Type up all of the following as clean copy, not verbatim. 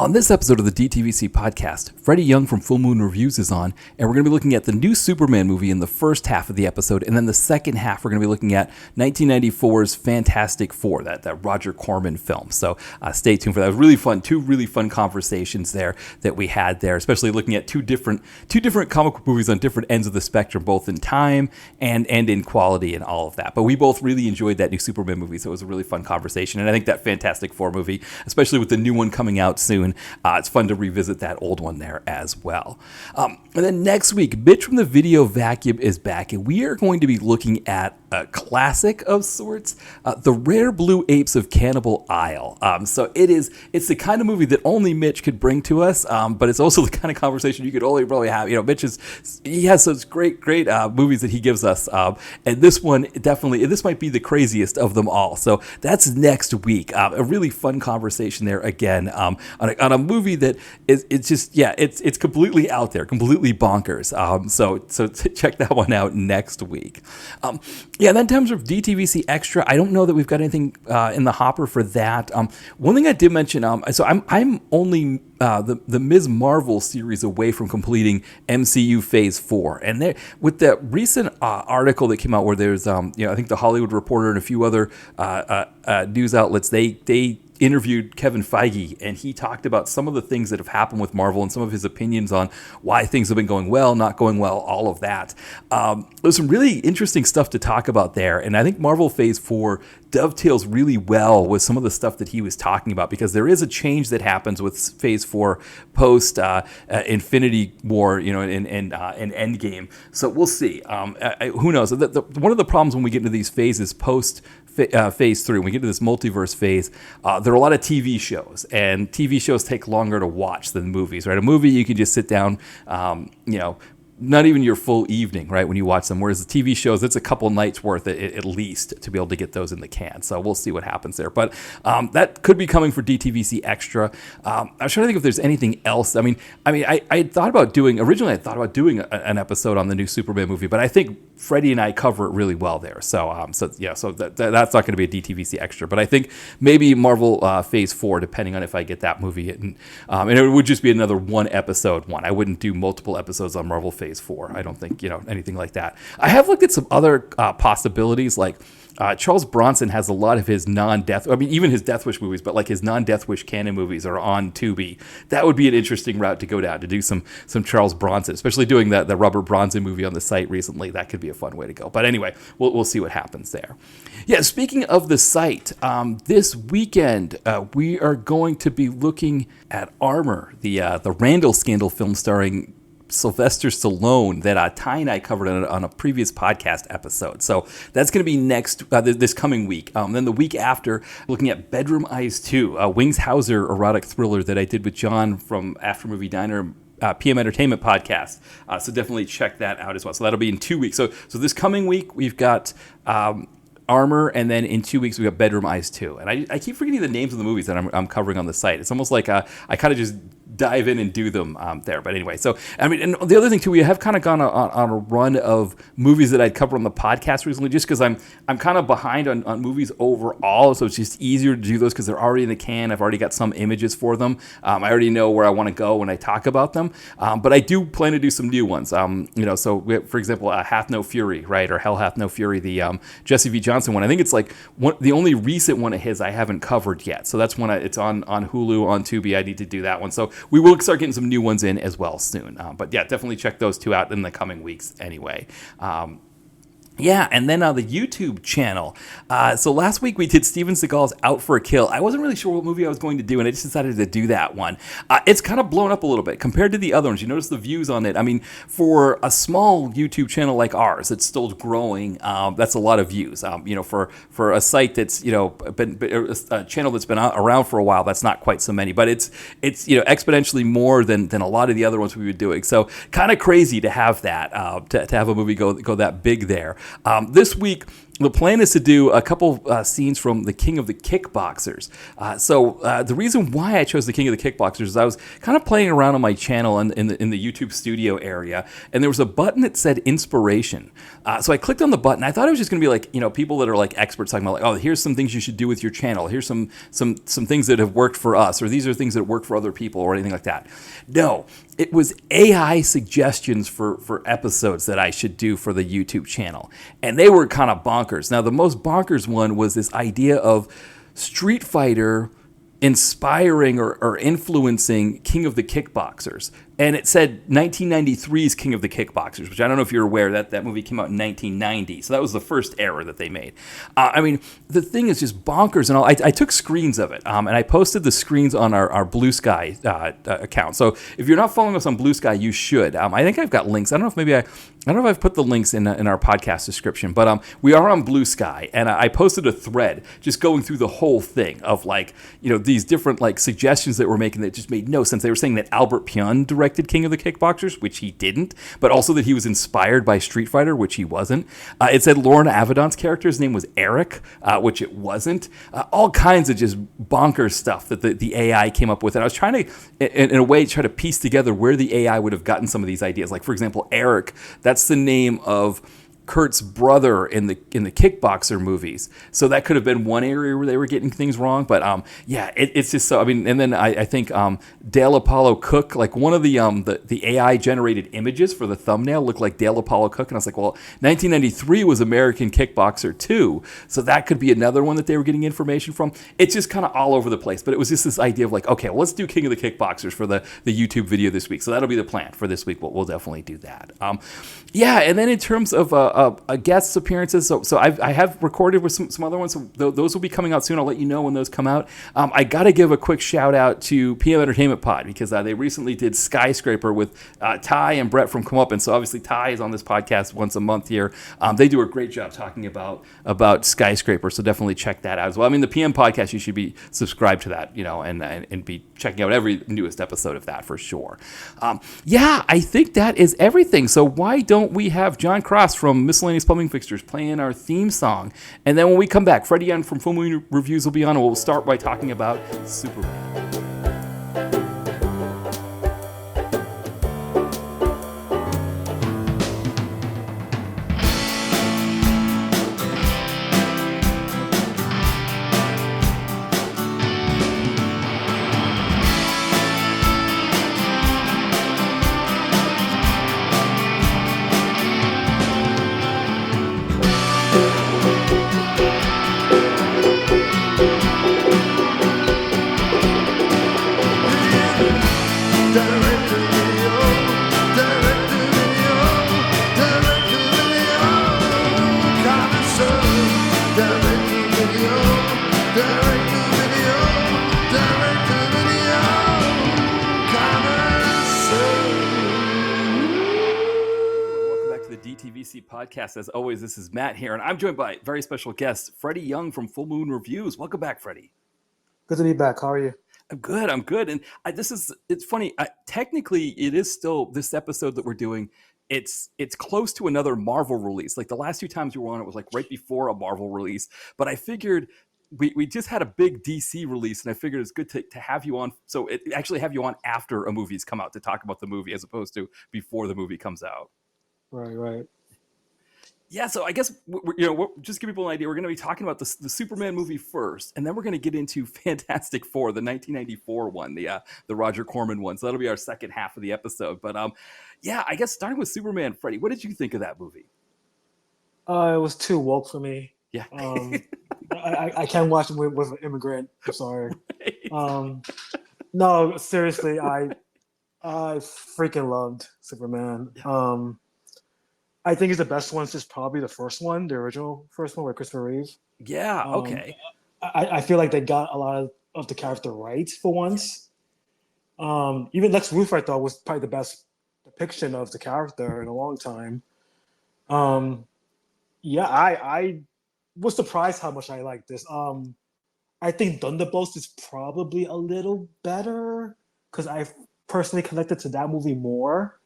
On this episode of the DTVC podcast, Freddie Young from Full Moon Reviews is on, and we're going to be looking at the new Superman movie in the first half of the episode, and then the second half we're going to be looking at 1994's Fantastic Four, that Roger Corman film. So stay tuned for that. It was really fun, two really fun conversations there that we had there, especially looking at two different comic book movies on different ends of the spectrum, both in time and in quality and all of that. But we both really enjoyed that new Superman movie, so it was a really fun conversation, and I think that Fantastic Four movie, especially with the new one coming out soon, it's fun to revisit that old one there as well. And then next week, Mitch from the Video Vacuum is back, and we are going to be looking at a classic of sorts, The Rare Blue Apes of Cannibal Isle. So it's the kind of movie that only Mitch could bring to us, but it's also the kind of conversation you could only probably have. You know, he has such great movies that he gives us, and this one this might be the craziest of them all. So that's next week. A really fun conversation there again on a movie that it's completely out there, completely bonkers. So check that one out next week. And then in terms of DTVC Extra, I don't know that we've got anything in the hopper for that. One thing I did mention, so I'm only the Ms. Marvel series away from completing MCU Phase 4. And there, with the recent article that came out where there's, I think The Hollywood Reporter and a few other news outlets, they interviewed Kevin Feige, and he talked about some of the things that have happened with Marvel and some of his opinions on why things have been going well, not going well, all of that. There's some really interesting stuff to talk about there, and I think Marvel Phase 4 dovetails really well with some of the stuff that he was talking about, because there is a change that happens with Phase 4 post Infinity War, and Endgame. So we'll see. Who knows? One of the problems when we get into these phases post Phase 3, when we get to this multiverse phase, there are a lot of TV shows, and TV shows take longer to watch than movies, right? A movie, you can just sit down, not even your full evening, right, when you watch them, whereas the TV shows, it's a couple nights worth at least to be able to get those in the can. So we'll see what happens there. But that could be coming for DTVC Extra. I was trying to think if there's anything else. I had thought about doing an episode on the new Superman movie, but I think Freddie and I cover it really well there. So that's not going to be a DTVC Extra. But I think maybe Marvel Phase 4, depending on if I get that movie. And it would just be another one episode one. I wouldn't do multiple episodes on Marvel Phase 4. I don't think, anything like that. I have looked at some other possibilities, like Charles Bronson has a lot of his even his Death Wish movies, but like his non-Death Wish canon movies are on Tubi. That would be an interesting route to go down, to do some Charles Bronson, especially doing the Robert Bronson movie on the site recently. That could be a fun way to go. But anyway, we'll see what happens there. Yeah, speaking of the site, this weekend we are going to be looking at Armor, the Randall scandal film starring Sylvester Stallone that Ty and I covered on a previous podcast episode. So that's going to be next this coming week. Then the week after, looking at Bedroom Eyes 2, a Wings Hauser erotic thriller that I did with John from After Movie Diner PM Entertainment podcast. So definitely check that out as well. So that'll be in 2 weeks. So this coming week, we've got Armor, and then in 2 weeks we got Bedroom Eyes 2. And I keep forgetting the names of the movies that I'm covering on the site. It's almost like I kind of just dive in and do them there. But anyway, so and the other thing too, we have kind of gone on a run of movies that I'd cover on the podcast recently, just because I'm kind of behind on movies overall, so it's just easier to do those because they're already in the can. I've already got some images for them. I already know where I want to go when I talk about them. But I do plan to do some new ones. So we have, for example, Hath No Fury, right, or Hell Hath No Fury, the Jesse V. Johnson one. I think it's like the only recent one of his I haven't covered yet. So that's one. It's on Hulu, on Tubi. I need to do that one. So we will start getting some new ones in as well soon. But yeah, definitely check those two out in the coming weeks anyway. And then the YouTube channel. So last week we did Steven Seagal's Out for a Kill. I wasn't really sure what movie I was going to do, and I just decided to do that one. It's kind of blown up a little bit compared to the other ones. You notice the views on it. I mean, for a small YouTube channel like ours, it's still growing. That's a lot of views. For a site that's been a channel that's been around for a while, that's not quite so many. But it's exponentially more than a lot of the other ones we were doing. So kind of crazy to have that to have a movie go that big there. This week The plan is to do a couple scenes from The King of the Kickboxers. So the reason why I chose The King of the Kickboxers is I was kind of playing around on my channel in the YouTube studio area, and there was a button that said inspiration. So I clicked on the button. I thought it was just going to be like, people that are like experts talking about like, oh, here's some things you should do with your channel. Here's some things that have worked for us, or these are things that work for other people, or anything like that. No, it was AI suggestions for episodes that I should do for the YouTube channel. And they were kind of bonkers. Now, the most bonkers one was this idea of Street Fighter inspiring or influencing King of the Kickboxers. And it said 1993's King of the Kickboxers, which I don't know if you're aware that movie came out in 1990. So that was the first error that they made. The thing is just bonkers. And I took screens of it, and I posted the screens on our Blue Sky account. So if you're not following us on Blue Sky, you should. I think I've got links. I don't know if I've put the links in our podcast description, but we are on Blue Sky, and I posted a thread just going through the whole thing of these different suggestions that we're making that just made no sense. They were saying that Albert Pyun directed King of the Kickboxers, which he didn't, but also that he was inspired by Street Fighter, which he wasn't. It said Lauren Avedon's character's name was Eric, which it wasn't. All kinds of just bonkers stuff that the AI came up with, and I was trying to, in a way, try to piece together where the AI would have gotten some of these ideas. Like, for example, Eric, that's the name of Kurt's brother in the Kickboxer movies. So that could have been one area where they were getting things wrong. But it's just so. And then I think Dale Apollo Cook, like one of the AI generated images for the thumbnail looked like Dale Apollo Cook, and I was like, well, 1993 was American Kickboxer 2, so that could be another one that they were getting information from. It's just kind of all over the place. But it was just this idea of like, okay, well, let's do King of the Kickboxers for the YouTube video this week. So that'll be the plan for this week. We'll definitely do that. And then in terms of guest appearances, so I have recorded with some other ones. So those will be coming out soon. I'll let you know when those come out. I got to give a quick shout out to PM Entertainment Pod because they recently did Skyscraper with Ty and Brett from Come Up, and so obviously Ty is on this podcast once a month here. They do a great job talking about Skyscraper, so definitely check that out as well. I mean, the PM podcast, you should be subscribed to that, and be checking out every newest episode of that for sure. I think that is everything. So why don't we have John Cross from Miscellaneous Plumbing Fixtures playing our theme song, and then when we come back, Freddie Young from Full Moon Reviews will be on, and we'll start by talking about Superman. DTVC podcast. As always, this is Matt here, and I'm joined by very special guest, Freddie Young from Full Moon Reviews. Welcome back, Freddie. Good to be back. How are you? I'm good. And it's funny. Technically, it is still this episode that we're doing. It's close to another Marvel release. Like the last two times you were on, it was like right before a Marvel release. But I figured we just had a big DC release, and I figured it's good to have you on. So it actually have you on after a movie's come out to talk about the movie, as opposed to before the movie comes out. Right. Yeah, so I guess just give people an idea. We're going to be talking about the Superman movie first, and then we're going to get into Fantastic Four, the 1994 one, the Roger Corman one. So that'll be our second half of the episode. But I guess starting with Superman, Freddie, what did you think of that movie? It was too woke for me. Yeah, I can't watch it with an immigrant. I'm sorry. Right. No, seriously, I freaking loved Superman. Yeah. I think it's the best one since probably the first one, the original first one with Christopher Reeve. Yeah, okay. I feel like they got a lot of the character right for once. Even Lex Luthor, I thought, was probably the best depiction of the character in a long time. I was surprised how much I liked this. I think Thunderbolts is probably a little better because I personally connected to that movie more.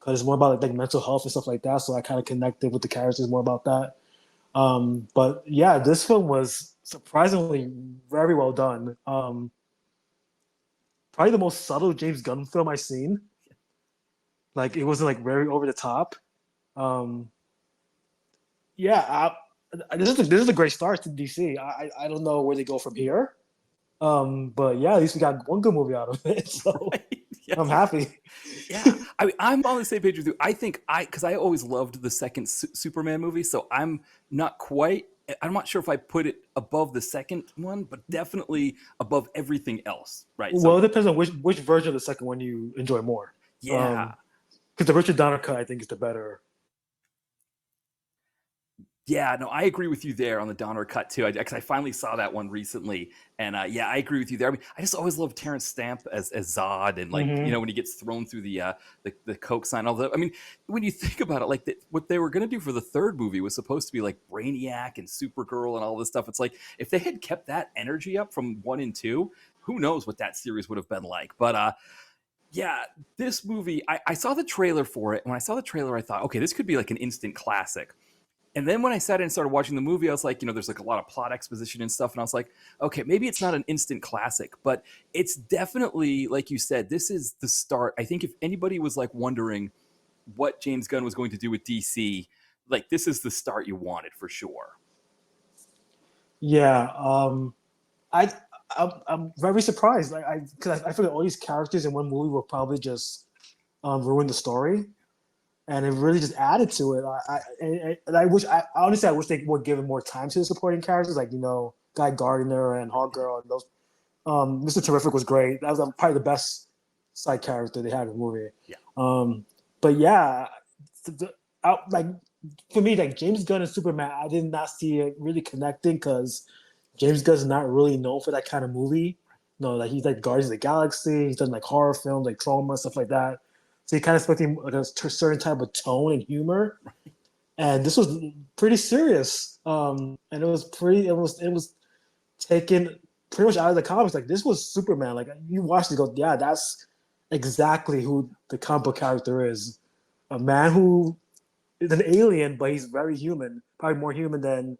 Because it's more about like mental health and stuff like that, so I kind of connected with the characters more about that. But yeah, this film was surprisingly very well done. Probably the most subtle James Gunn film I've seen. Like it wasn't like very over the top. Um, yeah, this is a great start to DC. I don't know where they go from here. But yeah, at least we got one good movie out of it, so Right? Yeah. I'm happy. Yeah, I mean, I'm on the same page with you. I think because I always loved the second Superman movie, so I'm not quite. I'm not sure if I put it above the second one, but definitely above everything else, right? Well, So it depends on which version of the second one you enjoy more. yeah, Because the Richard Donner cut, I think, is the better. yeah, no, I agree with you there on the Donner cut too. Because I finally saw that one recently, and yeah, I agree with you there. I mean, I just always loved Terrence Stamp as Zod, and like Hmm. when he gets thrown through the Coke sign. Although, I mean, when you think about it, like what they were going to do for the third movie was supposed to be like Brainiac and Supergirl and all this stuff. It's like if they had kept that energy up from 1 and 2, who knows what that series would have been like. But yeah, this movie, I saw the trailer for it. And when I saw the trailer, I thought, okay, this could be like an instant classic. And then when I sat in and started watching the movie, I was like, there's like a lot of plot exposition and stuff. And I was like, okay, maybe it's not an instant classic, but it's definitely, like you said, this is the start. I think if anybody was like wondering what James Gunn was going to do with DC, like this is the start you wanted for sure. Yeah, I I'm very surprised. Because I figured all these characters in one movie will probably just ruin the story, and it really just added to it. And I wish I honestly I wish they would give more time to the supporting characters, like Guy Gardner and Hawkgirl and those. Mr. Terrific was great. That was probably the best side character they had in the movie. Yeah. But yeah, like for me, like James Gunn and Superman, I did not see it really connecting because James Gunn's not really known for that kind of movie. Like he's like Guardians of the Galaxy. He's done like horror films, like Trauma, stuff like that. So you kind of expecting like a certain type of tone and humor. And this was pretty serious. And it was taken pretty much out of the comics. Like this was Superman. Like you watched it, go, yeah, that's exactly who the comic book character is. A man who is an alien, but he's very human. Probably more human than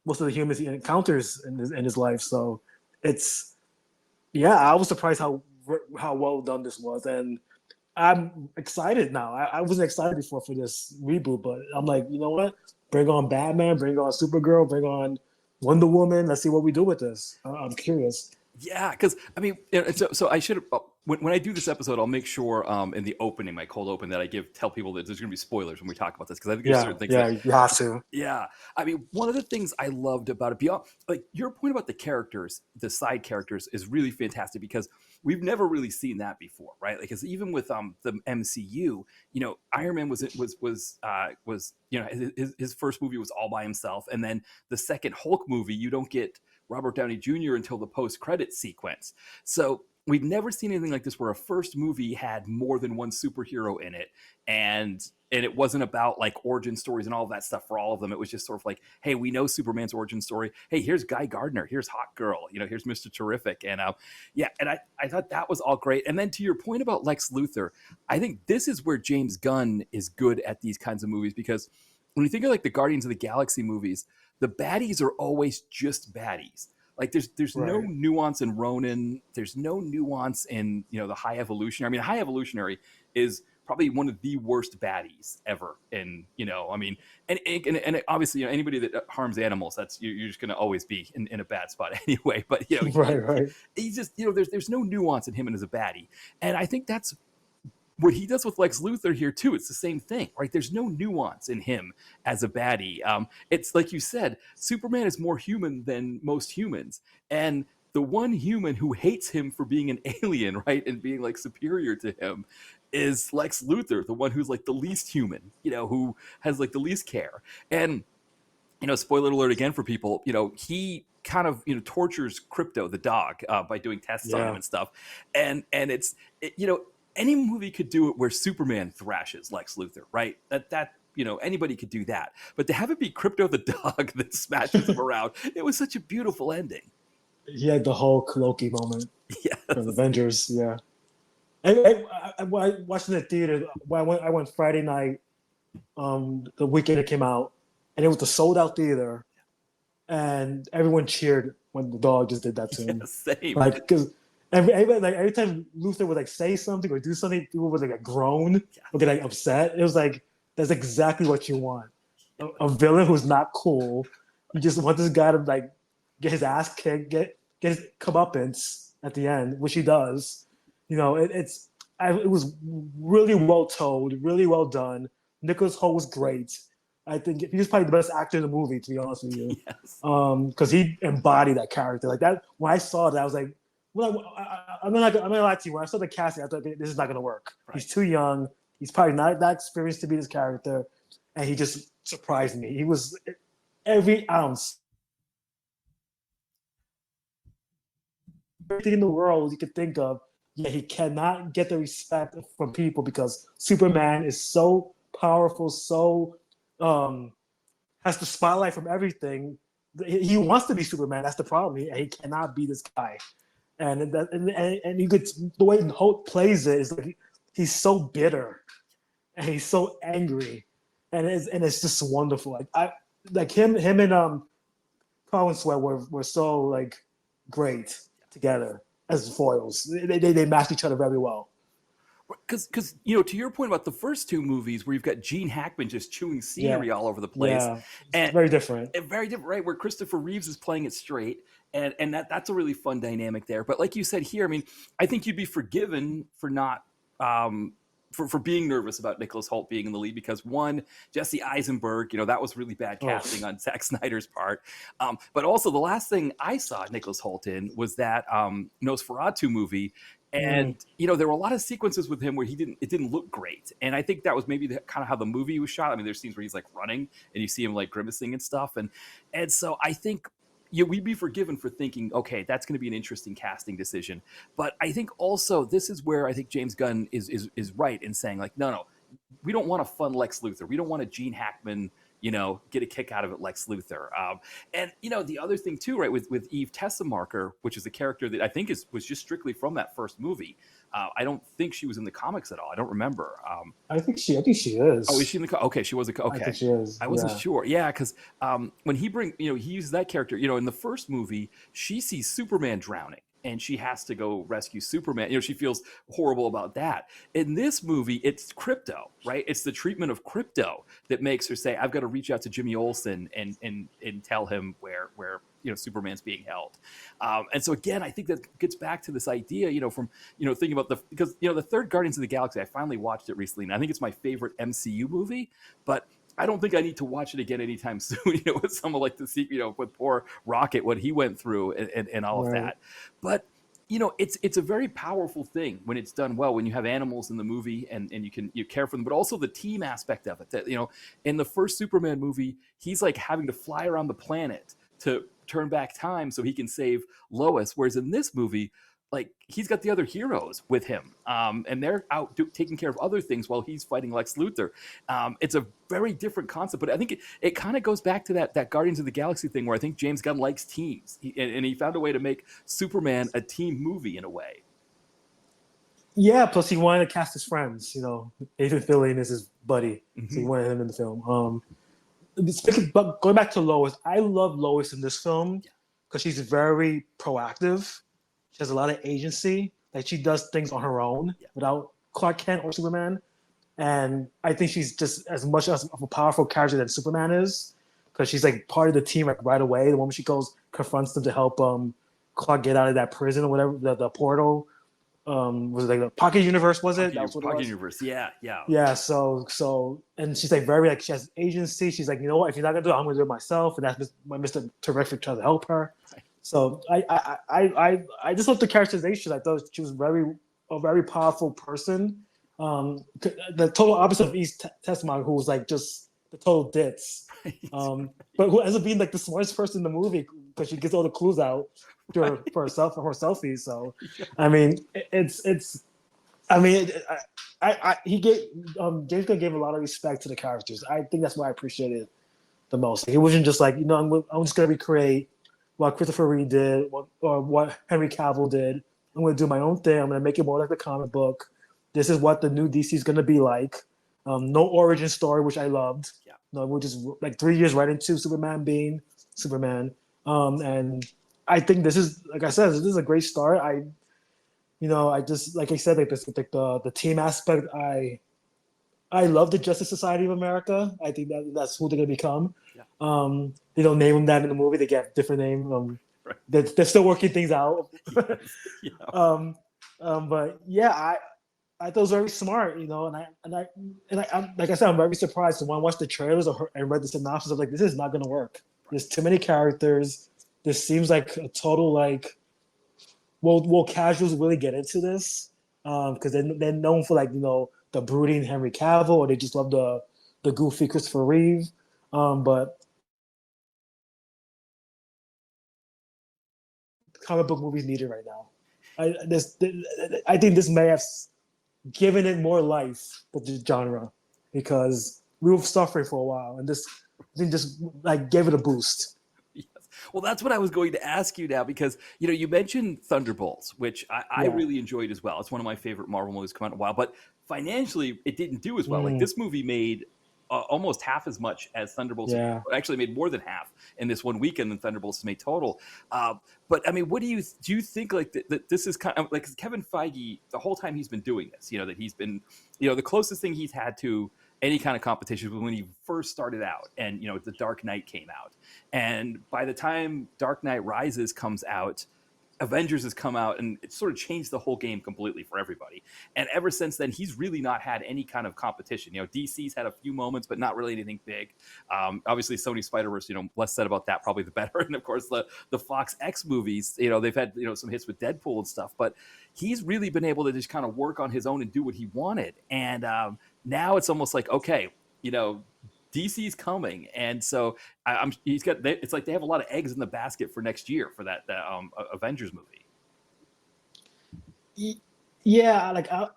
most of the humans he encounters in his life. So it's yeah, I was surprised how well done this was, and I'm excited now. I wasn't excited before for this reboot, but I'm like, you know what? Bring on Batman, bring on Supergirl, bring on Wonder Woman. Let's see what we do with this. I'm curious. Yeah, because I mean, so I should when I do this episode, I'll make sure in the opening, my cold open, that I tell people that there's going to be spoilers when we talk about this because I think there's Yeah, certain things yeah, that you have to. yeah, I mean, one of the things I loved about it, beyond like your point about the characters, the side characters, is really fantastic because we've never really seen that before, right? Like, because even with the MCU, Iron Man was his first movie was all by himself, and then the second Hulk movie, you don't get Robert Downey Jr. until the post-credit sequence. So we've never seen anything like this where a first movie had more than one superhero in it, and it wasn't about like origin stories and all of that stuff for all of them. It was just sort of like, hey, we know Superman's origin story. Hey, here's Guy Gardner. Here's Hawkgirl. Here's Mr. Terrific. And yeah, and I thought that was all great. And then to your point about Lex Luthor, I think this is where James Gunn is good at these kinds of movies because when you think of like the Guardians of the Galaxy movies, the baddies are always just baddies. Like there's no Right. nuance in Ronin. There's no nuance in the High Evolutionary. I mean, High Evolutionary is probably one of the worst baddies ever. And I mean, and obviously anybody that harms animals, that's you're just going to always be in a bad spot anyway. But Right, right. he's just there's no nuance in him and as a baddie, and I think that's what he does with Lex Luthor here too. It's the same thing, right? There's no nuance in him as a baddie. It's like you said, Superman is more human than most humans, and the one human who hates him for being an alien, right, and being like superior to him, is Lex Luthor, the one who's like the least human, who has like the least care. And spoiler alert again for people, he kind of tortures Crypto the dog by doing tests on him Yeah. and stuff, and any movie could do it where Superman thrashes Lex Luthor, right? That anybody could do that, but to have it be Crypto the dog that smashes him around, it was such a beautiful ending. He had the whole Loki moment from Yes. Avengers. Yeah. I watched in the theater. When I went Friday night, the weekend it came out. and it was the sold out theater, and everyone cheered when the dog just did that to him. Yeah, same. Like, because every time Luther would like say something or do something, people would like groan or get like upset. It was like that's exactly what you want. A villain who's not cool. You just want this guy to like get his ass kicked, get his comeuppance at the end, which he does. You know, it was really well told, really well done. Nicholas Hoult was great. I think he was probably the best actor in the movie, to be honest with you. Yes. Because he embodied that character like that. When I saw that, I was like, well, I'm not gonna lie to you. When I saw the casting, I thought this is not gonna work. Right. He's too young. He's probably not that experienced to be this character, and he just surprised me. He was every ounce, everything in the world you could think of. Yeah, he cannot get the respect from people because Superman is so powerful, so has the spotlight from everything. He wants to be Superman. That's the problem. He cannot be this guy. And you could the way Holt plays it is like he's so bitter and he's so angry, and it's just wonderful. Like him and Colin Sweat were so like great together as foils. They matched each other very well. Because to your point about the first two movies where you've got Gene Hackman just chewing scenery all over the place, and very different, right? Where Christopher Reeves is playing it straight, and that's a really fun dynamic there. But like you said here, I mean, I think you'd be forgiven for not for being nervous about Nicholas Hoult being in the lead because one, Jesse Eisenberg, that was really bad casting on Zack Snyder's part. But also the last thing I saw Nicholas Hoult in was that Nosferatu movie. And there were a lot of sequences with him where it didn't look great, and I think that was maybe kind of how the movie was shot. I mean, there's scenes where he's like running, and you see him like grimacing and stuff, and so I think we'd be forgiven for thinking, okay, that's going to be an interesting casting decision. But I think also this is where I think James Gunn is right in saying like, no, we don't want a fun Lex Luthor. We don't want a Gene Hackman, get a kick out of it, Lex Luthor. And the other thing too, right, with Eve Tessemacher, which is a character that I think was just strictly from that first movie. I don't think she was in the comics at all. I don't remember. I think she is. Oh, is she in the? Okay, she was. Okay, I think she is. I wasn't sure. Yeah, because when he uses that character. In the first movie, she sees Superman drowning, and she has to go rescue Superman. She feels horrible about that. In this movie, it's Krypto, right? It's the treatment of Krypto that makes her say, "I've got to reach out to Jimmy Olsen and tell him where Superman's being held." And so again, I think that gets back to this idea, from thinking about because the third Guardians of the Galaxy, I finally watched it recently, and I think it's my favorite MCU movie, but I don't think I need to watch it again anytime soon, with someone like with poor Rocket, what he went through and all of that. But, it's a very powerful thing when it's done well, when you have animals in the movie and you care for them, but also the team aspect of it that, in the first Superman movie, he's like having to fly around the planet to turn back time so he can save Lois. Whereas in this movie, like he's got the other heroes with him, and they're out taking care of other things while he's fighting Lex Luthor. It's a very different concept, but I think it kind of goes back to that Guardians of the Galaxy thing where I think James Gunn likes teams, and he found a way to make Superman a team movie in a way. Yeah, plus he wanted to cast his friends. Nathan Fillion is his buddy, so he wanted him in the film. But going back to Lois, I love Lois in this film because she's very proactive. She has a lot of agency. Like she does things on her own without Clark Kent or Superman. And I think she's just as much of a powerful character than Superman is because she's like part of the team like right away. The moment she confronts them to help Clark get out of that prison or whatever, the portal. Was it like the Pocket Universe? Was it? Pocket Universe. Yeah. Yeah. So, and she's like very like she has agency. She's like, you know what? If you're not gonna do it, I'm gonna do it myself. And that's my Mr. Terrific trying to help her. Right. So I just love the characterization. I thought she was a very powerful person. The total opposite of Eve Tessemacher, who was like just the total ditz. Right. But who ends up being like the smartest person in the movie because she gets all the clues out for herself and her selfies. So, I mean, he gave James Gunn gave a lot of respect to the characters. I think that's what I appreciated the most. He wasn't just like, I'm just gonna recreate what Christopher Reeve did or what Henry Cavill did. I'm gonna do my own thing. I'm gonna make it more like the comic book. This is what the new DC is gonna be like. No origin story, which I loved. Yeah. No, we're just like 3 years right into Superman being Superman. And I think this is, like I said, this is a great start. I just, like I said, like this, like the team aspect. I love the Justice Society of America. I think that's who they're gonna become. Yeah. They don't name them that in the movie. They get different name. Right. They're still working things out. Yes. Yeah. But yeah, I thought it was very smart, I'm, like I said, I'm very surprised. So when I watched the trailers and read the synopsis, I'm like, this is not gonna work. There's too many characters. This seems like a total like, will casuals really get into this? Because they're known for, like, the brooding Henry Cavill, or they just love the goofy Christopher Reeve. But comic book movies needed right now. I think this may have given it more life with the genre, because we were suffering for a while, and this I think just like gave it a boost. Yes. Well, that's what I was going to ask you now, because you mentioned Thunderbolts, which I Yeah. really enjoyed as well. It's one of my favorite Marvel movies come out in a while, but financially it didn't do as well. Like, this movie made almost half as much as Thunderbolts. Yeah. Actually made more than half in this one weekend than Thunderbolts has made total. But I mean, what do you think? Like that this is kind of like Kevin Feige, the whole time he's been doing this. That he's been, the closest thing he's had to any kind of competition was when he first started out, and the Dark Knight came out, and by the time Dark Knight Rises comes out, Avengers has come out, and it sort of changed the whole game completely for everybody. And ever since then, he's really not had any kind of competition. DC's had a few moments, but not really anything big. Obviously, Sony Spider-Verse, less said about that, probably the better. And of course, the Fox X movies, they've had some hits with Deadpool and stuff. But he's really been able to just kind of work on his own and do what he wanted. And now it's almost like, okay, DC's coming, and so it's like they have a lot of eggs in the basket for next year for that Avengers movie. Yeah, I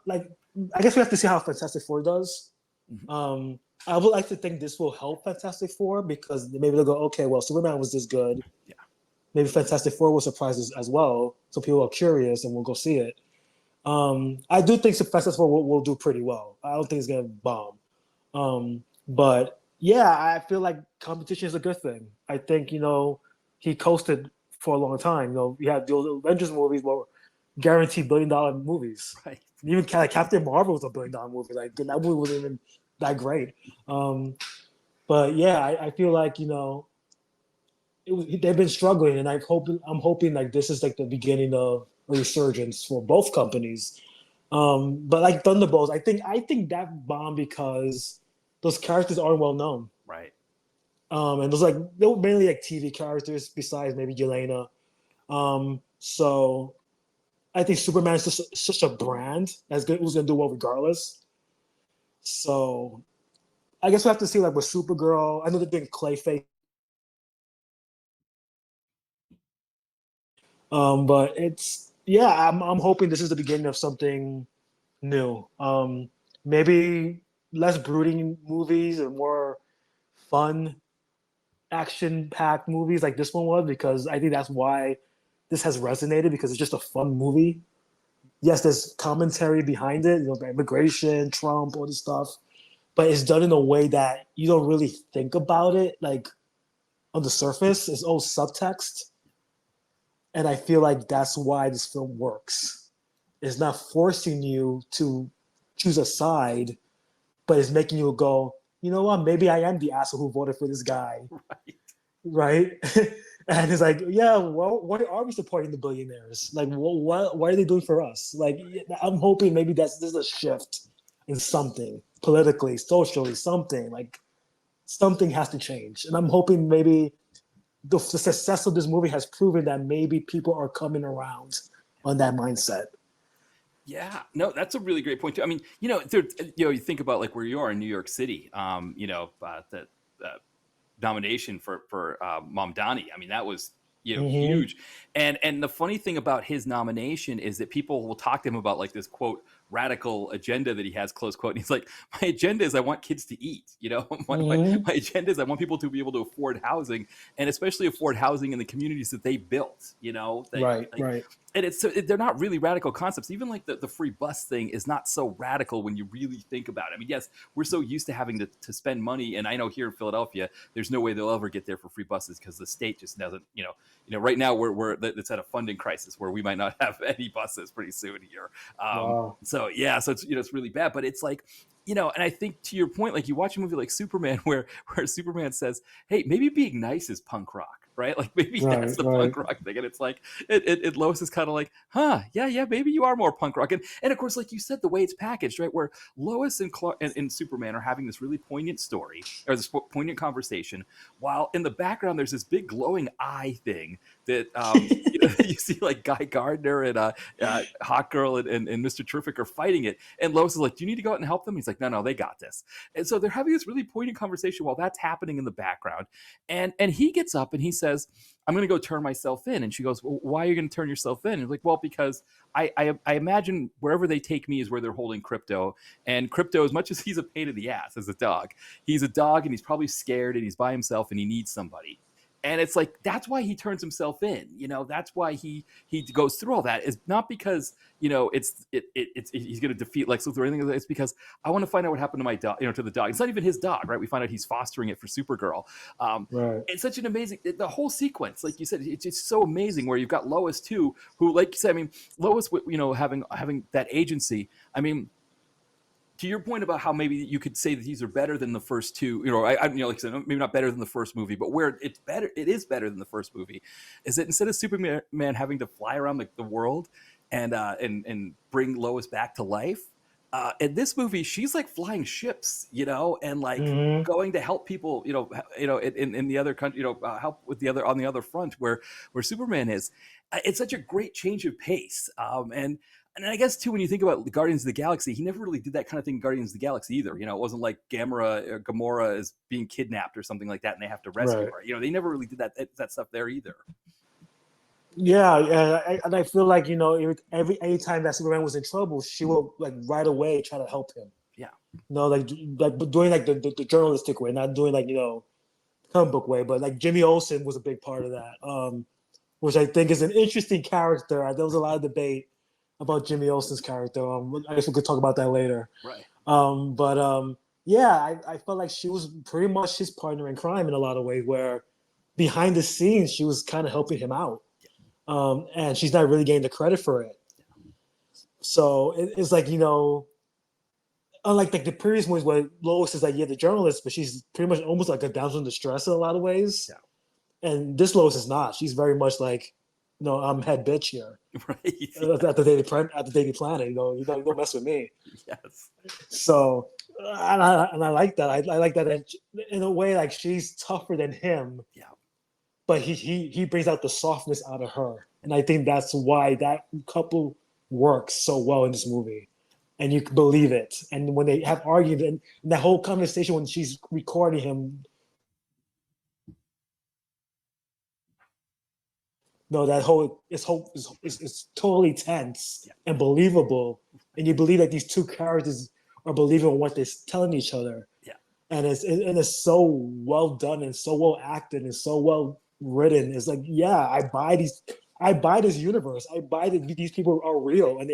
guess we have to see how Fantastic Four does. Mm-hmm. I would like to think this will help Fantastic Four, because maybe they'll go, okay, well, Superman was this good. Yeah. Maybe Fantastic Four will surprise us as well, so people are curious and we'll go see it. I do think Fantastic Four will do pretty well. I don't think it's gonna bomb. But yeah, I feel like competition is a good thing. I think, he coasted for a long time. We had those Avengers movies were guaranteed $1 billion movies. Right. Even Captain Marvel was a $1 billion movie. Like, that movie wasn't even that great. But yeah, I feel like, they've been struggling, and I'm hoping like this is like the beginning of a resurgence for both companies. But like Thunderbolts, I think that bombed because those characters aren't well known. Right. And they were mainly like TV characters besides maybe Yelena. So I think Superman is just such a brand that's good, who's gonna do well regardless. So I guess we have to see, like, with Supergirl. I know they're doing Clayface. But I'm hoping this is the beginning of something new. Maybe less brooding movies and more fun, action-packed movies like this one was, because I think that's why this has resonated, because it's just a fun movie. Yes, there's commentary behind it, immigration, Trump, all this stuff, but it's done in a way that you don't really think about it, like, on the surface. It's all subtext. And I feel like that's why this film works. It's not forcing you to choose a side, but it's making you go, you know what? Maybe I am the asshole who voted for this guy. Right? And it's like, yeah, well, why are we supporting the billionaires? Like, what are they doing for us? Like, I'm hoping maybe this is a shift in something, politically, socially, something. Like, something has to change. And I'm hoping maybe the success of this movie has proven that maybe people are coming around on that mindset. Yeah, no, that's a really great point too. I mean, you think about like where you are in New York City. The nomination for Mamdani. I mean, that was huge. And the funny thing about his nomination is that people will talk to him about like this quote radical agenda that he has, close quote. And he's like, my agenda is I want kids to eat. My agenda is I want people to be able to afford housing, and especially afford housing in the communities that they built. Right. and they're not really radical concepts. Even like the free bus thing is not so radical when you really think about it. I mean, yes, we're so used to having to spend money, and I know here in Philadelphia, there's no way they'll ever get there for free buses because the state just doesn't. Right now it's at a funding crisis where we might not have any buses pretty soon here. Wow. So it's really bad, but it's like. And I think to your point, like you watch a movie like Superman where Superman says, hey, maybe being nice is punk rock, right? Like maybe that's Right, the right. punk rock thing. And it's like, Lois is kind of like, yeah, maybe you are more punk rock. And of course, like you said, the way it's packaged, right? Where Lois and Clark and Superman are having this really poignant story or this poignant conversation, while in the background, there's this big glowing eye thing that, you see like Guy Gardner and Hot Girl and Mr. Terrific are fighting it. And Lois is like, do you need to go out and help them? He's like, no, they got this. And so they're having this really poignant conversation while that's happening in the background. And he gets up and he says, I'm going to go turn myself in. And she goes, well, why are you going to turn yourself in? And he's like, well, because I imagine wherever they take me is where they're holding Crypto. And Crypto, as much as he's a pain in the ass as a dog, he's a dog and he's probably scared and he's by himself and he needs somebody. And it's like, that's why he turns himself in, that's why he goes through all that. It's not because, it's he's going to defeat Lex Luthor or anything. It's because I want to find out what happened to my dog, to the dog. It's not even his dog, right? We find out he's fostering it for Supergirl. Right. It's such an amazing, the whole sequence, like you said, it's just so amazing where you've got Lois too, who, like you said, I mean, Lois, having that agency. I mean, to your point about how maybe you could say that these are better than the first two, like I said, maybe not better than the first movie, but where it is better than the first movie, is that instead of Superman having to fly around the world and bring Lois back to life, in this movie she's like flying ships, and like Mm-hmm. going to help people, in the other country, help with the other on the other front where Superman is. It's such a great change of pace, and I guess too, when you think about the Guardians of the Galaxy, he never really did that kind of thing in Guardians of the Galaxy either. It wasn't like Gamora is being kidnapped or something like that, and they have to rescue Right. her. They never really did that stuff there either. Yeah, and I feel like every time that Superman was in trouble, she will like right away try to help him. Yeah, Like doing like the journalistic way, not doing like comic book way, but like Jimmy Olsen was a big part of that, which I think is an interesting character. There was a lot of debate about Jimmy Olsen's character. I guess we could talk about that later. right. But yeah, I felt like she was pretty much his partner in crime in a lot of ways, where behind the scenes she was kind of helping him out, and she's not really getting the credit for it. So it's like unlike like the previous movies where Lois is like the journalist, but she's pretty much almost like a damsel in distress in a lot of ways. Yeah. And this Lois is not. She's very much like, I'm head bitch here. Right. At the Daily Planet, you don't mess with me. Yes. So, and I like that. I like that in a way, like she's tougher than him. Yeah. But he brings out the softness out of her, and I think that's why that couple works so well in this movie, and you can believe it. And when they have argument, and that whole conversation when she's recording him. No, that whole is totally tense and believable, and you believe that these two characters are believing what they're telling each other. Yeah, and it's so well done and so well acted and so well written. It's like, yeah, I buy this universe. I buy that these people are real, and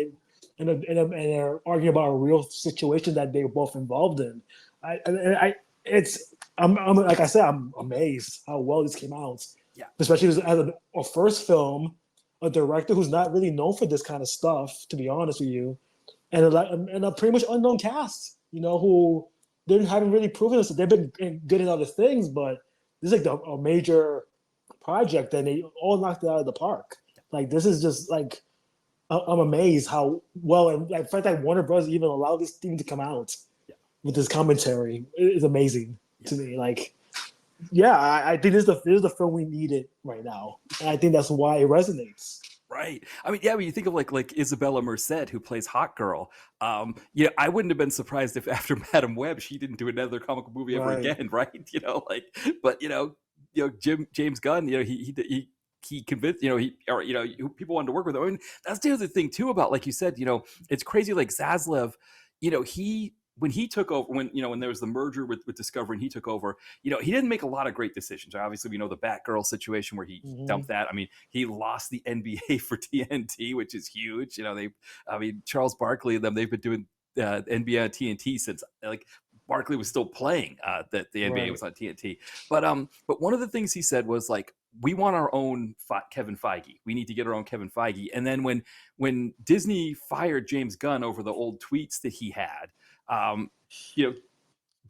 they're arguing about a real situation that they were both involved in. I'm like I said, I'm amazed how well this came out. Yeah. Especially as a first film, a director who's not really known for this kind of stuff, to be honest with you, and a pretty much unknown cast, who they haven't really proven us. They've been good in other things, but this is like a major project, and they all knocked it out of the park. Like, this is just like, I'm amazed how well, and like, the fact that Warner Bros. Even allowed this thing to come out with this commentary is amazing to me. Like, yeah, I think this is the film we needed right now, and I think that's why it resonates. Right. I mean, yeah, when you think of like Isabella Merced, who plays Hot Girl, I wouldn't have been surprised if after Madam Web she didn't do another comic movie ever again, right? But James Gunn, he convinced, people wanted to work with him. I mean, that's the other thing too about, like you said, it's crazy. Like Zaslav, he when he took over, when there was the merger with Discovery and he took over, he didn't make a lot of great decisions. Obviously, we know the Batgirl situation where he dumped that. I mean, he lost the NBA for TNT, which is huge. Charles Barkley and them, they've been doing NBA on TNT since like Barkley was still playing. That the NBA was on TNT. But one of the things he said was like, we want our own Kevin Feige. We need to get our own Kevin Feige. And then when Disney fired James Gunn over the old tweets that he had,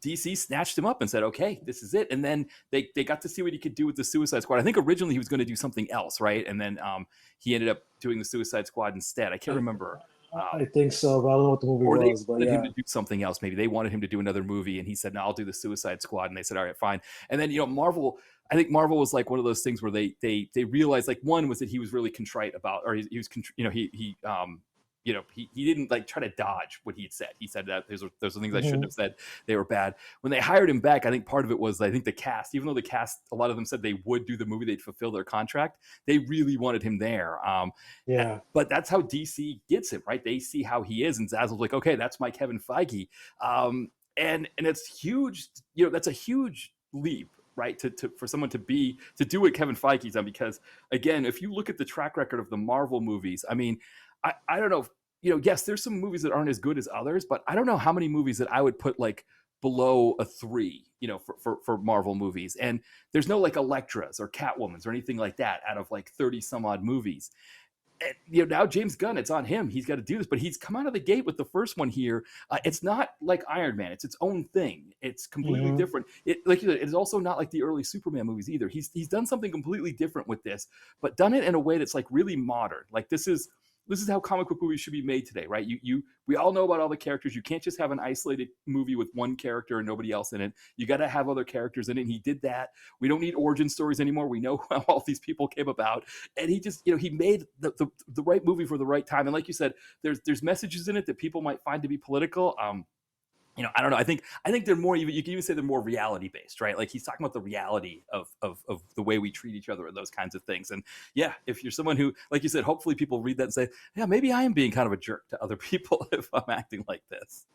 DC snatched him up and said, okay, this is it. And then they got to see what he could do with the Suicide Squad. I think originally he was going to do something else, right? And then he ended up doing the Suicide Squad instead. I can't remember. I think so, but I don't know what the movie was. They wanted him to do something else. Maybe they wanted him to do another movie, and he said, no, I'll do the Suicide Squad. And they said, all right, fine. And then, Marvel, I think Marvel was like one of those things where they realized, like, one was that he was really contrite about, or he was, he didn't like try to dodge what he had said. He said that there's some things I shouldn't have said. They were bad. When they hired him back, I think part of it was, I think the cast, even though the cast, a lot of them said they would do the movie, they'd fulfill their contract. They really wanted him there. But that's how DC gets him, right? They see how he is. And Zazzle's like, okay, that's my Kevin Feige. And it's huge. That's a huge leap, right? For someone to do what Kevin Feige's done, because again, if you look at the track record of the Marvel movies, I mean, I don't know, yes, there's some movies that aren't as good as others, but I don't know how many movies that I would put like below a 3, for Marvel movies. And there's no like Electras or Catwomans or anything like that out of like 30 some odd movies. And, now James Gunn, it's on him. He's got to do this, but he's come out of the gate with the first one here. It's not like Iron Man. It's its own thing. It's completely different. Like you said, it's also not like the early Superman movies either. He's done something completely different with this, but done it in a way that's like really modern. Like this is how comic book movies should be made today, right? We all know about all the characters. You can't just have an isolated movie with one character and nobody else in it. You got to have other characters in it. And he did that. We don't need origin stories anymore. We know how all these people came about. And he just, he made the right movie for the right time. And like you said, there's messages in it that people might find to be political. I don't know. I think they're more, you can even say they're more reality based, right? Like he's talking about the reality of the way we treat each other and those kinds of things. And yeah, if you're someone who, like you said, hopefully people read that and say, yeah, maybe I am being kind of a jerk to other people if I'm acting like this.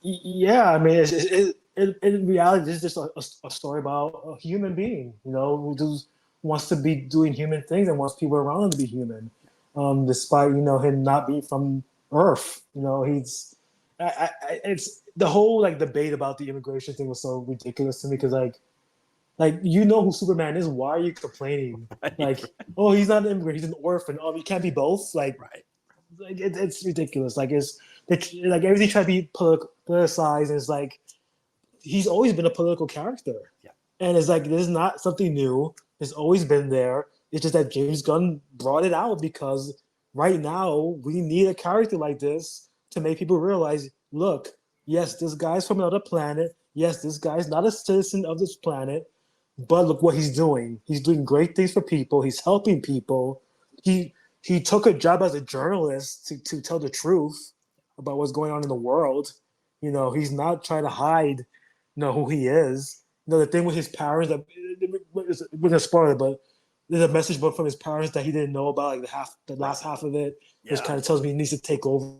Yeah, I mean, in reality, it's just a story about a human being, who just wants to be doing human things and wants people around him to be human, despite him not being from Earth. He's. It's the whole like debate about the immigration thing was so ridiculous to me because like who Superman is. Why are you complaining? Right. Oh, he's not an immigrant. He's an orphan. Oh, he can't be both. Like it's ridiculous. Like like everything trying to be politicized. And it's like he's always been a political character. Yeah. And it's like this is not something new. It's always been there. It's just that James Gunn brought it out because right now we need a character like this to make people realize, look, yes, this guy's from another planet. Yes, this guy's not a citizen of this planet, but look what he's doing. He's doing great things for people. He's helping people. He took a job as a journalist to tell the truth about what's going on in the world. He's not trying to hide, who he is. The thing with his parents, we're gonna spoil it, but there's a message book from his parents that he didn't know about, like the last half of it, which kind of tells me he needs to take over.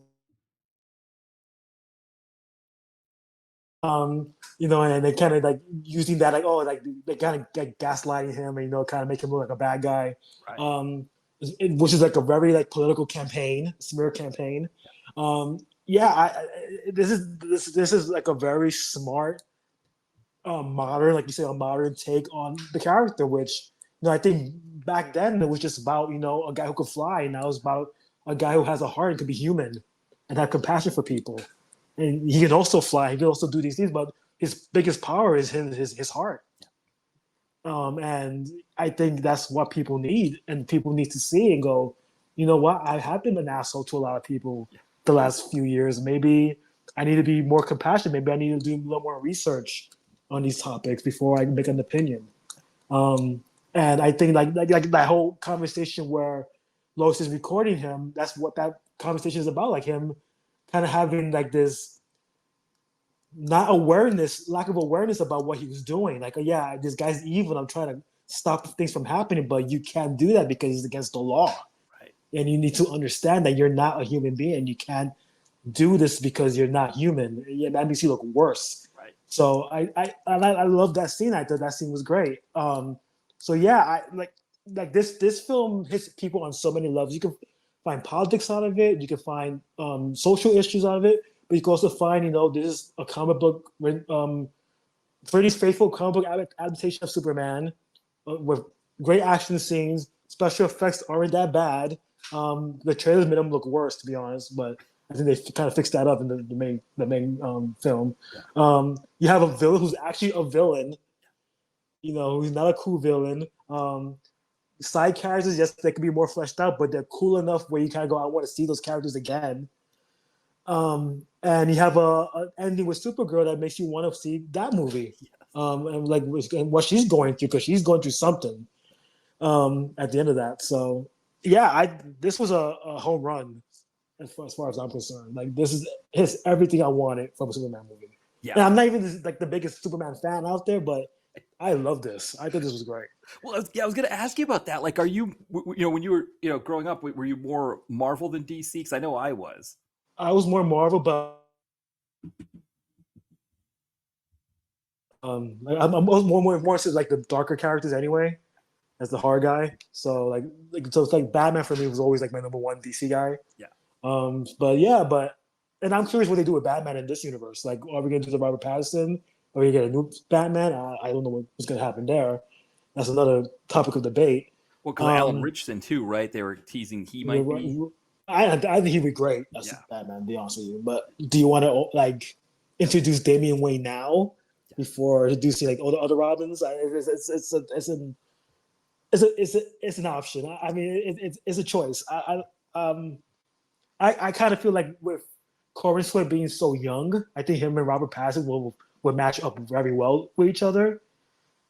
And they kind of like using that, like, oh, like they kind of like gaslighting him and, kind of make him look like a bad guy, right. Which is like a very like political campaign, smear campaign. This is like a very smart, modern, like you say, a modern take on the character, which, I think back then it was just about, a guy who could fly. Now it's about a guy who has a heart and can be human and have compassion for people. And he can also fly. He can also do these things, but his biggest power is his heart. And I think that's what people need, and people need to see and go, you know what? I have been an asshole to a lot of people the last few years. Maybe I need to be more compassionate. Maybe I need to do a little more research on these topics before I make an opinion. And I think like that whole conversation where Lois is recording him, that's what that conversation is about. Like him kind of having like this lack of awareness about what he was doing. Like, yeah, this guy's evil. I'm trying to stop things from happening, but you can't do that because it's against the law. Right. And you need to understand that you're not a human being. You can't do this because you're not human. That makes you look worse. Right. So I love that scene. I thought that scene was great. So yeah, I like this film hits people on so many levels. You can find politics out of it. You can find social issues out of it. But you can also find, this is a comic book, pretty faithful comic book adaptation of Superman with great action scenes. Special effects aren't that bad. The trailers made them look worse, to be honest, but I think they kind of fixed that up in the main film. You have a villain who's actually a villain. Who's not a cool villain. Side characters, yes, they could be more fleshed out, but they're cool enough where you kind of go, I want to see those characters again. And you have a ending with Supergirl that makes you want to see that movie. And what she's going through, because she's going through something at the end of that. So yeah, this was a home run as far as I'm concerned. Like is everything I wanted from a Superman movie. Yeah. And I'm not even like the biggest Superman fan out there, but I love this. I thought this was great. Well, I was going to ask you about that. Like, are you, when you were, growing up, were you more Marvel than DC? Because I know I was. I was more Marvel, but I'm more into like the darker characters anyway, as the horror guy. So so it's like Batman for me was always like my number one DC guy. Yeah. And I'm curious what they do with Batman in this universe. Like, are we going to do the Robert Pattinson? Are we going to get a new Batman? I don't know what's going to happen there. That's another topic of debate. Well, because Alan Richardson too, right? They were teasing he might be. I think he'd be great as Batman, to be honest with you. But do you want to introduce Damian Wayne now before introducing like all the other Robins? It's an option. I mean, it's a choice. I kind of feel like with Corman Sweat being so young, I think him and Robert Pattinson will match up very well with each other.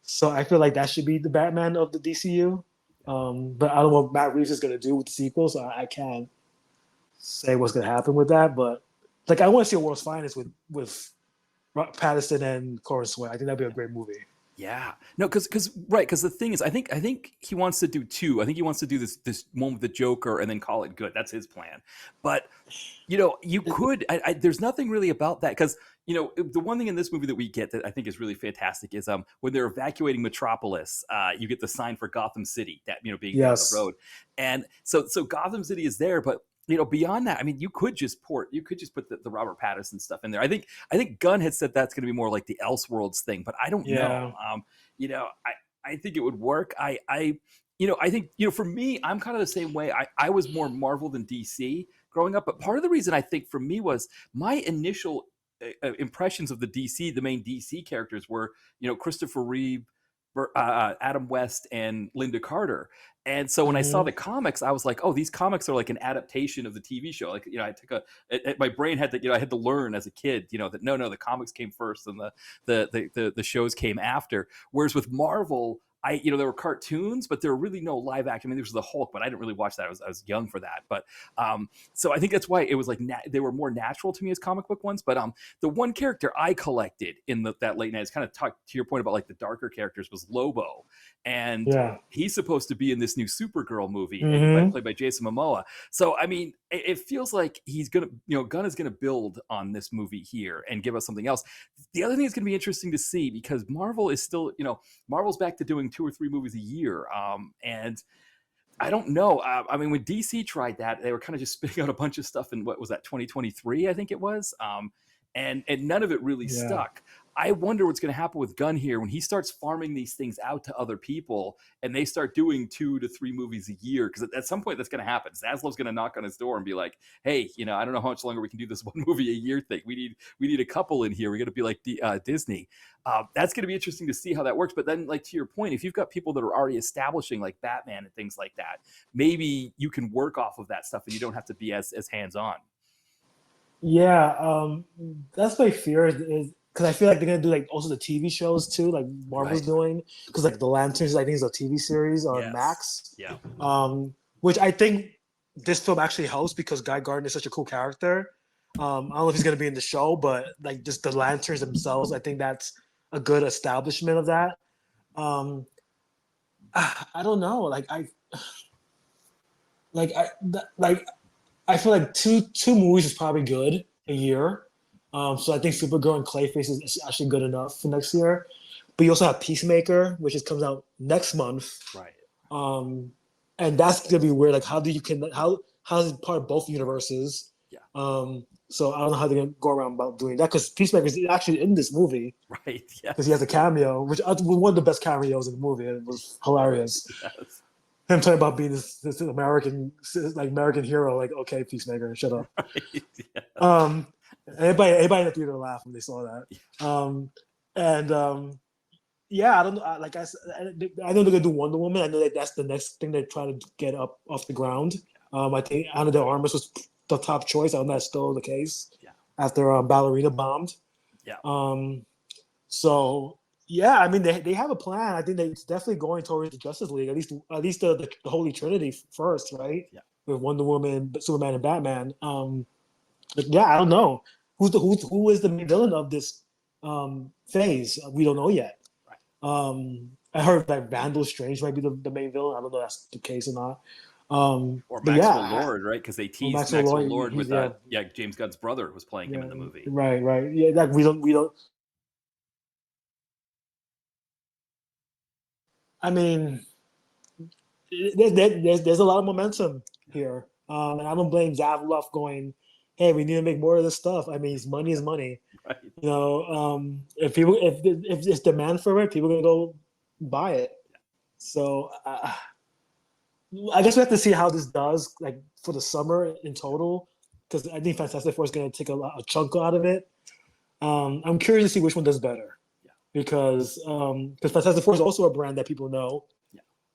So I feel like that should be the Batman of the DCU. But I don't know what Matt Reeves is going to do with the sequel, so I can't say what's going to happen with that. But I want to see a World's Finest with Pattinson and Corman Sweat. I think that'd be a great movie. Yeah, no, because the thing is, I think he wants to do two. I think he wants to do this one with the Joker and then call it good. That's his plan. But you could. There's nothing really about that because the one thing in this movie that we get that I think is really fantastic is when they're evacuating Metropolis, you get the sign for Gotham City that being down the road, and so Gotham City is there, but. Beyond that, I mean, you could just put the Robert Pattinson stuff in there. I think Gunn had said that's going to be more like the Elseworlds thing, but I don't know. I think it would work. I think for me, I'm kind of the same way. I was more Marvel than DC growing up, but part of the reason I think for me was my initial impressions of the main DC characters were Christopher Reeve, Adam West, and Linda Carter. And so when I saw the comics, I was like, oh, these comics are like an adaptation of the TV show. Like, I took my brain had to, I had to learn as a kid, that no, the comics came first and the shows came after. Whereas with Marvel, there were cartoons, but there were really no live action. I mean, there was the Hulk, but I didn't really watch that. I was young for that. But so I think that's why it was like they were more natural to me as comic book ones. But the one character I collected in that late 90s, kind of talked to your point about like the darker characters, was Lobo, and he's supposed to be in this new Supergirl movie, played by Jason Momoa. So I mean, it feels like he's gonna, Gunn is gonna build on this movie here and give us something else. The other thing is gonna be interesting to see because Marvel is still, Marvel's back to doing 2 or 3 movies a year, and I don't know. I mean, when DC tried that, they were kind of just spitting out a bunch of stuff in what was that 2023, I think it was, and none of it really stuck. I wonder what's going to happen with Gunn here when he starts farming these things out to other people and they start doing 2 to 3 movies a year. Because at some point that's going to happen. Zaslav's going to knock on his door and be like, "Hey, I don't know how much longer we can do this 1 movie a year thing. We need a couple in here. We got to be like Disney." That's going to be interesting to see how that works. But then, like to your point, if you've got people that are already establishing like Batman and things like that, maybe you can work off of that stuff and you don't have to be as hands on. Yeah, that's my fear is because I feel like they're gonna do like also the TV shows too, like Marvel's doing. Because like the Lanterns, I think is a TV series on Max. Yeah. Which I think this film actually helps because Guy Gardner is such a cool character. I don't know if he's gonna be in the show, but like just the Lanterns themselves, I think that's a good establishment of that. I don't know, I feel like two movies is probably good a year. So I think Supergirl and Clayface is actually good enough for next year. But you also have Peacemaker, which comes out next month. Right. Um, and that's gonna be weird. Like, how is it part of both universes? Yeah. So I don't know how they're gonna go around about doing that because Peacemaker is actually in this movie Right. Yeah. because he has a cameo, which was one of the best cameos in the movie. It was hilarious. Yes. Him talking about being this American hero. Like, okay, Peacemaker, shut up. Right. Yeah. Um, everybody in the theater laughed when they saw that. And yeah, I don't know. Like I know they're gonna do Wonder Woman. I know that that's the next thing they're trying to get up off the ground. I think Ana de Armas was the top choice. I don't know if that's still the case. Yeah. After Ballerina bombed. Yeah. So yeah, I mean they have a plan. I think they're definitely going towards the Justice League. At least the Holy Trinity first, right? Yeah. With Wonder Woman, Superman, and Batman. But yeah, I don't know who is the main villain of this phase. We don't know yet. I heard that Vandal Strange might be the main villain. I don't know if that's the case or not. Or Maxwell Lord, right? Because they teased Maxwell Lord with James Gunn's brother was playing him in the movie. Right. Yeah, like we don't. I mean, there's a lot of momentum here, and I don't blame Zavloff going, "Hey, we need to make more of this stuff." I mean, money is money. Right. You know, if there's demand for it, people are gonna go buy it. So I guess we have to see how this does, like for the summer in total, because I think Fantastic Four is gonna take a chunk out of it. I'm curious to see which one does better, because Fantastic Four is also a brand that people know.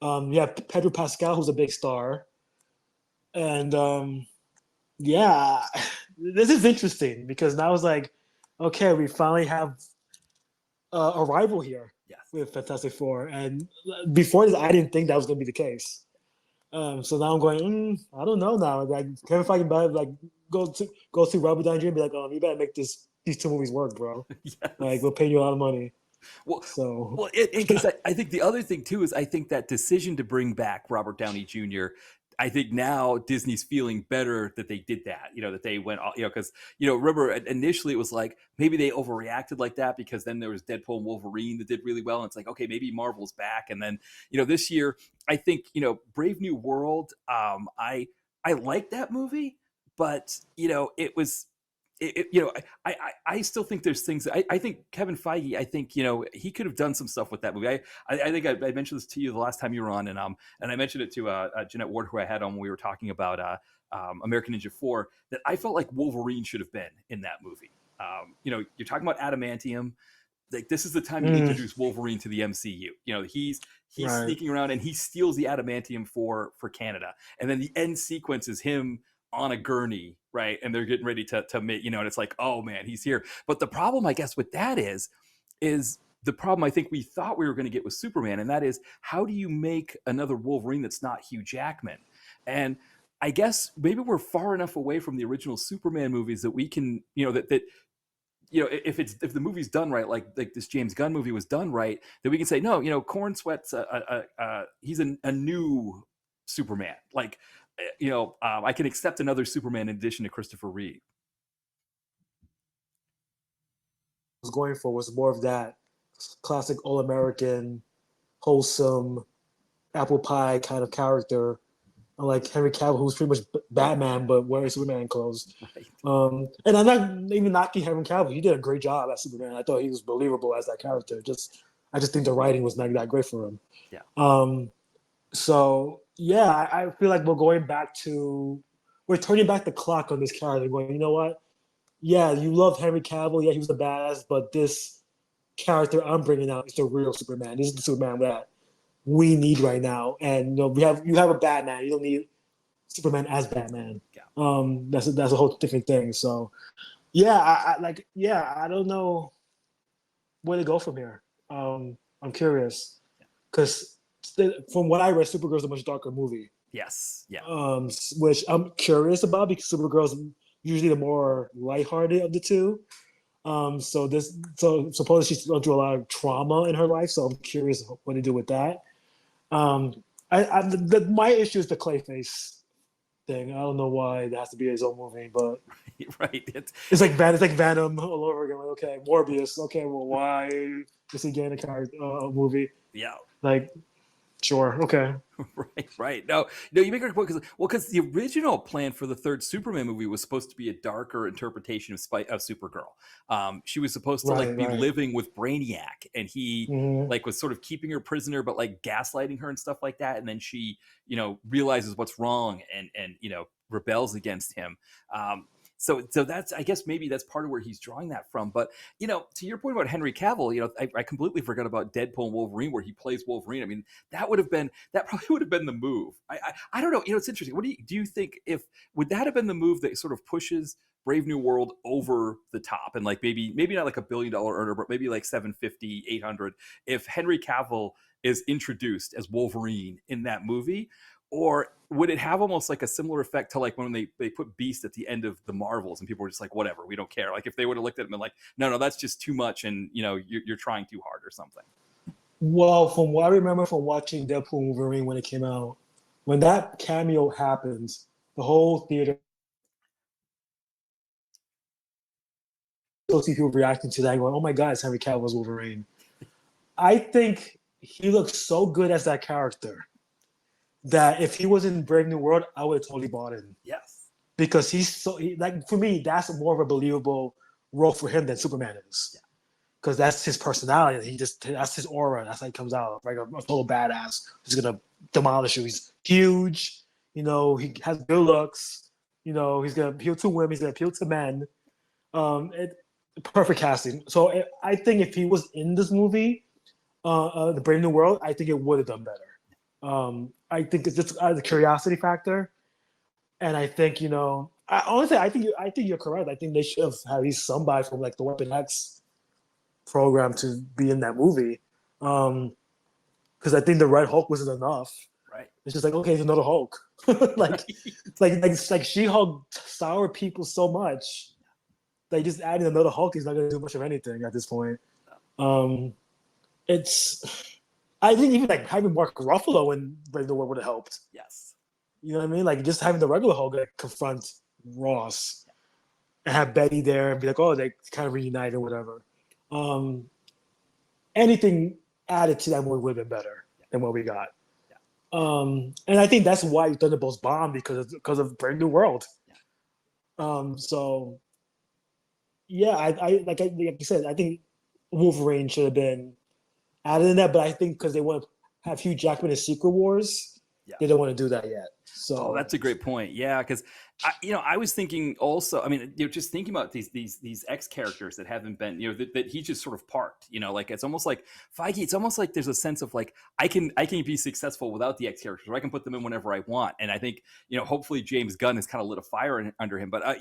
You have Pedro Pascal, who's a big star, and this is interesting because now it's like, okay, we finally have a rival here with Fantastic Four, and before this, I didn't think that was going to be the case. So now I'm going, I don't know now. Like Kevin Feige better go see Robert Downey Jr. and be like, you better make these two movies work, bro. Yes. Like we'll pay you a lot of money. Because I think the other thing too is I think that decision to bring back Robert Downey Jr. I think now Disney's feeling better that they did that, that they went, because, remember initially it was like, maybe they overreacted like that because then there was Deadpool and Wolverine that did really well. And it's like, okay, maybe Marvel's back. And then, this year, I think, Brave New World, I like that movie, but, it was, I still think there's things. I think Kevin Feige. I think he could have done some stuff with that movie. I think I mentioned this to you the last time you were on, and I mentioned it to Jeanette Ward, who I had on when we were talking about American Ninja 4. That I felt like Wolverine should have been in that movie. You're talking about adamantium. Like this is the time you introduce Wolverine to the MCU. He's right. Sneaking around and he steals the adamantium for Canada, and then the end sequence is him on a gurney, right? And they're getting ready to make, and it's like, oh man, he's here. But the problem, I guess, with that is the problem I think we thought we were going to get with Superman, and that is, how do you make another Wolverine that's not Hugh Jackman? And I guess maybe we're far enough away from the original Superman movies that we can, if the movie's done right, like this James Gunn movie was done right, that we can say, no, Corn Sweat's he's a new Superman. Like, I can accept another Superman in addition to Christopher Reeve. Was going for was more of that classic all-American, wholesome, apple pie kind of character, like Henry Cavill, who's pretty much Batman but wearing Superman clothes. Right. And I'm not even knocking Henry Cavill. He did a great job as Superman. I thought he was believable as that character. I just think the writing was not that great for him. Yeah. So yeah, I feel like we're turning back the clock on this character, going, you know what? Yeah, you love Henry Cavill. Yeah, he was a badass, but this character I'm bringing out is the real Superman. This is the Superman that we need right now. And you have a Batman. You don't need Superman as Batman. Yeah. That's a whole different thing. So yeah, I don't know where to go from here. I'm curious because from what I read, Supergirl is a much darker movie. Yes. Yeah. Which I'm curious about because Supergirl is usually the more lighthearted of the two. So supposedly she's going through a lot of trauma in her life. So I'm curious what to do with that. My issue is the Clayface thing. I don't know why it has to be his own movie, but Right. it's like Venom all over again. Like, okay, Morbius. Okay, well, why is he getting a movie? Yeah. Like, sure, okay. Right. No, you make a good point because the original plan for the third Superman movie was supposed to be a darker interpretation of Supergirl. She was supposed to like Right, be right. living with Brainiac, and he Mm-hmm. like was sort of keeping her prisoner, but like gaslighting her and stuff like that. And then she, realizes what's wrong and rebels against him. So that's, I guess, maybe that's part of where he's drawing that from. But to your point about Henry Cavill, I completely forgot about Deadpool and Wolverine, where he plays Wolverine. I mean, that probably would have been the move. I don't know. It's interesting. What do you think, if would that have been the move that sort of pushes Brave New World over the top, and like maybe not like $1 billion earner, but maybe like 750, 800, if Henry Cavill is introduced as Wolverine in that movie? Or would it have almost like a similar effect to like when they put Beast at the end of the Marvels and people were just like, whatever, we don't care. Like if they would have looked at him and like, no, that's just too much, and you're trying too hard or something. Well, from what I remember from watching Deadpool and Wolverine when it came out, when that cameo happened, the whole theater, still see people reacting to that, going, "Oh my God, it's Henry Cavill's Wolverine." I think he looks so good as that character that if he was in Brave New World, I would have totally bought in Yes. because like for me, that's more of a believable role for him than Superman is. Because that's his personality. That's his aura. That's how he comes out, like a total badass who's gonna demolish you. He's huge. He has good looks. He's gonna appeal to women. He's gonna appeal to men. Perfect casting. So I think if he was in this movie, the Brave New World, I think it would have done better. I think it's just the curiosity factor, and I think honestly, I think you're correct. I think they should have had at least somebody from like the Weapon X program to be in that movie, because I think the Red Hulk wasn't enough. Right. It's just like, okay, it's another Hulk. like, it's like She-Hulk soured people so much. They just adding another Hulk is not going to do much of anything at this point. It's, I think even like having Mark Ruffalo in Brave New World would have helped. Yes. You know what I mean? Like just having the regular Hulk like, confront Ross and have Betty there and be like, oh, they kind of reunited or whatever. Anything added to that movie would have been better than what we got. And I think that's why Thunderbolts bombed because of Brave New World. So yeah, like you said, I think Wolverine should have been added in that, but I think because they want to have Hugh Jackman in Secret Wars, they don't want to do that yet. So that's a great point. Yeah, because I was thinking also. I mean, just thinking about these X characters that haven't been, that he just sort of parked. Like it's almost like Feige. It's almost like there's a sense of like I can be successful without the X characters, or I can put them in whenever I want. And I think hopefully James Gunn has kind of lit a fire under him. But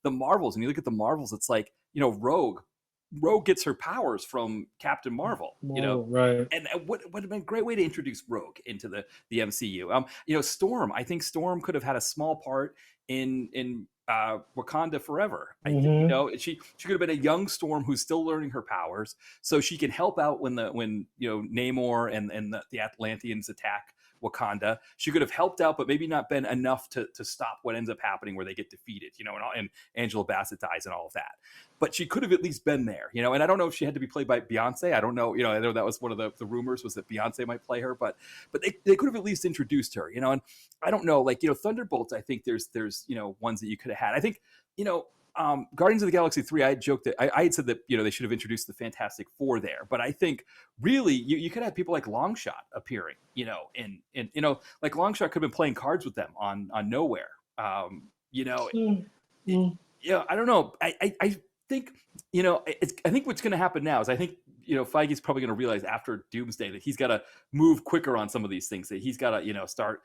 the Marvels. When you look at the Marvels, it's like Rogue gets her powers from Captain Marvel, right? And what would have been a great way to introduce Rogue into the MCU. Storm. I think Storm could have had a small part in Wakanda Forever. I think she could have been a young Storm who's still learning her powers, so she can help out when Namor and the Atlanteans attack Wakanda. She could have helped out, but maybe not been enough to stop what ends up happening where they get defeated, and Angela Bassett dies and all of that. But she could have at least been there, and I don't know if she had to be played by Beyonce. I don't know, I know that was one of the rumors was that Beyonce might play her, but they could have at least introduced her, and I don't know, like, Thunderbolts, I think there's ones that you could have had. I think, Guardians of the Galaxy 3, I had joked that I had said that, they should have introduced the Fantastic Four there. But I think really you could have people like Longshot appearing, and like Longshot could have been playing cards with them on Nowhere. I don't know. I think, I think what's going to happen now is I think, Feige's probably going to realize after Doomsday that he's got to move quicker on some of these things, that he's got to, start,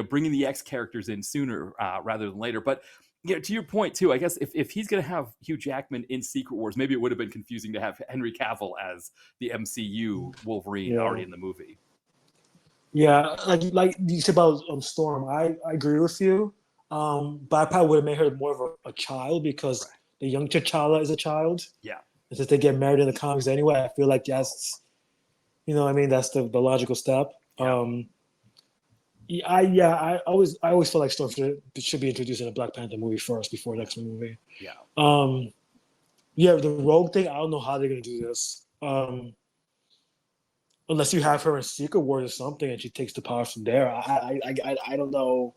bringing the X characters in sooner rather than later. But, to your point too, I guess if he's going to have Hugh Jackman in Secret Wars, maybe it would have been confusing to have Henry Cavill as the MCU Wolverine already in the movie. Yeah, like you said about Storm, I agree with you. But I probably would have made her more of a child because the young T'Challa is a child. Yeah. And since they get married in the comics anyway, I feel like that's, that's the logical step. Yeah. I always feel like Storm should be introduced in a Black Panther movie first before the X-Men movie. Yeah. Yeah, the Rogue thing, I don't know how they're gonna do this. Unless you have her in Secret Wars or something, and she takes the power from there. I don't know.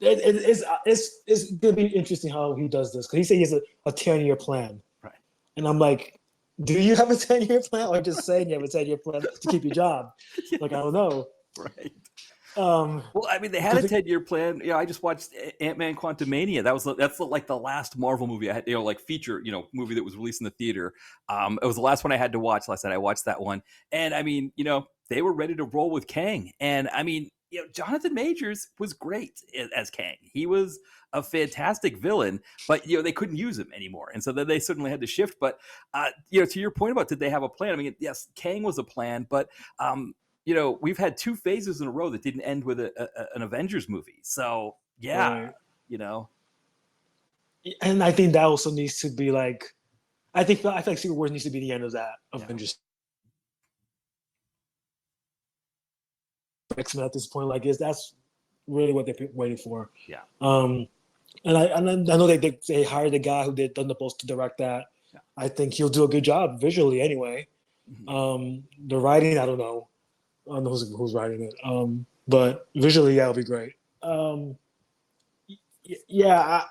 It's gonna be interesting how he does this because he said he has a 10-year plan, Right. and I'm like, do you have a 10-year plan, or just saying you have a 10-year plan to keep your job? Like I don't know. Right. Um, Well, I mean, they had a 10-year plan. I just watched Ant-Man Quantumania. That's like the last Marvel movie I had, like feature, movie that was released in the theater. It was the last one I had to watch last night. I watched that one. And I mean, they were ready to roll with Kang. And I mean, Jonathan Majors was great as Kang. He was a fantastic villain, but they couldn't use him anymore, and so then they certainly had to shift. But to your point about did they have a plan? I mean, yes, Kang was a plan, but we've had 2 phases in a row that didn't end with an Avengers movie. So yeah, right. And I think that also needs to be like, I feel like Secret Wars needs to be the end of that Avengers. X-Men at this point, like that's really what they're waiting for. Yeah. And I know they hired the guy who did Thunderbolts to direct that. Yeah. I think he'll do a good job visually anyway. Mm-hmm. The writing, I don't know who's writing it. But visually, yeah, it'll be great.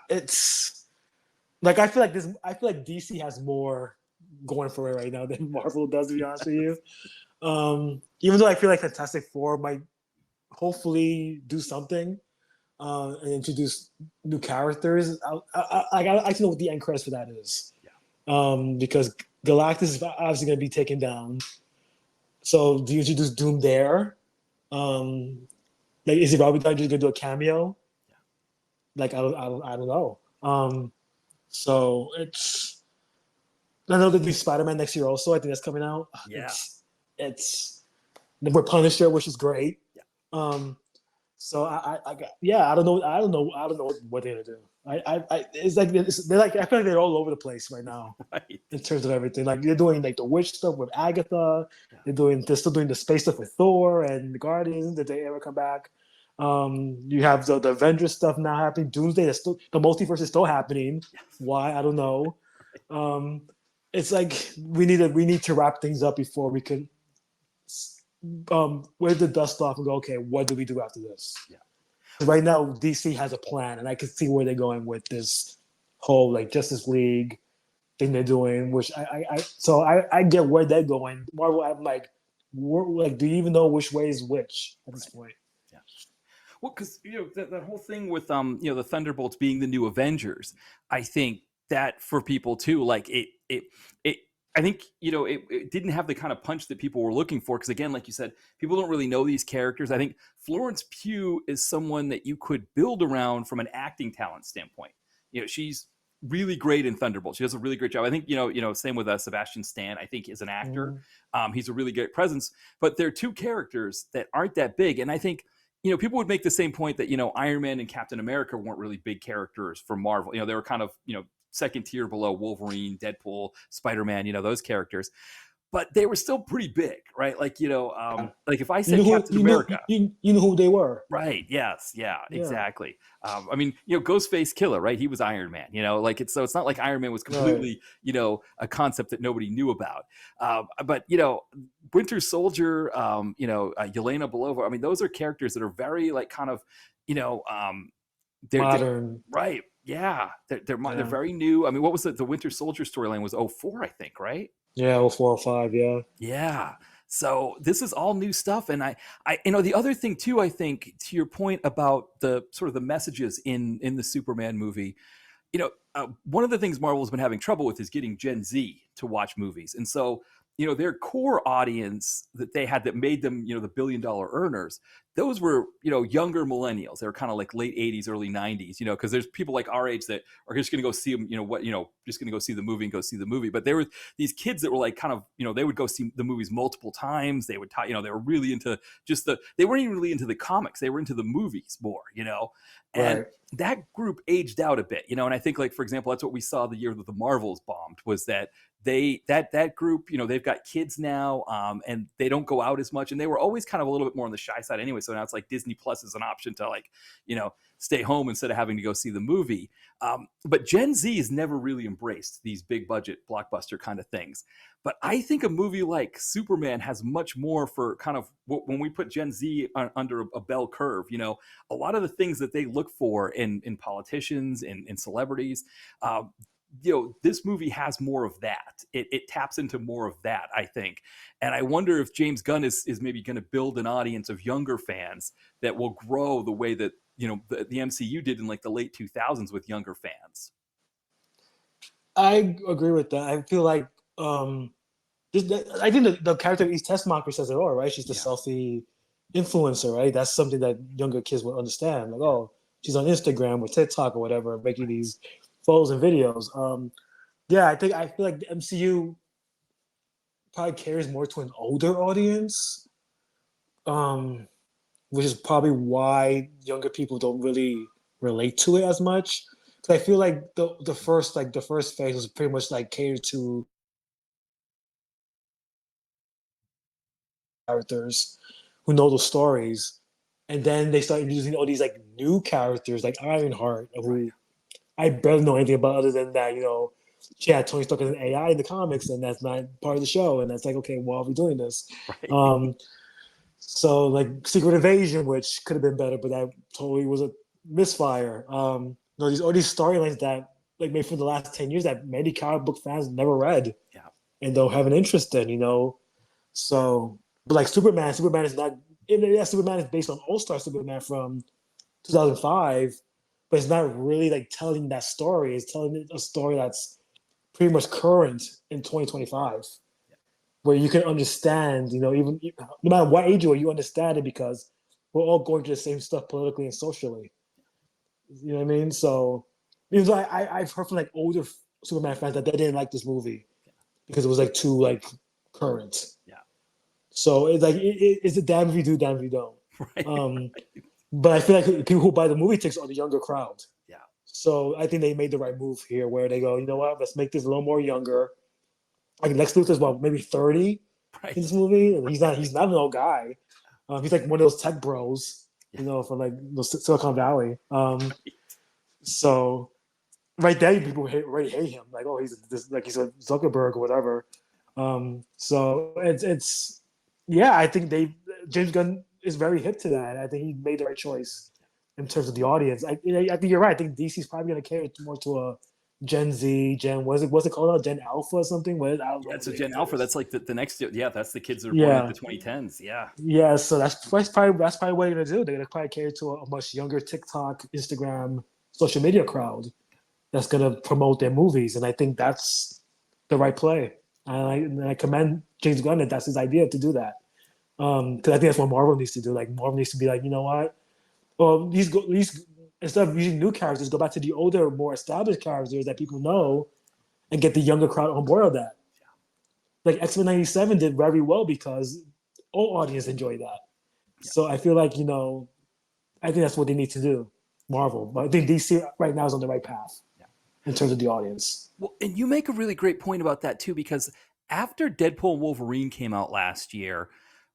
It's like I feel like DC has more going for it right now than Marvel does, to be honest with you. Even though I feel like Fantastic Four might hopefully do something and introduce new characters. I don't know what the end credits for that is. Yeah. Because Galactus is obviously going to be taken down. So do you introduce Doom there? Like, is he probably just going to do a cameo? Yeah. Like, I don't know. So I know there'll be Spider-Man next year also. I think that's coming out. Yeah. It's we're Punisher, which is great. Yeah. So I don't know what they're gonna do. It's like they're like I feel like they're all over the place right now, right, in terms of everything. Like they're doing like the witch stuff with Agatha. Yeah. They're still doing the space stuff with Thor and the Guardians. Did they ever come back? You have the Avengers stuff now happening. Doomsday, the multiverse is still happening. Yes. Why? I don't know. It's like we need to wrap things up before we can wave the dust off and go, okay, what do we do after this? Yeah. Right now, DC has a plan, and I can see where they're going with this whole like Justice League thing they're doing. Which I get where they're going. Marvel, I'm like, do you even know which way is which at this point? Yeah. Well, because that whole thing with the Thunderbolts being the new Avengers, I think that for people too, like it I think, it didn't have the kind of punch that people were looking for. Because again, like you said, people don't really know these characters. I think Florence Pugh is someone that you could build around from an acting talent standpoint. She's really great in Thunderbolt. She does a really great job. I think, same with Sebastian Stan, I think is an actor. Mm-hmm. He's a really great presence. But they're 2 characters that aren't that big. And I think, people would make the same point that, Iron Man and Captain America weren't really big characters for Marvel. They were kind of, second tier below Wolverine, Deadpool, Spider-Man, those characters. But they were still pretty big, right? Like, like if I said Captain America. You know who they were. Right, yes, yeah. Exactly. I mean, Ghostface Killer, right? He was Iron Man, like it's not like Iron Man was completely, right, a concept that nobody knew about. But, Winter Soldier, Yelena Belova, I mean, those are characters that are very like kind of, modern. Right. Yeah, they're very new. I mean, what was the Winter Soldier storyline was 2004, I think, right? Yeah, 2004, 2005, yeah. Yeah. So this is all new stuff, and I the other thing too, I think to your point about the sort of the messages in the Superman movie, one of the things Marvel has been having trouble with is getting Gen Z to watch movies, and so their core audience that they had that made them the $1 billion earners, those were, younger millennials. They were kind of like late 80s, early 90s, because there's people like our age that are just going to go see them, just going to go see the movie and go see the movie. But there were these kids that were like kind of, they would go see the movies multiple times. They would, they were really into they weren't even really into the comics. They were into the movies more, and Right. that group aged out a bit, and I think, like, for example, that's what we saw the year that the Marvels bombed, was that that group, they've got kids now, and they don't go out as much, and they were always kind of a little bit more on the shy side anyway. So now it's like Disney Plus is an option to, like, stay home instead of having to go see the movie. But Gen Z has never really embraced these big budget blockbuster kind of things. But I think a movie like Superman has much more for kind of when we put Gen Z under a bell curve. A lot of the things that they look for in politicians, in celebrities. This movie has more of that. It taps into more of that, I think. And I wonder if James Gunn is maybe going to build an audience of younger fans that will grow the way that, the MCU did in like the late 2000s with younger fans. I agree with that. I feel like I think the character East Tessmacher says it all, right? She's the selfie influencer, right? That's something that younger kids will understand. Like, oh, she's on Instagram or TikTok or whatever, making these photos and videos. I feel like the MCU probably carries more to an older audience, which is probably why younger people don't really relate to it as much. Because I feel like the first phase was pretty much like catered to characters who know the stories, and then they start introducing all these like new characters like Ironheart, who I barely know anything about other than that. She had Tony Stark as an AI in the comics, and that's not part of the show. And that's like, okay, why are we doing this? Right. So like Secret Invasion, which could have been better, but that totally was a misfire. All these storylines that like maybe for the last 10 years that many comic book fans never read Yeah. and don't have an interest in. So, but like Superman is not. Superman is based on All Star Superman from 2005, but it's not really like telling that story. It's telling a story that's pretty much current in 2025, where you can understand. Even no matter what age you are, you understand it because we're all going through the same stuff politically and socially. You know what I mean? So, even though I've heard from like older Superman fans that they didn't like this movie because it was like too like current. Yeah. So it's like it's a damn if you do, damn if you don't. Right. But I feel like people who buy the movie tickets are the younger crowd. Yeah. So I think they made the right move here, where they go, you know what, let's make this a little more younger. Like Lex Luthor's about maybe 30 Right. in this movie, and he's not an old guy. He's like one of those tech bros, from like Silicon Valley. So right there, people already hate him. Like, oh, he's he's a Zuckerberg or whatever. So it's I think James Gunn is very hip to that. I think he made the right choice in terms of the audience. I think you're right. I think DC's probably going to cater more to a Gen Z, what's it called? Gen Alpha or something? I don't know That's a what Gen it Alpha. is. That's like the next. Yeah, that's the kids that are born like the Yeah, 2010s. Yeah. yeah. So that's probably what they're going to do. They're going to probably cater to a much younger TikTok, Instagram, social media crowd that's going to promote their movies, and I think that's the right play. And I commend James Gunn that that's his idea to do that. Because I think that's what Marvel needs to do. Like Marvel needs to be like, you know what? Well, these instead of using new characters, go back to the older, more established characters that people know, and get the younger crowd on board with that. Like X-Men '97 did very well because all audience enjoyed that. Yeah. So I feel like I think that's what they need to do, Marvel. But I think DC right now is on the right path in terms of the audience. Well, and you make a really great point about that too, because after Deadpool and Wolverine came out last year,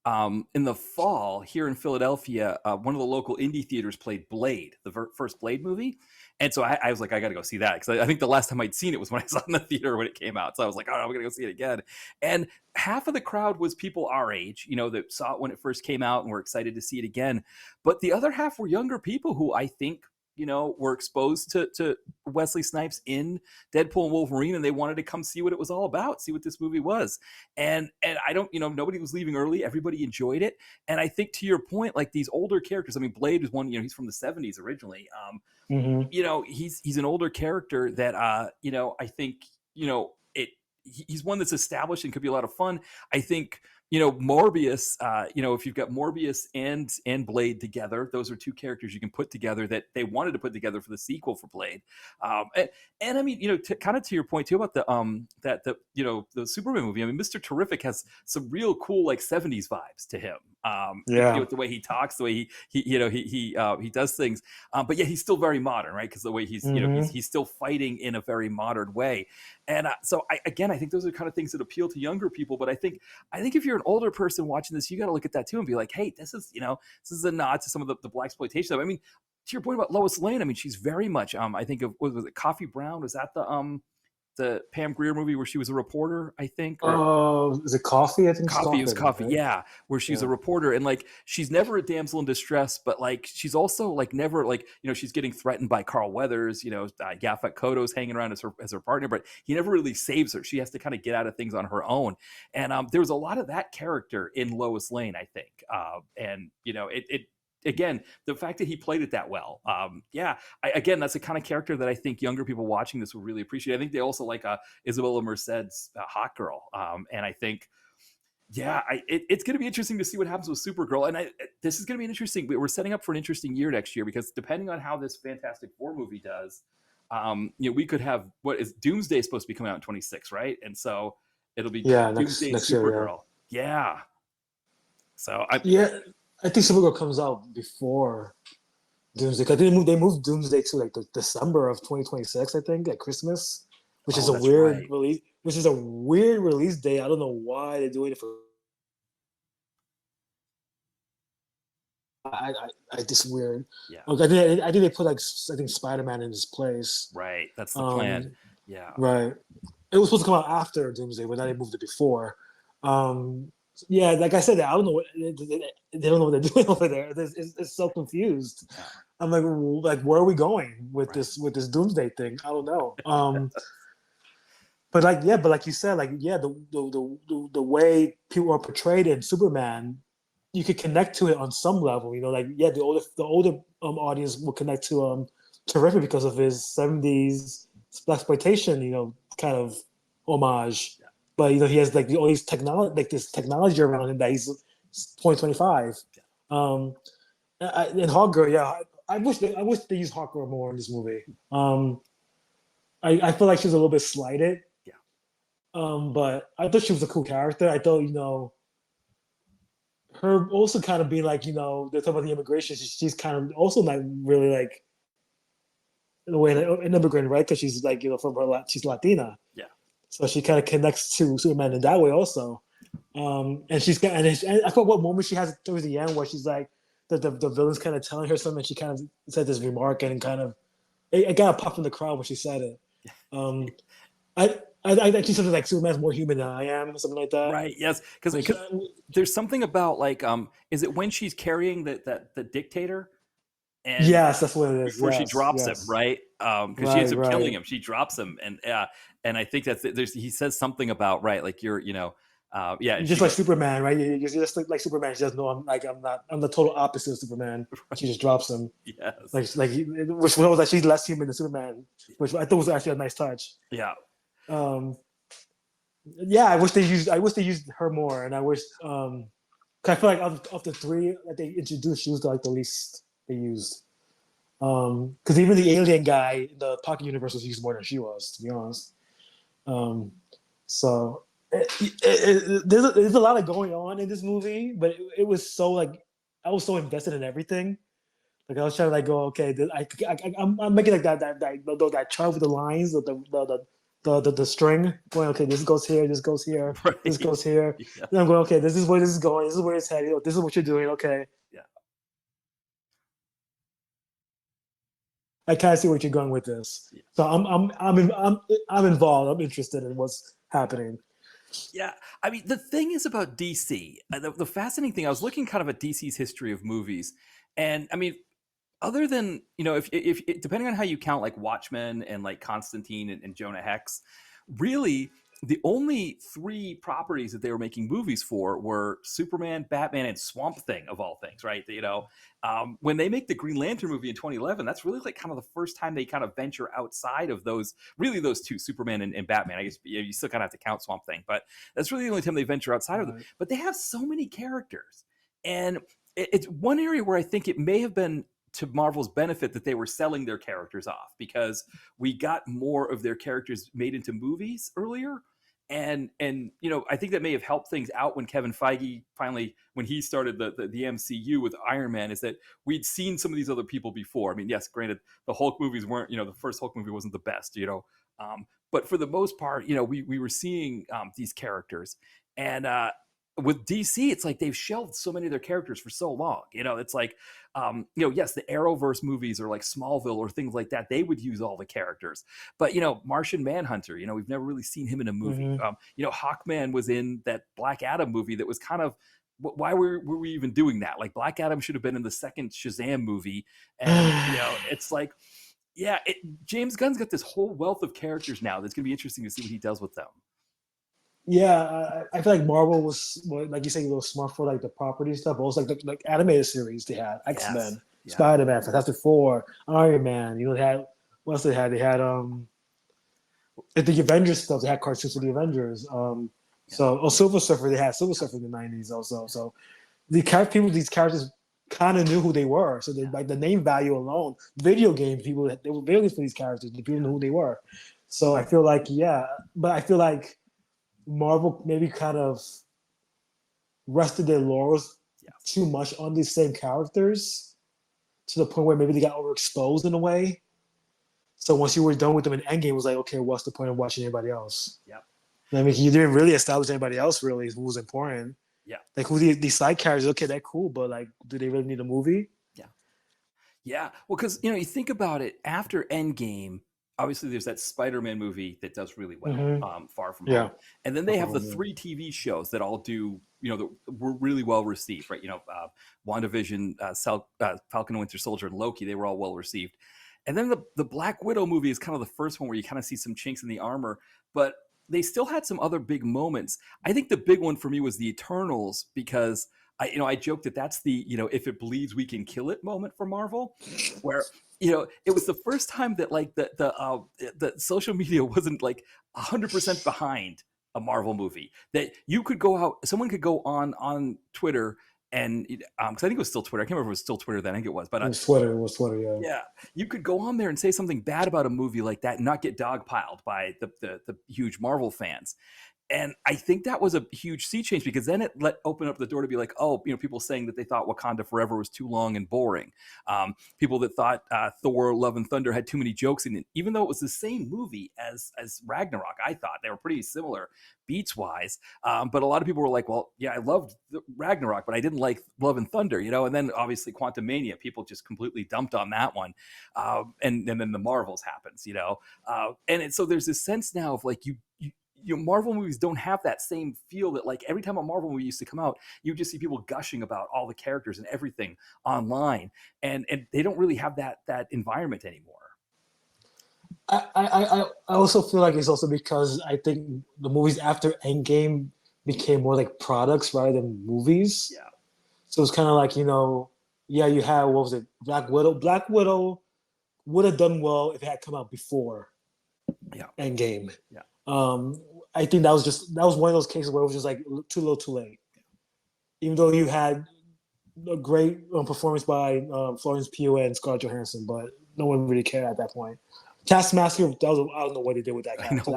in the fall here in Philadelphia, one of the local indie theaters played Blade, the first Blade movie. And so I was like, I got to go see that, because I think the last time I'd seen it was when I saw it in the theater when it came out. So I was like, oh, I'm going to go see it again. And half of the crowd was people our age, that saw it when it first came out and were excited to see it again. But the other half were younger people who I think were exposed to Wesley Snipes in Deadpool and Wolverine, and they wanted to come see what it was all about, see what this movie was. And I don't, nobody was leaving early. Everybody enjoyed it. And I think, to your point, like these older characters, I mean, Blade is one, he's from the 70s originally. He's an older character that, I think, he's one that's established and could be a lot of fun. I think Morbius, if you've got Morbius and Blade together, those are two characters you can put together that they wanted to put together for the sequel for Blade. And I mean, kind of to your point too about the Superman movie. I mean, Mr. Terrific has some real cool like 70s vibes to him. Yeah. The way he talks, the way he does things. But yeah, he's still very modern, right? Because the way he's still fighting in a very modern way. And so I think those are kind of things that appeal to younger people. But I think if you're an older person watching this, you got to look at that too and be like, hey, this is a nod to some of the blaxploitation stuff. I mean, to your point about Lois Lane, I mean, she's very much I think of, what was it, Coffee Brown? Was that the Pam Grier movie where she was a reporter, I think? Is it Coffee? I think Coffee. It was Coffee, right? yeah, where she's a reporter, and like she's never a damsel in distress, but like she's also like never like she's getting threatened by Carl Weathers, Yaphet Kotto's hanging around as her partner, but he never really saves her. She has to kind of get out of things on her own, and there was a lot of that character in Lois Lane, I think, and it again, the fact that he played it that well, again, that's the kind of character that I think younger people watching this will really appreciate. I think they also like Isabella Merced's Hot Girl, and I think, it's going to be interesting to see what happens with Supergirl, and this is going to be an interesting. We're setting up for an interesting year next year because depending on how this Fantastic Four movie does, we could have what is Doomsday supposed to be coming out in 26, right? And so it'll be Doomsday next Supergirl, yeah. So I think Supergirl comes out before Doomsday because they moved Doomsday to like the December of 2026, I think, at Christmas, which is a weird release. Which is a weird release date. I don't know why they're doing it for. I just weird. Yeah. Okay, I think they put like Spider-Man in his place. Right. That's the plan. Yeah. Right. It was supposed to come out after Doomsday, but now they moved it before. Like I said, I don't know what they don't know what they're doing over there. It's so confused. Yeah. I'm like, where are we going with this Doomsday thing? I don't know. But like you said, the way people are portrayed in Superman, you could connect to it on some level. The older audience will connect to Terrific because of his 70s blaxploitation, kind of homage. Yeah. But he has like all these this technology around him that he's 2025. Yeah. And Hawkgirl, I wish they used Hawkgirl more in this movie. I feel like she was a little bit slighted. Yeah. But I thought she was a cool character. I thought her also kind of being like they're talking about the immigration. She's kind of also not really like in a way an immigrant, right? Because she's like she's Latina. Yeah. So she kind of connects to Superman in that way also. And I forgot what moment she has towards the end where she's like the villain's kind of telling her something. And she kind of said this remark and kind of it kind of popped in the crowd when she said it. I think something like Superman's more human than I am, something like that. Right. Yes. Because there's something about like is it when she's carrying the dictator? And yes, that's what it is. Before she drops him, right? Because she ends up killing him. She drops him, and I think he says something about like you're just like Superman, right? You're just like Superman. She doesn't know I'm the total opposite of Superman. She just drops him. Yes. Which was like she's less human than Superman, which I thought was actually a nice touch. Yeah. I wish they used her more, and I wish I feel like of the three that they introduced, she was like the least they used. Because even the alien guy in the Pocket Universe was used more than she was, to be honest. So there's a lot of going on in this movie, but it was so like I was so invested in everything. Like I was trying to like go, okay, I'm making like that chart with the lines of the string going, okay, this goes here, this goes here, right. This goes here. Yeah. Then I'm going, okay, this is where this is going, this is where it's headed, this is what you're doing, okay. Yeah. I kind of see what you're going with this. Yeah. So I'm involved. I'm interested in what's happening. Yeah, I mean the thing is about DC. The fascinating thing, I was looking kind of at DC's history of movies, and I mean, other than if depending on how you count like Watchmen and like Constantine and Jonah Hex, really the only three properties that they were making movies for were Superman, Batman, and Swamp Thing, of all things, right? When they make the Green Lantern movie in 2011, that's really like kind of the first time they kind of venture outside of those two, Superman and Batman. I guess you still kind of have to count Swamp Thing, but that's really the only time they venture outside of them. But they have so many characters, and it's one area where I think it may have been to Marvel's benefit that they were selling their characters off, because we got more of their characters made into movies earlier. And I think that may have helped things out when Kevin Feige finally, when he started the MCU with Iron Man, is that we'd seen some of these other people before. I mean, yes, granted, the Hulk movies weren't, the first Hulk movie wasn't the best, but for the most part, we were seeing these characters. And with DC, it's like they've shelved so many of their characters for so long. It's like, yes, the Arrowverse movies or like Smallville or things like that, they would use all the characters. But, Martian Manhunter, we've never really seen him in a movie. Mm-hmm. Hawkman was in that Black Adam movie that was kind of, why were we even doing that? Like, Black Adam should have been in the second Shazam movie. And, it's like, yeah, James Gunn's got this whole wealth of characters now that's going to be interesting to see what he does with them. Yeah, I feel like Marvel was, like you say, a little smart for like the property stuff, but also like the animated series they had, X-Men, yes. Spider-Man, Fantastic Four, Iron Man. They had, what else they had? They had the Avengers stuff. They had cartoons for the Avengers. Silver Surfer. They had Silver Surfer in the '90s also. So these characters kind of knew who they were. So like the name value alone, video game people, they were video games for these characters. The people knew who they were. So I feel like but I feel like Marvel maybe kind of rested their laurels too much on these same characters to the point where maybe they got overexposed in a way. So once you were done with them in Endgame, it was like, okay, what's the point of watching anybody else? Yeah. I mean, you didn't really establish anybody else really who was important. Yeah. Like who these side characters, okay, they're cool, but like, do they really need a movie? Yeah. Yeah. Well, because, you think about it, after Endgame, obviously there's that Spider-Man movie that does really well, mm-hmm. Far From Home. And then they have the 3 TV shows that all do, that were really well received, right? WandaVision, Falcon and Winter Soldier, and Loki, they were all well received. And then the Black Widow movie is kind of the first one where you kind of see some chinks in the armor, but they still had some other big moments. I think the big one for me was the Eternals, because I joked that that's the, if it bleeds, we can kill it moment for Marvel, where, it was the first time that like the social media wasn't like 100% behind a Marvel movie, that you could go out, someone could go on Twitter and because I think it was still Twitter. I can't remember if it was still Twitter then. I think it was, but it was Twitter. It was Twitter. Yeah. Yeah, you could go on there and say something bad about a movie like that and not get dogpiled by the huge Marvel fans. And I think that was a huge sea change, because then it open up the door to be like, people saying that they thought Wakanda Forever was too long and boring. People that thought Thor: Love and Thunder had too many jokes in it, even though it was the same movie as Ragnarok. I thought they were pretty similar beats wise. But a lot of people were like, well, yeah, I loved Ragnarok, but I didn't like Love and Thunder, And then obviously Quantumania, people just completely dumped on that one. And then the Marvels happens, and so there's this sense now of like, Marvel movies don't have that same feel that like every time a Marvel movie used to come out, you just see people gushing about all the characters and everything online, and they don't really have that environment anymore. I also feel like it's also because I think the movies after Endgame became more like products rather than movies. Yeah. So it's kind of like, you had, what was it, Black Widow. Black Widow would have done well if it had come out before Endgame. Yeah. I think that was one of those cases where it was just like too little, too late. Even though you had a great performance by Florence Pugh and Scarlett Johansson, but no one really cared at that point. Taskmaster, I don't know what they did with that character.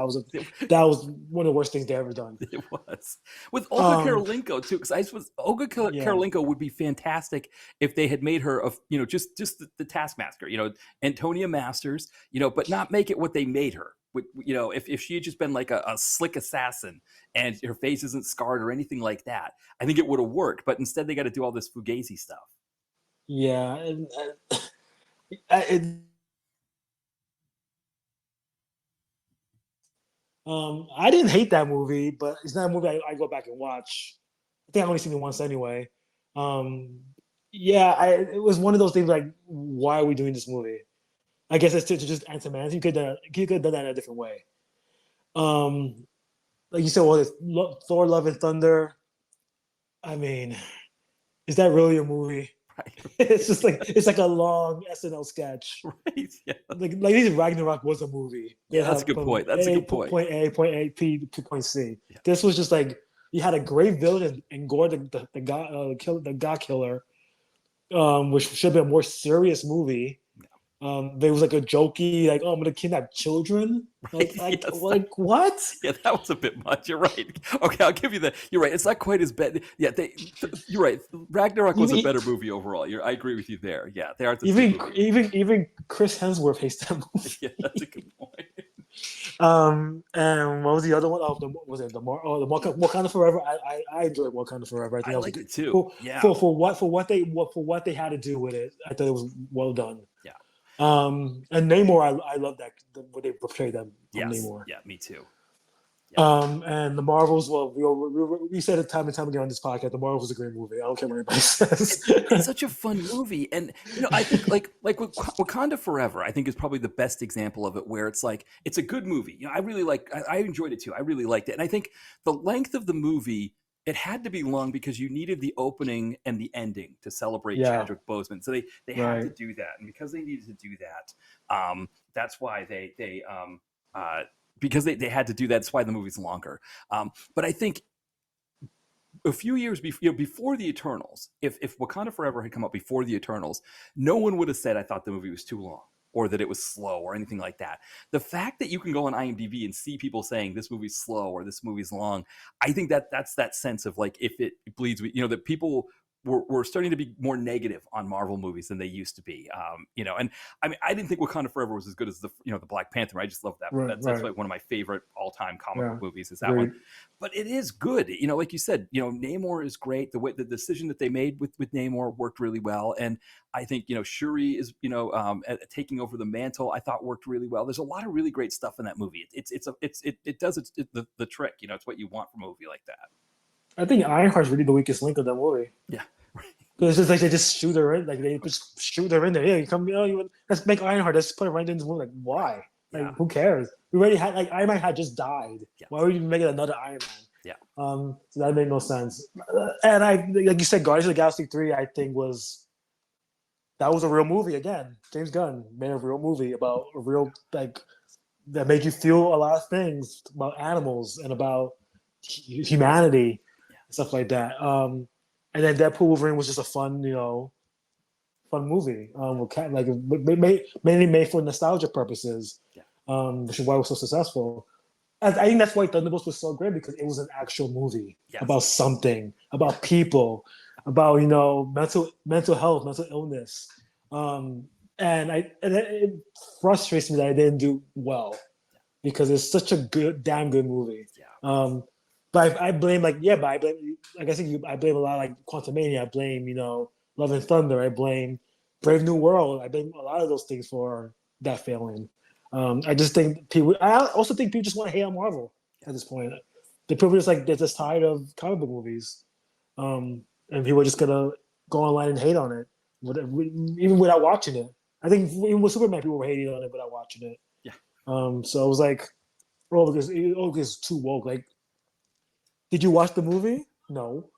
That was one of the worst things they ever done. It was with Olga Kurylenko too, because I suppose Olga Kurylenko would be fantastic if they had made her just the Taskmaster, Antonia Masters, but not make it what they made her. If she had just been like a slick assassin and her face isn't scarred or anything like that, I think it would have worked. But instead, they got to do all this fugazi stuff. Yeah, I didn't hate that movie, but it's not a movie I go back and watch. I think I've only seen it once anyway. It was one of those things like, why are we doing this movie? I guess it's to just answer man. You could have done that in a different way. Um, like you said, well, it's Thor: Love and Thunder. I mean, is that really a movie? Right. It's just like it's like a long SNL sketch. Right. Yeah. Like these Ragnarok was a movie. They Yeah, that's a have good from point. That's a good point. point A, point A, P to point C. Yeah. This was just like you had a great villain in Gore, the god, the God Killer, which should be a more serious movie. There was like a jokey, like, oh, I'm gonna kidnap children. Right. Yes. What? Yeah, that was a bit much. You're right. Okay, I'll give you that. You're right. It's not quite as bad. Yeah, you're right. Ragnarok was a Even better movie overall. I agree with you there. Yeah, they aren't the same even movie. even Chris Hemsworth hates that movie. Yeah, that's a good point. And what was the other one? Oh, was it the Wakanda Forever? I enjoyed Wakanda Forever. I think I that was liked good it too. Yeah. For what they had to do with it. I thought it was well done. Yeah. And Namor, I love that what they portrayed them of Yes. Namor. Yeah, me too. Yeah. And the Marvels, well, we said it time and time again on this podcast. The Marvels is a great movie. I don't care what anybody says. It's such a fun movie, and I think like with Wakanda Forever, I think is probably the best example of it, where it's like it's a good movie. I really I enjoyed it too. I really liked it, and I think the length of the movie, it had to be long because you needed the opening and the ending to celebrate Yeah. Chadwick Boseman. So they had to do that, and because they needed to do that, that's why they because they had to do that. That's why the movie's longer. But I think a few years before the Eternals, if Wakanda Forever had come out before the Eternals, no one would have said I thought the movie was too long or that it was slow or anything like that. The fact that you can go on IMDb and see people saying this movie's slow or this movie's long, I think that's that sense of like if it bleeds, that people were starting to be more negative on Marvel movies than they used to be. And I mean, I didn't think Wakanda Forever was as good as the Black Panther. I just love that. Right, That's like one of my favorite all-time comic book movies is that Great. one. But it is good. Like you said, Namor is great. The decision that they made with Namor worked really well. And I think, Shuri is, taking over the mantle, I thought worked really well. There's a lot of really great stuff in that movie. It does the trick. It's what you want from a movie like that. I think Ironheart's really the weakest link of that movie. Yeah. Because it's just like they just shoot her in, like they just shoot her in there. Yeah, you come, let's make Ironheart. Let's put it right in this movie. Like, why? Like, who cares? We already had Iron Man had just died. Yeah. Why would you make it another Iron Man? Yeah. So that made no sense. And like you said, Guardians of the Galaxy 3, I think was a real movie again. James Gunn made a real movie about a real that made you feel a lot of things about animals and about humanity. Stuff like that. And then Deadpool Wolverine was just a fun, fun movie. Mainly made for nostalgia purposes, which is why it was so successful. I think that's why Thunderbolts was so great because it was an actual movie about something, about people, about mental health, mental illness. And it frustrates me that I didn't do well because it's such a damn good movie. Yeah. But I blame I blame a lot like Quantumania. I blame Love and Thunder. I blame Brave New World. I blame a lot of those things for that failing. I just think people. I also think people just want to hate on Marvel at this point. The people they're just tired of comic book movies, and people are just gonna go online and hate on it, even without watching it. I think even with Superman, people were hating on it without watching it. Yeah. So it was like, because it's too woke. Like, did you watch the movie? No.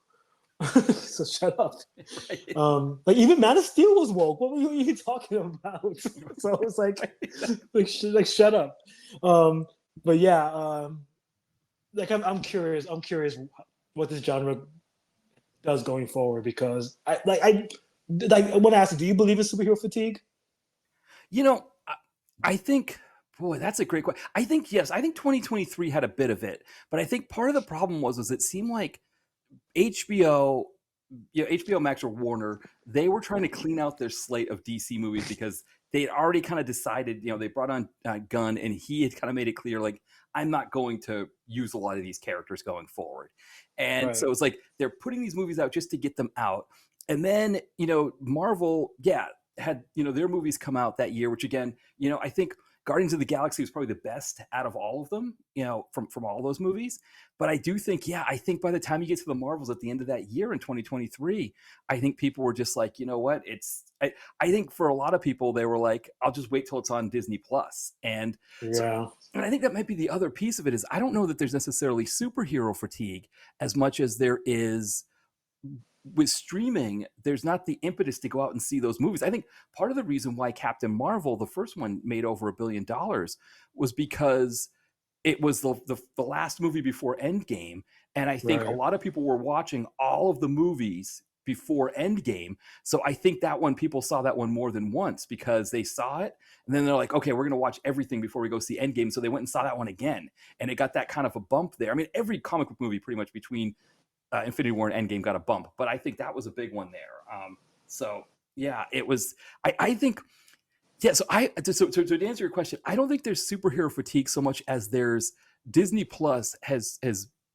So shut up. Right. Even Man of Steel was woke. What were you even talking about? So it's like shut up. But yeah, I'm curious. I'm curious what this genre does going forward because I want to ask you, do you believe in superhero fatigue? I think. Boy, that's a great question. I think yes. I think 2023 had a bit of it, but I think part of the problem was it seemed like HBO, HBO Max or Warner, they were trying to clean out their slate of DC movies because they had already kind of decided. They brought on Gunn, and he had kind of made it clear, like, I'm not going to use a lot of these characters going forward. And so it's like they're putting these movies out just to get them out, and then Marvel, had their movies come out that year, which again, I think. Guardians of the Galaxy was probably the best out of all of them, from all those movies. But I do think, I think by the time you get to the Marvels at the end of that year in 2023, I think people were just like, you know what? I think for a lot of people, they were like, I'll just wait till it's on Disney Plus. And Yeah. and I think that might be the other piece of it is I don't know that there's necessarily superhero fatigue as much as there is with streaming. There's not the impetus to go out and see those movies. I think part of the reason why Captain Marvel, the first one, made over $1 billion was because it was the last movie before Endgame. And I think a lot of people were watching all of the movies before Endgame. So I think that one, people saw that one more than once because they saw it. And then they're like, okay, we're going to watch everything before we go see Endgame. So they went and saw that one again. And it got that kind of a bump there. I mean, every comic book movie pretty much between Infinity War and Endgame got a bump. But I think that was a big one there. So yeah, it was, I think, yeah. So to answer your question, I don't think there's superhero fatigue so much as there's Disney Plus has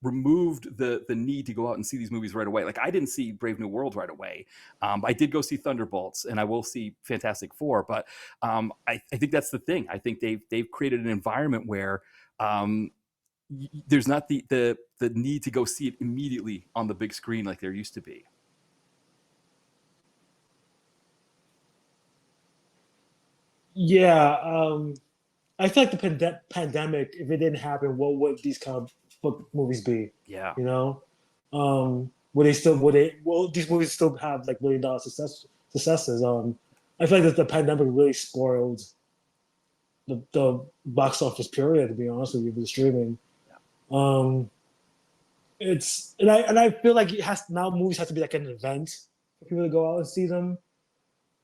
removed the need to go out and see these movies right away. Like I didn't see Brave New World right away. I did go see Thunderbolts, and I will see Fantastic Four. But I think that's the thing. I think they've created an environment where there's not the need to go see it immediately on the big screen like there used to be. Yeah, I feel like the pandemic, if it didn't happen, what would these kind of book movies be? Yeah. You know, will these movies still have like $1 billion successes? I feel like the pandemic really spoiled the box office period. To be honest with you, for the streaming, um, I feel like movies have to be like an event for people to go out and see them,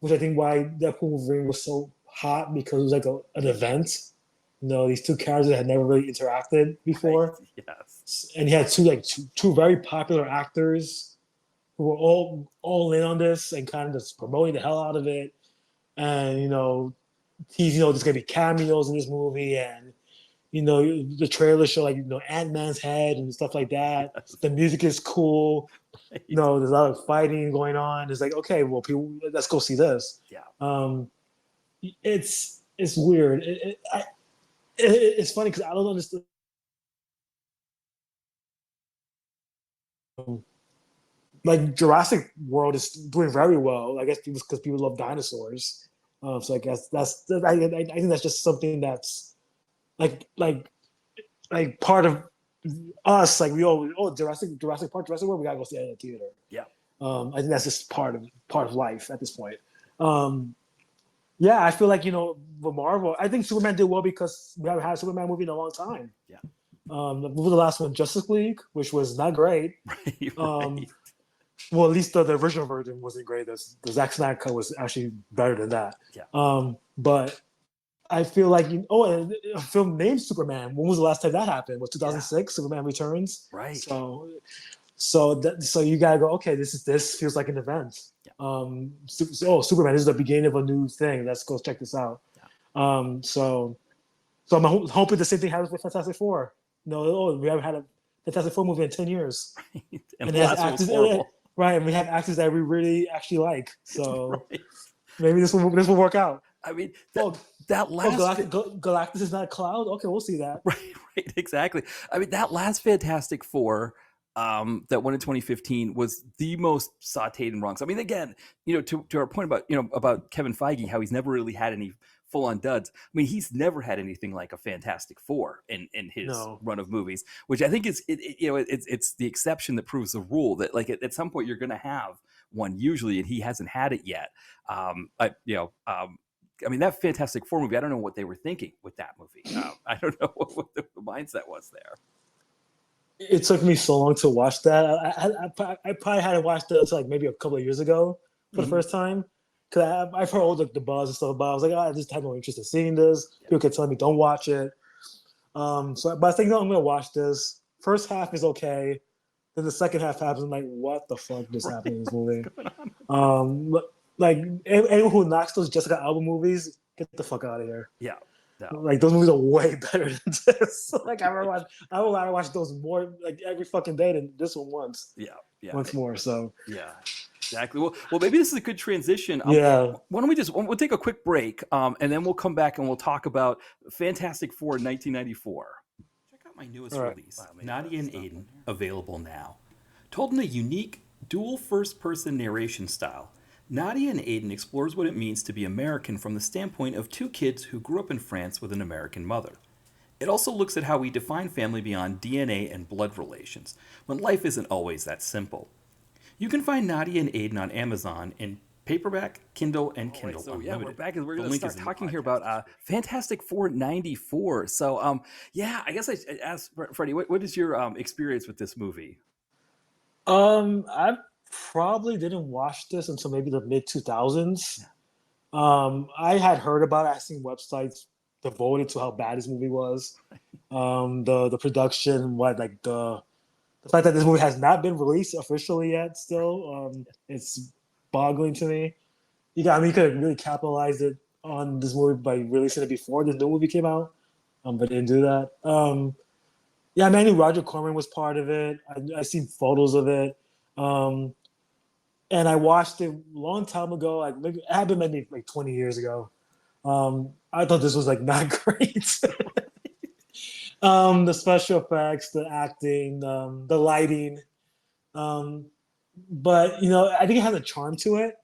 which I think why Deadpool Wolverine was so hot because it was like an event. These two characters that had never really interacted before. Right. Yes. And he had two very popular actors who were all in on this and kind of just promoting the hell out of it. And teasing, there's gonna be cameos in this movie, and the trailer show like Ant-Man's head and stuff like that. Yes. The music is cool. Right. There's a lot of fighting going on. It's like, okay, well, people, let's go see this. Yeah. It's weird. It's funny because I don't understand. Like Jurassic World is doing very well. I guess because people love dinosaurs. So I guess I think that's just something that's like part of us. Like we all Jurassic Park, Jurassic World. We gotta go see it in the theater. Yeah. I think that's just part of life at this point. Yeah, I feel like with Marvel, I think Superman did well because we haven't had a Superman movie in a long time. Yeah. What was the last one? Justice League, which was not great. Right. Well, at least the original version wasn't great. The Zack Snyder cut was actually better than that. Yeah. But I feel like and a film named Superman. When was the last time that happened? Was 2006? Yeah. Superman Returns. Right. So you gotta go. Okay, this feels like an event. Yeah. Superman, this is the beginning of a new thing. Let's go check this out. Yeah. So I'm hoping the same thing happens with Fantastic Four. We haven't had a Fantastic Four movie in 10 years. Right. And it has actors, right? And we have actors that we really actually like. So right. Maybe this will work out. I mean, that last Galactus is not a cloud. Okay, we'll see that. Right, exactly. I mean, that last Fantastic Four that won in 2015 was the most sautéed and wrong. So I mean, again, to our point about Kevin Feige, how he's never really had any full-on duds. I mean, he's never had anything like a Fantastic Four in his run of movies, which I think is it's the exception that proves the rule. That like at some point you're going to have one usually, and he hasn't had it yet. I mean, that Fantastic Four movie, I don't know what they were thinking with that movie. I don't know what the mindset was there. It took me so long to watch that. I probably hadn't watched it until like maybe a couple of years ago for the first time. Because I've heard all the buzz and stuff, but I was like, I just had no interest in seeing this. Yeah. People kept telling me, don't watch it. But I think, no, I'm going to watch this. First half is okay. Then the second half happens. I'm like, what the fuck just happened in this movie? Like, anyone who knocks those Jessica Alba movies, get the fuck out of here. Yeah. No. Like, those movies are way better than this. Like, I would watch those more, like, every fucking day than this one once. Yeah. Once more, so. Yeah. Exactly. Well, maybe this is a good transition. Yeah. Why don't we'll take a quick break, and then we'll come back and we'll talk about Fantastic Four 1994. Check out my All newest right. release, Nadia and Aiden, available now. Told in a unique dual first-person narration style, Nadia and Aiden explores what it means to be American from the standpoint of two kids who grew up in France with an American mother. It also looks at how we define family beyond DNA and blood relations, when life isn't always that simple. You can find Nadia and Aiden on Amazon in paperback, Kindle, and Kindle Unlimited. Yeah, we're back and we're going to start talking here about Fantastic Four 94. So, yeah, I guess I asked Freddie, what is your experience with this movie? I probably didn't watch this until maybe the mid 2000s. I had heard about it. I seen websites devoted to how bad this movie was. The production, what like the fact that this movie has not been released officially yet. Still, it's boggling to me. You could have really capitalized it on this movie by releasing it before the new movie came out, but they didn't do that. Yeah, I mean, I knew Roger Corman was part of it. I seen photos of it. Um, and I watched it a long time ago. Like maybe it happened maybe like 20 years ago. I thought this was like not great. The special effects, the acting, the lighting, um, but I think it has a charm to it.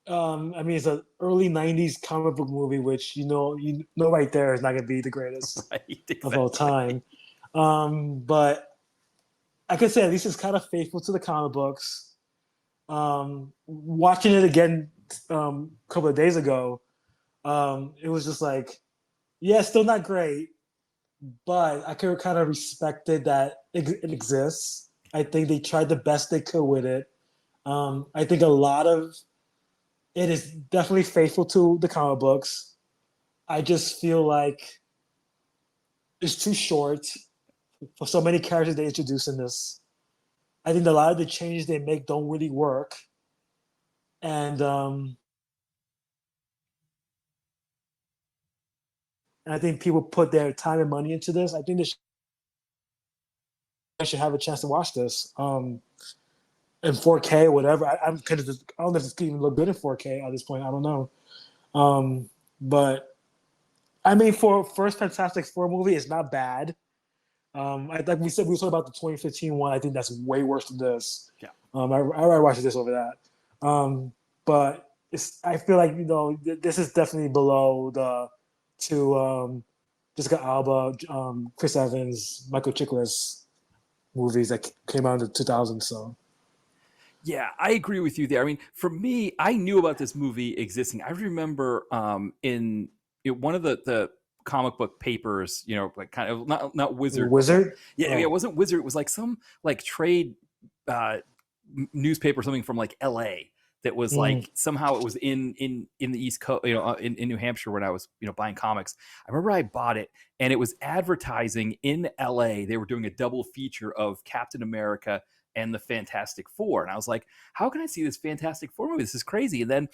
I mean, it's an early '90s comic book movie, which you know right there is not going to be the greatest Right, of all exactly. time. But I could say at least it's kind of faithful to the comic books. Watching it again a couple of days ago, it was just like, yeah, still not great, but I could kind of respected that it exists. I think they tried the best they could with it. I think a lot of it is definitely faithful to the comic books. I just feel like it's too short for so many characters they introduce in this. I think a lot of the changes they make don't really work, and I think people put their time and money into this. I think they should have a chance to watch this in 4K or whatever. I'm kind of just, I don't know if it's even look good in 4K at this point. I don't know, but I mean, for first Fantastic Four movie, it's not bad. Like we said, we were talking about the 2015 one. I think that's way worse than this. Yeah. I rather watch this over that. But I feel like this is definitely below the two Jessica Alba, Chris Evans, Michael Chiklis movies that came out in the 2000s. So Yeah, I agree with you there. I mean, for me, I knew about this movie existing. I remember in one of the comic book papers, like kind of not Wizard. Wizard. Yeah, it Oh. wasn't Wizard. It was like some like trade uh, newspaper, something from like L.A. that was Mm. like somehow it was in the East Coast, in New Hampshire when I was buying comics. I remember I bought it and it was advertising in L.A. They were doing a double feature of Captain America and the Fantastic Four, and I was like, how can I see this Fantastic Four movie? This is crazy. And then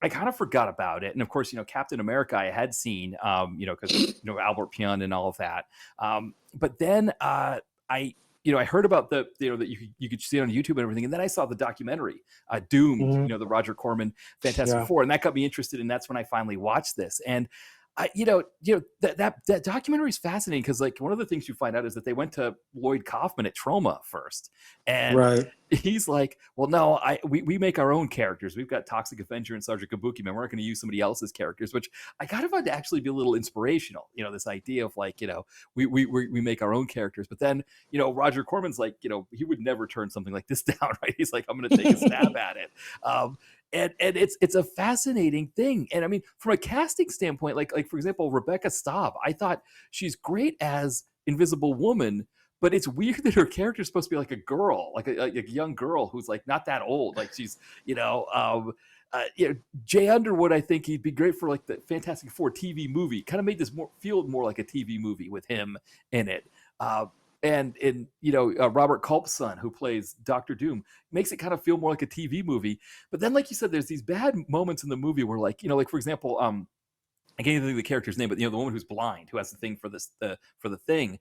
I kind of forgot about it. And of course, Captain America I had seen, because Albert Pyun and all of that. But then I heard about that you could see it on YouTube and everything, and then I saw the documentary, Doomed, Hmm. the Roger Corman Fantastic Yeah. Four, and that got me interested, and that's when I finally watched this. And that documentary is fascinating because like one of the things you find out is that they went to Lloyd Kaufman at Troma first, and Right. he's like, well, no, we make our own characters. We've got Toxic Avenger and Sergeant Kabuki, man. We're not going to use somebody else's characters, which I kind of found to actually be a little inspirational. This idea of like, we make our own characters. But then, Roger Corman's like, he would never turn something like this down, right? He's like, I'm going to take a stab at it. And it's a fascinating thing. And I mean, from a casting standpoint, like for example, Rebecca Staub, I thought she's great as Invisible Woman, but it's weird that her character is supposed to be like a girl, like a young girl who's like not that old. Like she's, Jay Underwood, I think he'd be great for like the Fantastic Four TV movie. Kind of made this feel more like a TV movie with him in it. And in Robert Culp's son, who plays Doctor Doom, makes it kind of feel more like a TV movie. But then, like you said, there's these bad moments in the movie where, like for example, I can't even think of the character's name, but the woman who's blind, who has the thing for for the thing.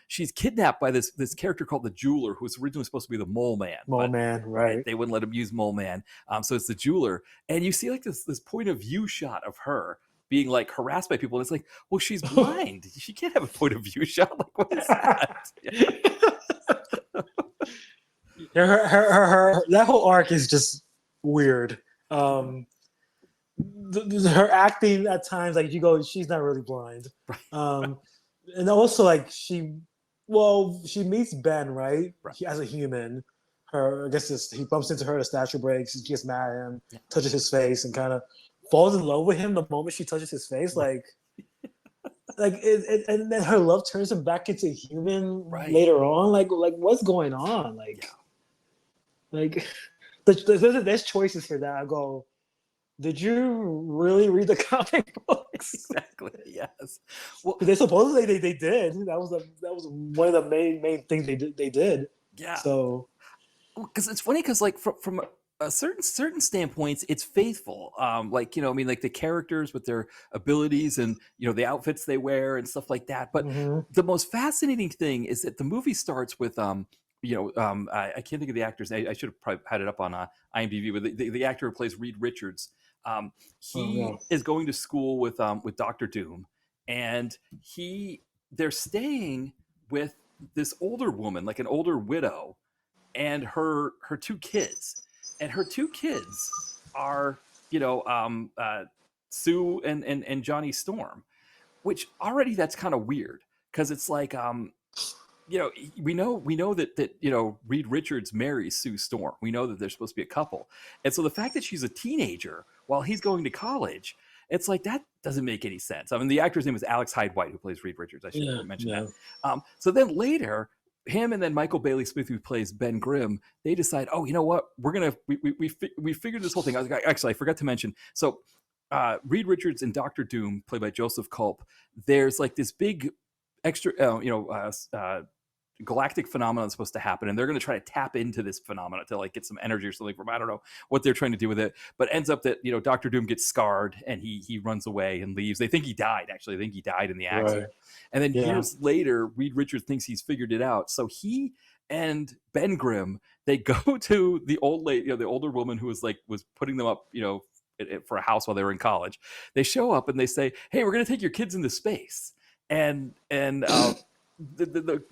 She's kidnapped by this character called the Jeweler, who was originally supposed to be the Mole Man, Mole but Man, right? they wouldn't let him use Mole Man. So it's the Jeweler, and you see like this point of view shot of her being like harassed by people, and it's like, well, she's blind. She can't have a point of view shot. Like, what is that? Her that whole arc is just weird. Her acting at times, like you go, she's not really blind. And also like she meets Ben, right? As a human. I guess he bumps into her, the statue breaks, and she gets mad at him, touches his face, and kind of falls in love with him the moment she touches his face. Like and then her love turns him back into human later on. Like what's going on? Like there's choices here that I go, did you really read the comic books? Exactly. Yes. Well, they supposedly they did. That was one of the main things they did. Yeah. So, because it's funny, because like from a certain standpoints, it's faithful. Like like the characters with their abilities and the outfits they wear and stuff like that. But the most fascinating thing is that the movie starts with I can't think of the actor's name. I should have probably had it up on IMDb, but the actor who plays Reed Richards. He is going to school with Dr. Doom, and they're staying with this older woman, like an older widow, and her two kids. And her two kids are, Sue and Johnny Storm, which already that's kind of weird, because it's like, we know that Reed Richards marries Sue Storm. We know that they're supposed to be a couple, and so the fact that she's a teenager while he's going to college, it's like that doesn't make any sense. I mean, the actor's name is Alex Hyde White, who plays Reed Richards. I should have mentioned that. So then later, him and then Michael Bailey Smith, who plays Ben Grimm, they decide, oh, you know what, we figured this whole thing. I forgot to mention. So Reed Richards and Dr. Doom, played by Joseph Culp, there's like this big extra, galactic phenomenon that's supposed to happen, and they're going to try to tap into this phenomenon to like get some energy or something from, I don't know what they're trying to do with it, but ends up that Dr. Doom gets scarred and he runs away and leaves. They think he died, actually. They think he died in the accident. And then years later, Reed Richards thinks he's figured it out, so he and Ben Grimm, they go to the old lady, the older woman who was putting them up for a house while they were in college. They show up and they say, hey, we're going to take your kids into space. And the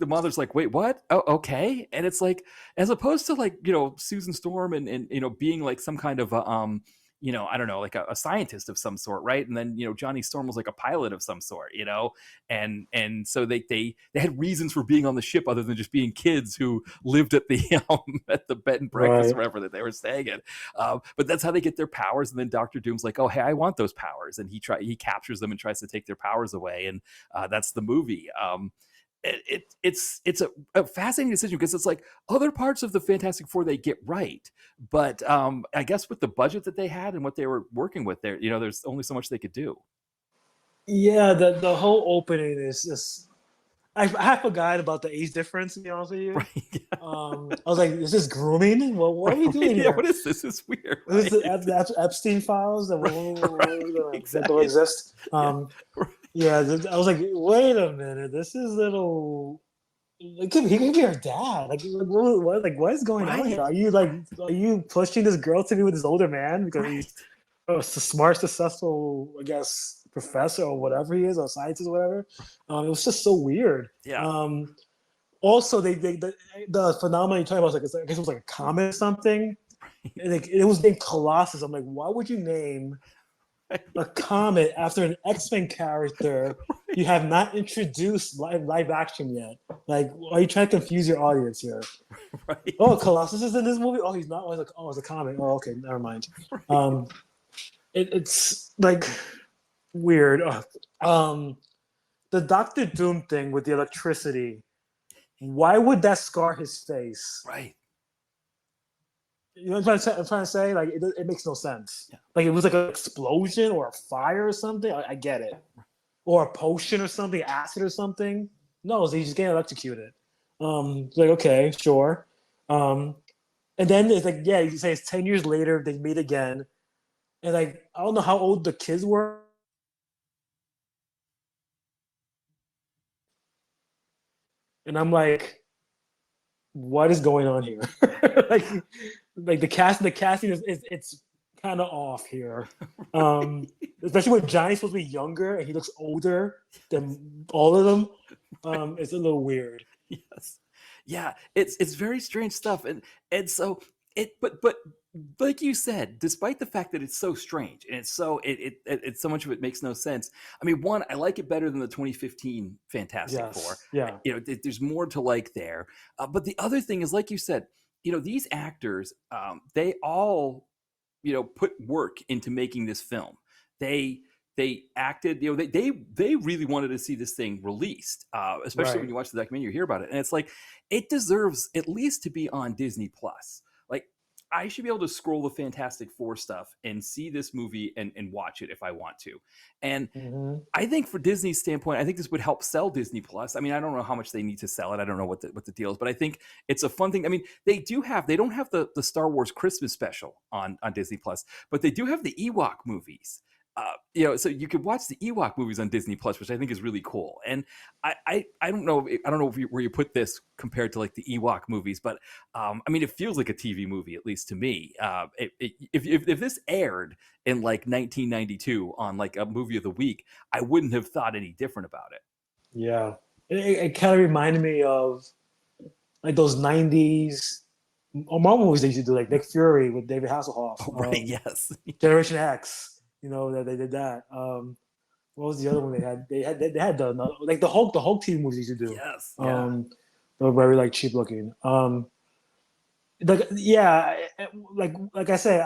mother's like, wait, what? Oh, okay. And it's like, as opposed to like, Susan Storm and being like some kind of I don't know, like a scientist of some sort, right? And then Johnny Storm was like a pilot of some sort, and so they had reasons for being on the ship other than just being kids who lived at the at the bed and breakfast or whatever that they were staying in. But that's how they get their powers. And then Dr. Doom's like, oh, hey, I want those powers, and he captures them and tries to take their powers away, and that's the movie. It's a fascinating decision, because it's like other parts of the Fantastic Four they get right, but I guess with the budget that they had and what they were working with there, there's only so much they could do. Yeah, the whole opening is just, I forgot about the age difference, to be honest with you. Right, yeah. I was like, is this grooming? Well, what are we doing here? What is this? It's weird. This is the Epstein files that don't exist. Yeah, I was like, wait a minute, this is little. He could be her dad. What is going on here? Are you pushing this girl to be with this older man because he's a smart, successful, I guess, professor or whatever he is, or scientist or whatever? It was just so weird. Yeah. Also, the phenomenon you're talking about, I guess it was like a comet or something. And it was named Colossus. I'm like, why would you name a comet after an X-Men character you have not introduced live action yet? Like, are you trying to confuse your audience here? Right. Oh, Colossus is in this movie? Oh, he's not. Oh, it's a comet. Oh, okay, never mind. It's like weird. The Doctor Doom thing with the electricity. Why would that scar his face? Right. You know what I'm trying to say? Like, it makes no sense. Yeah. Like, it was like an explosion or a fire or something. I get it. Or a potion or something, acid or something. No, he's just getting electrocuted. It's like, okay, sure. And then it's like, yeah, you say it's 10 years later, they meet again. And like, I don't know how old the kids were. and I'm like, what is going on here? like like the casting is it's kind of off here. Um, Especially when Johnny's supposed to be younger and he looks older than all of them. It's a little weird. Yes. Yeah, it's very strange stuff. And so but like you said, despite the fact that it's so strange and it's so much of it makes no sense. I mean, one, I like it better than the 2015 Fantastic Four. Yes, yeah, There's more to like there. But the other thing is, like you said, these actors, they all put work into making this film. They they acted, they really wanted to see this thing released, especially when right. you watch the documentary, you hear about it, and it's like it deserves at least to be on Disney Plus. Like, I should be able to scroll the Fantastic Four stuff and see this movie and watch it if I want to. And Hmm. I think for Disney's standpoint, I think this would help sell Disney Plus. I mean, I don't know how much they need to sell it. I don't know what the deal is, but I think it's a fun thing. I mean, they don't have the Star Wars Christmas special on Disney Plus, but they do have the Ewok movies. So you could watch the Ewok movies on Disney Plus, which I think is really cool. And I don't know, where you put this compared to like the Ewok movies, but I mean, it feels like a TV movie, at least to me. If this aired in like 1992 on like a movie of the week, I wouldn't have thought any different about it. Yeah, it kind of reminded me of like those '90s Marvel movies they used to do, like Nick Fury with David Hasselhoff, Oh, right? Yes. Generation X. You know that they did that. What was the other one they had? They had the like the Hulk team movies used to do. Yes. Yeah. Um, they were very like cheap looking. Like yeah, like I say,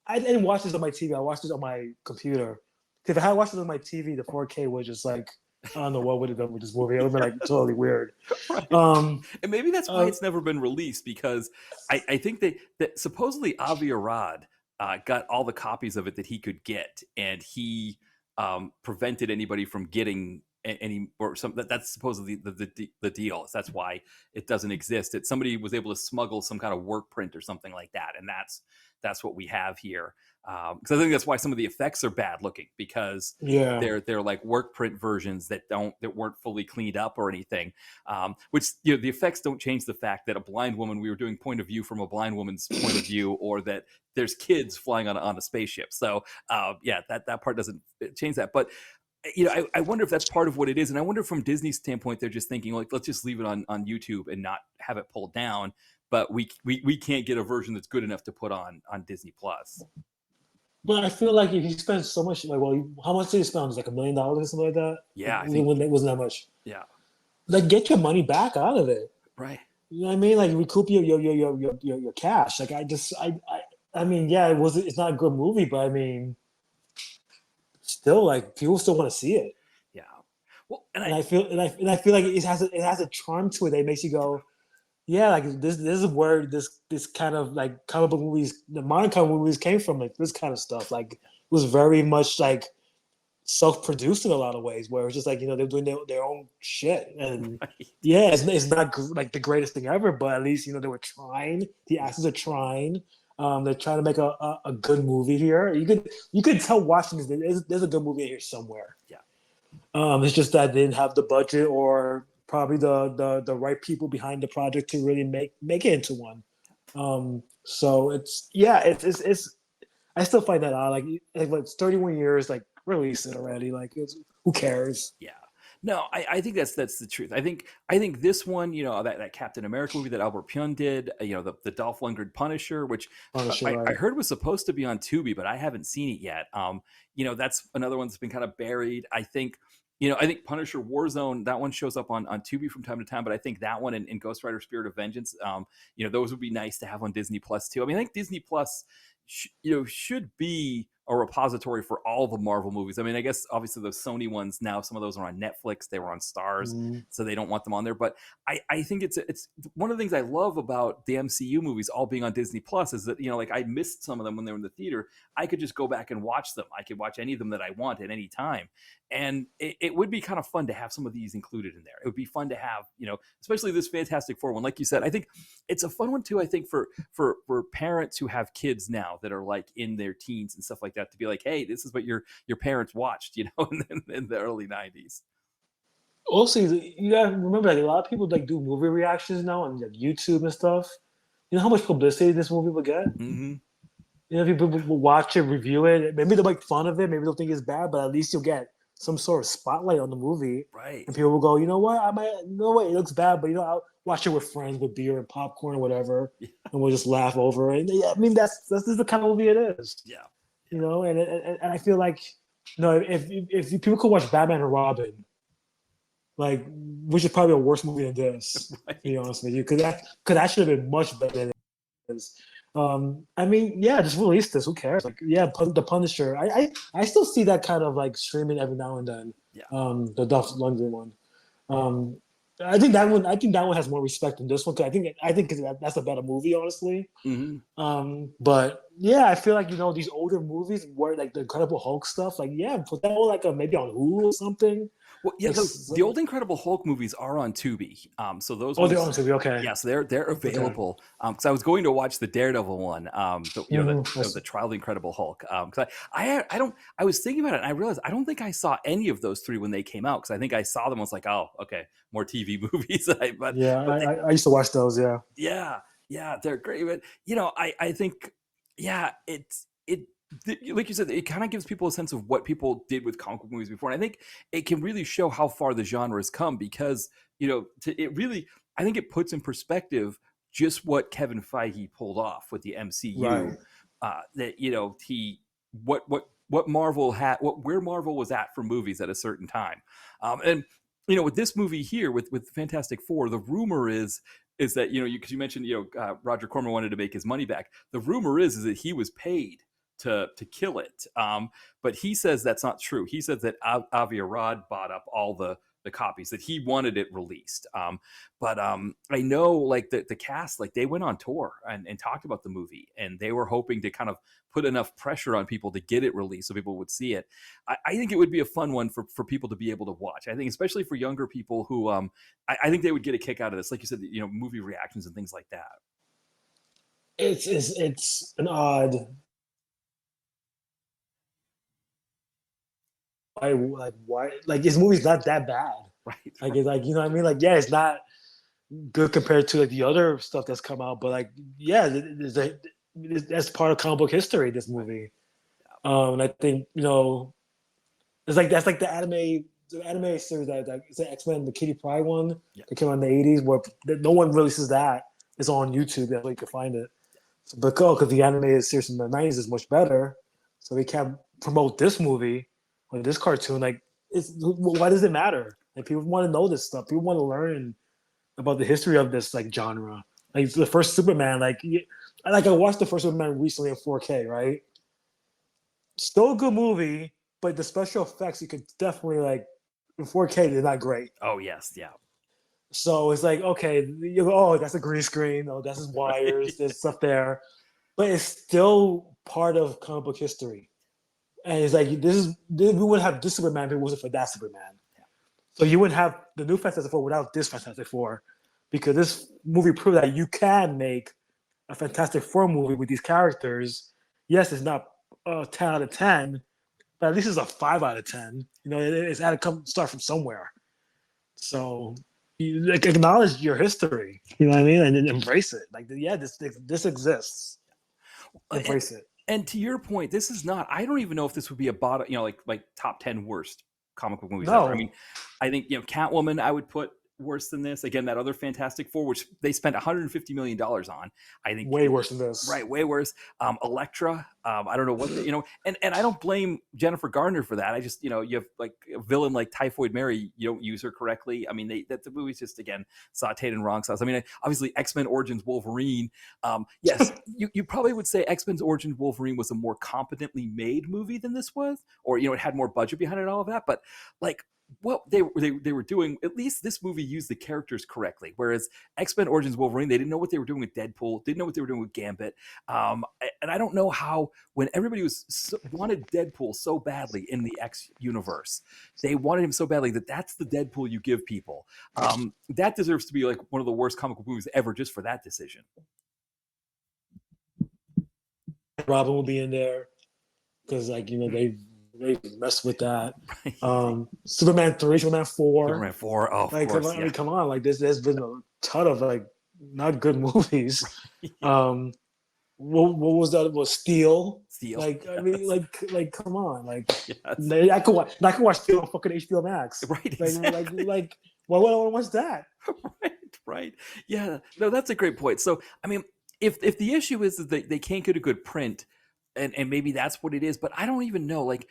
I didn't watch this on my TV. I watched this on my computer. If I had watched it on my TV, the 4K was just like I don't know what would have done with this movie. It would have been like totally weird. Right. Um, And maybe that's why uh, it's never been released, because I think that supposedly Avi Arad got all the copies of it that he could get, and he prevented anybody from getting any, or some, that's supposedly the deal. That's why it doesn't exist. It Somebody was able to smuggle some kind of work print or something like that, and that's what we have here. Because I think that's why some of the effects are bad looking, because yeah, they're like work print versions that weren't fully cleaned up or anything. Which, the effects don't change the fact that a blind woman, we were doing point of view from a blind woman's point of view, or that there's kids flying on a spaceship. So yeah, that part doesn't change that. But I wonder if that's part of what it is, and I wonder, from Disney's standpoint, they're just thinking like, let's just leave it on YouTube and not have it pulled down. But we can't get a version that's good enough to put on Disney Plus. but I feel like if you spend so much, like, well, how much did you spend? It was like $1 million or something like that. Yeah, I think. It wasn't that much. Yeah, Like, get your money back out of it. right. You know what I mean? Like, recoup your cash. Like, I mean, yeah, it's not a good movie, but I mean, still, like, people still want to see it. Yeah. Well, and And I feel like it has a charm to it that makes you go, yeah, like this is where this kind of like comic book movies, the modern comic book movies came from, like this kind of stuff. Like it was very much like self-produced in a lot of ways, where it's just like they're doing their own shit, and right. yeah, it's not like the greatest thing ever, but at least they were trying. The actors are trying. They're trying to make a good movie here. You could tell watching this. There's a good movie in here somewhere. Yeah. It's just that they didn't have the budget or probably the right people behind the project to really make it into one. So it's I still find that odd. Like it's 31 years. Like release it already. Like who cares? Yeah. No, I think that's the truth. I think this one, that Captain America movie that Albert Pyun did, the Dolph Lundgren Punisher, which Punisher, I right? heard was supposed to be on Tubi, but I haven't seen it yet. That's another one that's been kind of buried. I think Punisher Warzone, that one shows up on Tubi from time to time, but I think that one and Ghost Rider Spirit of Vengeance, those would be nice to have on Disney Plus too. I mean, I think Disney Plus, should be a repository for all the Marvel movies. I mean, I guess obviously those Sony ones now, some of those are on Netflix. They were on Stars, Mm, so they don't want them on there. But I think it's one of the things I love about the MCU movies all being on Disney Plus is that like I missed some of them when they were in the theater. I could just go back and watch them. I could watch any of them that I want at any time, and it would be kind of fun to have some of these included in there. It would be fun to have, especially this Fantastic Four one, like you said. I think it's a fun one too. I think for parents who have kids now that are like in their teens and stuff like that, to be like, hey, this is what your parents watched, in the early 90s. Also, you gotta remember, like a lot of people like do movie reactions now on like YouTube and stuff. You know how much publicity this movie will get? Hmm. You know, people will watch it, review it. Maybe they'll make fun of it. Maybe they'll think it's bad, but at least you'll get some sort of spotlight on the movie. Right. And people will go, you know what? I might, no way, it looks bad, but I'll watch it with friends with beer and popcorn or whatever, Yeah. and we'll just laugh over it. And yeah, I mean, this is the kind of movie it is. Yeah. And I feel like, if people could watch Batman and Robin, like, which is probably a worse movie than this, to be Right. honest with you, because that should have been much better than is. I mean, yeah, just release this. Who cares? Like, yeah, the Punisher. I still see that kind of like streaming every now and then. Yeah. The Dolph Lundgren one. Um, I think that one. I think that one has more respect than this one. 'Cause I think that's a better movie, honestly. Hmm. But yeah, I feel like these older movies where like the Incredible Hulk stuff. Like, yeah, put that on like maybe on Hulu or something. Well, yeah, Like, the old Incredible Hulk movies are on Tubi. So those oh, they're ones, on TV. Okay, yes, they're okay. available. Because I was going to watch the Daredevil one, the Trial of the Incredible Hulk. Because I don't I was thinking about it and I realized I don't think I saw any of those three when they came out. Because I think I saw them. I was like, oh, okay, more TV movies. Yeah, But I used to watch those. Yeah. yeah, yeah, they're great. But I think, yeah, like you said, it kind of gives people a sense of what people did with comic book movies before, and I think it can really show how far the genre has come because it really, I think it puts in perspective just what Kevin Feige pulled off with the MCU. Right. That he what Marvel had, where Marvel was at for movies at a certain time, and with this movie here with Fantastic Four, the rumor is that because you mentioned Roger Corman wanted to make his money back. The rumor is that he was paid to kill it, but he says that's not true. He says that Avi Arad bought up all the copies, that he wanted it released. But I know like the cast, like they went on tour and talked about the movie, and they were hoping to kind of put enough pressure on people to get it released so people would see it. I think it would be a fun one for people to be able to watch. I think especially for younger people who I think they would get a kick out of this, like you said, movie reactions and things like that. It's an odd. Why like his movie's not that bad. Right. Like it's like what I mean. Like, yeah, it's not good compared to like the other stuff that's come out, but like, yeah, that's part of comic book history. This movie, and I think it's like that's like the anime series that it's the X-Men, the Kitty Pryde one Yeah. that came out in the '80s, where no one releases that. It's on YouTube. That's where you can find it. So, because the animated series in the '90s is much better, so they can't promote this movie or this cartoon. Like, why does it matter? Like, people want to know this stuff. People want to learn about the history of this like genre. Like the first Superman, like I watched the first Superman recently in 4K, right? Still a good movie, but the special effects you could definitely like in 4K they're not great. Oh yes, yeah. So it's like, okay, you go, oh, that's a green screen, oh, that's his wires, there's stuff there, but it's still part of comic book history. And it's like we wouldn't have this Superman if it wasn't for that Superman. So you wouldn't have the new Fantastic Four without this Fantastic Four, because this movie proved that you can make a Fantastic Four movie with these characters. Yes, it's not a 10 out of 10, but at least it's a 5 out of 10. It's had to start from somewhere. So you like acknowledge your history, you know what I mean, and then embrace it. Like, yeah, this exists. Embrace it. And to your point, this is not. I don't even know if this would be a bottom, like top 10 worst comic book movies ever. I No, mean, I think Catwoman I would put worse than this. Again, that other Fantastic Four, which they spent $150 million on. I think way worse than this. right, way worse. Elektra, I don't know what and I don't blame Jennifer Garner for that. I just you have like a villain like Typhoid Mary. You don't use her correctly. I mean, the movie's just again sautéed in wrong sauce. I mean, obviously X-Men Origins Wolverine. Yes, you probably would say X-Men Origins Wolverine was a more competently made movie than this was, or it had more budget behind it and all of that. But like, what they were doing, at least this movie used the characters correctly. Whereas X-Men Origins Wolverine, they didn't know what they were doing with Deadpool, didn't know what they were doing with Gambit, and I don't know how, when everybody wanted Deadpool so badly in the X universe, they wanted him so badly that's the Deadpool you give people. That deserves to be like one of the worst comic book movies ever just for that decision. Robin will be in there because they they messed with that. Right. Superman 3, Superman 4. Superman 4. Oh, of Like, course. I Yeah. mean, come on. Like, there's been a ton of like not good movies. Yeah. Um, what was that? Was Steel? Steel. Like, I mean, Yes. come on. Like, Yes. I could watch Steel on fucking HBO Max. Right. Exactly. Like, what was that? Right. Right. Yeah. No, that's a great point. So, I mean, if the issue is that they can't get a good print, and maybe that's what it is, but I don't even know. Like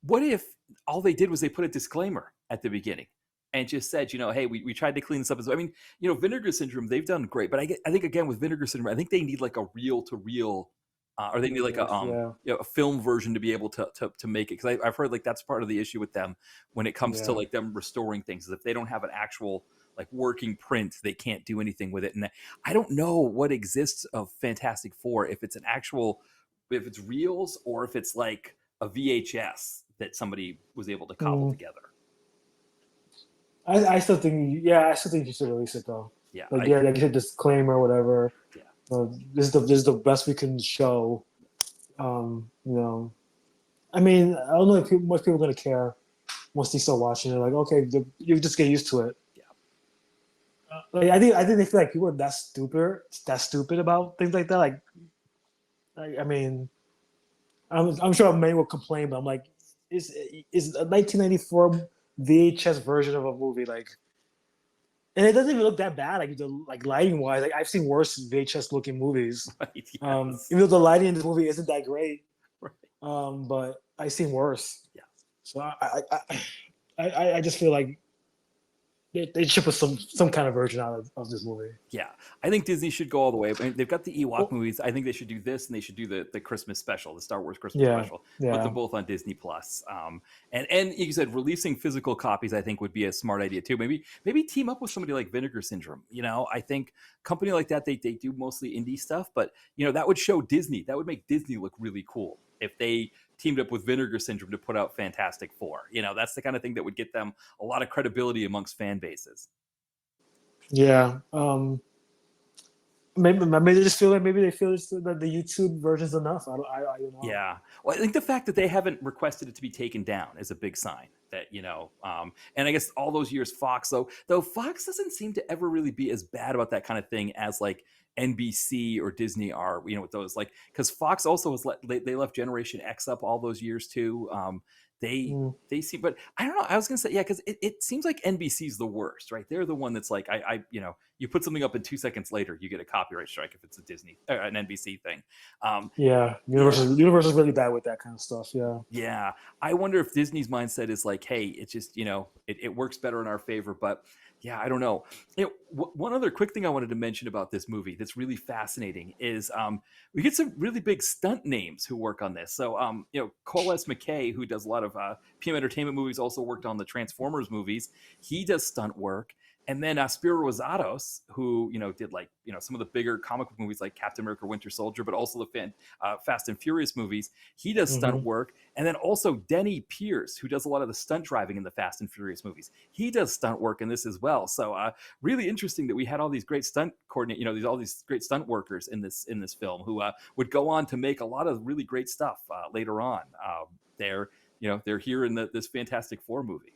what if all they did was they put a disclaimer at the beginning and just said, hey, we tried to clean this up as well. I mean, Vinegar Syndrome, they've done great, but I think again with Vinegar Syndrome, I think they need like a reel to reel, or they need like Yeah, a film version to be able to make it, because I've heard like that's part of the issue with them when it comes to yeah. like them restoring things, is if they don't have an actual like working print, they can't do anything with it. And I don't know what exists of Fantastic Four, if it's if it's reels or if it's like a VHS that somebody was able to cobble Mm. together. I still think, yeah, I still think you should release it though. Yeah, Like, yeah, like you said, disclaimer, whatever. yeah, This is the best we can show. I mean, I don't know if much people are gonna care once they start watching it. Like, okay, you just get used to it. yeah. Like, I think they feel like people are that stupid about things like that. Like, I mean, I'm sure many will complain, but I'm like, is a 1994 VHS version of a movie like, and it doesn't even look that bad. Like lighting wise, like I've seen worse VHS looking movies. Right. Yes. Even though the lighting in this movie isn't that great, Right. but I've seen worse. Yeah. So I just feel like they should put some kind of version out of this movie. Yeah, I think Disney should go all the way. I mean, they've got the Ewok Well, movies. I think they should do this, and they should do the Christmas special, the Star Wars Christmas yeah, special. Put yeah. them both on Disney Plus. And like you said, releasing physical copies, I think, would be a smart idea too. Maybe team up with somebody like Vinegar Syndrome. I think company like that, they do mostly indie stuff, but that would show Disney. That would make Disney look really cool if they teamed up with Vinegar Syndrome to put out Fantastic Four. That's the kind of thing that would get them a lot of credibility amongst fan bases. Yeah. Maybe they feel that the YouTube version's enough. I don't know. Yeah. Well, I think the fact that they haven't requested it to be taken down is a big sign that, and I guess all those years Fox, though Fox doesn't seem to ever really be as bad about that kind of thing as like NBC or Disney are, with those, like, because Fox also they left Generation X up all those years too. They see, but I don't know. I was gonna say, yeah, because it seems like NBC's the worst, right? They're the one that's like, you put something up and 2 seconds later you get a copyright strike if it's a Disney or an NBC thing. Yeah, Universal's really bad with that kind of stuff. Yeah. Yeah, I wonder if Disney's mindset is like, hey, it's just it works better in our favor, but yeah, I don't know. One other quick thing I wanted to mention about this movie that's really fascinating is we get some really big stunt names who work on this. So Cole S. McKay, who does a lot of PM Entertainment movies, also worked on the Transformers movies. He does stunt work. And then Spiro Rosados, who did like some of the bigger comic book movies like Captain America: Winter Soldier, but also the Fast and Furious movies. He does stunt work, and then also Denny Pierce, who does a lot of the stunt driving in the Fast and Furious movies. He does stunt work in this as well. So really interesting that we had all these great stunt coordinate, all these great stunt workers in this film who would go on to make a lot of really great stuff later on. They're here in this Fantastic Four movie.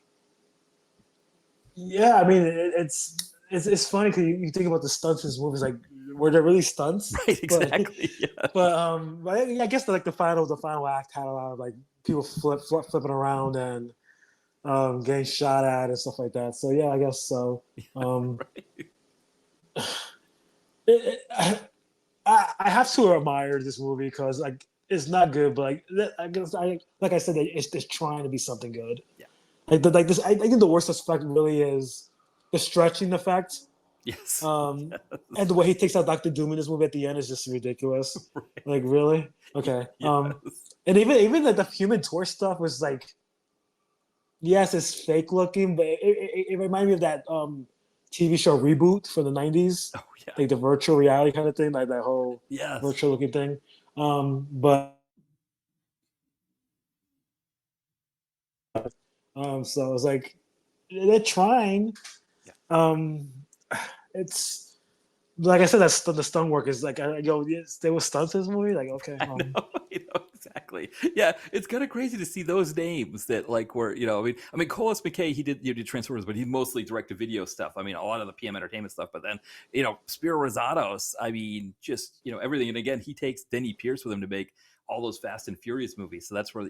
Yeah, I mean it's funny because you think about the stunts in this movie, like, were there really stunts? Right, exactly. But I guess the final act had a lot of like people flipping around and getting shot at and stuff like that. So yeah, I guess so. I have to admire this movie because like it's not good, but like I guess like I said, it's trying to be something good. Yeah. Like this, I think the worst aspect really is the stretching effect. Yes. And the way he takes out Dr. Doom in this movie at the end is just ridiculous. Right. Like, really? Okay. Yes. And even like the Human Torch stuff was like, yes, it's fake looking, but it reminded me of that TV show Reboot from the 90s. Oh yeah. Like the virtual reality kind of thing, like that whole virtual looking thing. But so it's like they're trying. Yeah. It's like I said, the stunt work is like, yo, yes, there was stunts in this movie. Like, okay, I know, exactly. Yeah, it's kind of crazy to see those names that like were, I mean, Colas McKay, he did Transformers, but he mostly directed video stuff. I mean, a lot of the PM Entertainment stuff, but then Spiro Rosatos, I mean, just everything. And again, he takes Denny Pierce with him to make all those Fast and Furious movies. So that's where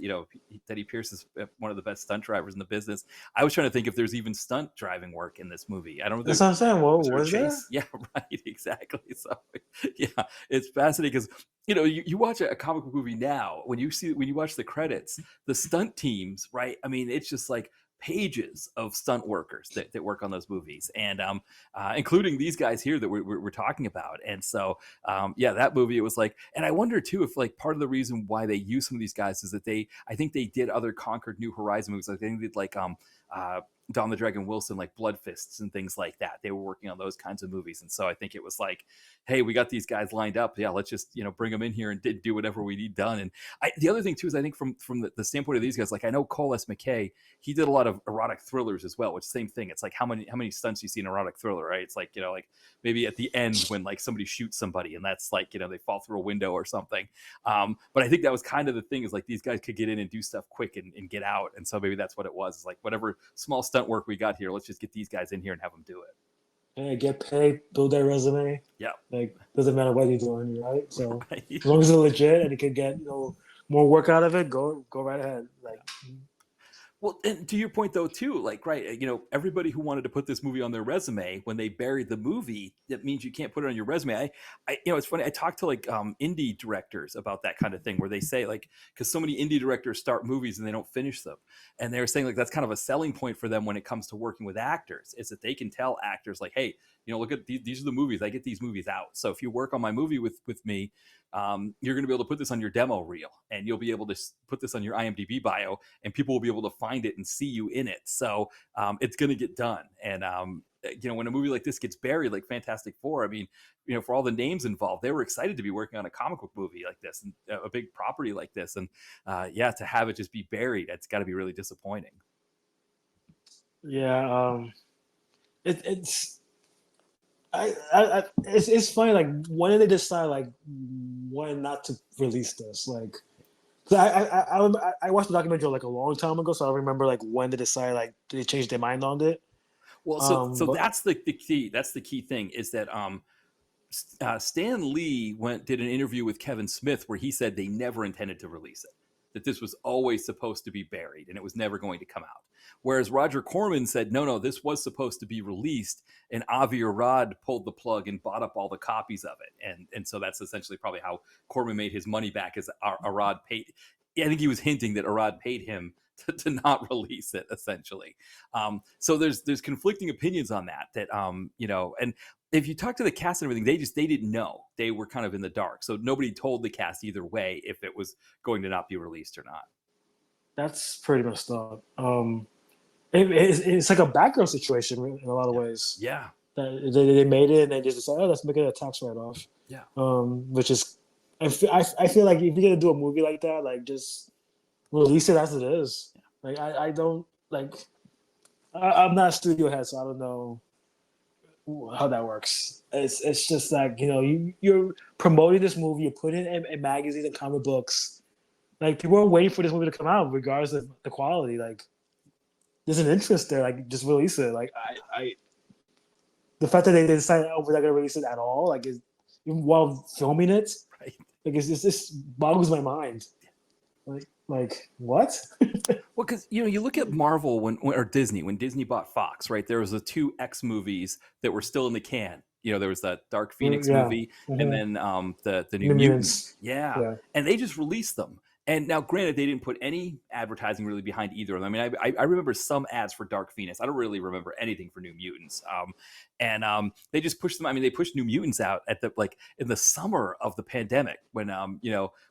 Denny Pierce is one of the best stunt drivers in the business. I was trying to think if there's even stunt driving work in this movie. I don't know. that's what I'm saying. What Was there a was there? chase? Yeah, right, exactly. So yeah, it's fascinating because you watch a comic book movie now, when you watch the credits, the stunt teams, right? I mean, it's just like pages of stunt workers that work on those movies, and including these guys here that we're talking about. And so yeah, that movie, it was like, and I wonder too if like part of the reason why they use some of these guys is that I think they did other Conquered New Horizon movies. Like they did like Don the Dragon Wilson, like Blood Fists and things like that. They were working on those kinds of movies. And so I think it was like, hey, we got these guys lined up. Yeah, let's just, bring them in here and do whatever we need done. And the other thing too is I think from the standpoint of these guys, like I know Cole S. McKay, he did a lot of erotic thrillers as well, which same thing. It's like how many stunts you see in an erotic thriller, right? It's like, like maybe at the end when like somebody shoots somebody and that's like, they fall through a window or something. But I think that was kind of the thing, is like these guys could get in and do stuff quick and get out. And so maybe that's what it was. It's like whatever small stunt work we got here, let's just get these guys in here and have them do it. Hey, get paid, build their resume. Yeah. Like, doesn't matter what you're doing, right? So Right. as long as it's legit and you can get more work out of it, go right ahead. Like, Well, and to your point though, too, like, right, everybody who wanted to put this movie on their resume, when they buried the movie, that means you can't put it on your resume. It's funny. I talked to like indie directors about that kind of thing, where they say like, because so many indie directors start movies and they don't finish them, and they're saying like that's kind of a selling point for them when it comes to working with actors, is that they can tell actors like, hey, look at these are the movies, I get these movies out. So if you work on my movie with me, you're going to be able to put this on your demo reel, and you'll be able to put this on your IMDb bio, and people will be able to find it and see you in it. So it's going to get done. And when a movie like this gets buried, like Fantastic Four, I mean, for all the names involved, they were excited to be working on a comic book movie like this, and a big property like this, and yeah, to have it just be buried, it's got to be really disappointing. yeah, it's it's funny. Like, when did they decide like when not to release this? Like, 'cause I watched the documentary like a long time ago, so I don't remember like when they decided, like, did they change their mind on it? Well, so But that's the key. That's the key thing, is that Stan Lee did an interview with Kevin Smith where he said they never intended to release it, that this was always supposed to be buried and it was never going to come out. Whereas Roger Corman said, no, this was supposed to be released, and Avi Arad pulled the plug and bought up all the copies of it. And so that's essentially probably how Corman made his money back, as Arad paid. I think he was hinting that Arad paid him to not release it, essentially. So there's conflicting opinions on that, and if you talk to the cast and everything, they didn't know. They were kind of in the dark. So nobody told the cast either way if it was going to not be released or not. that's pretty messed up. It's like a background situation in a lot of ways. Yeah. That they made it and they just decided, let's make it a tax write-off. Yeah. Which is, I feel like if you're gonna do a movie like that, like, just release it as it is. Yeah. Like, I don't like. I'm not a studio head, so I don't know how that works. It's just like, you're promoting this movie, you're putting it in magazines and comic books. Like, people are waiting for this movie to come out, regardless of the quality. Like, there's an interest there. Like, just release it. Like, the fact that they decided, we're not gonna release it at all, like, even while filming it, Right. like, it just boggles my mind. Like what? Well, because you look at Marvel or Disney, when Disney bought Fox, right? There was the two X movies that were still in the can. There was that Dark Phoenix movie, and then the New Mutants. Yeah, and they just released them. And now, granted, they didn't put any advertising really behind either of them. I mean, I remember some ads for Dark Phoenix. I don't really remember anything for New Mutants. And they just pushed them. I mean, they pushed New Mutants out at in the summer of the pandemic, when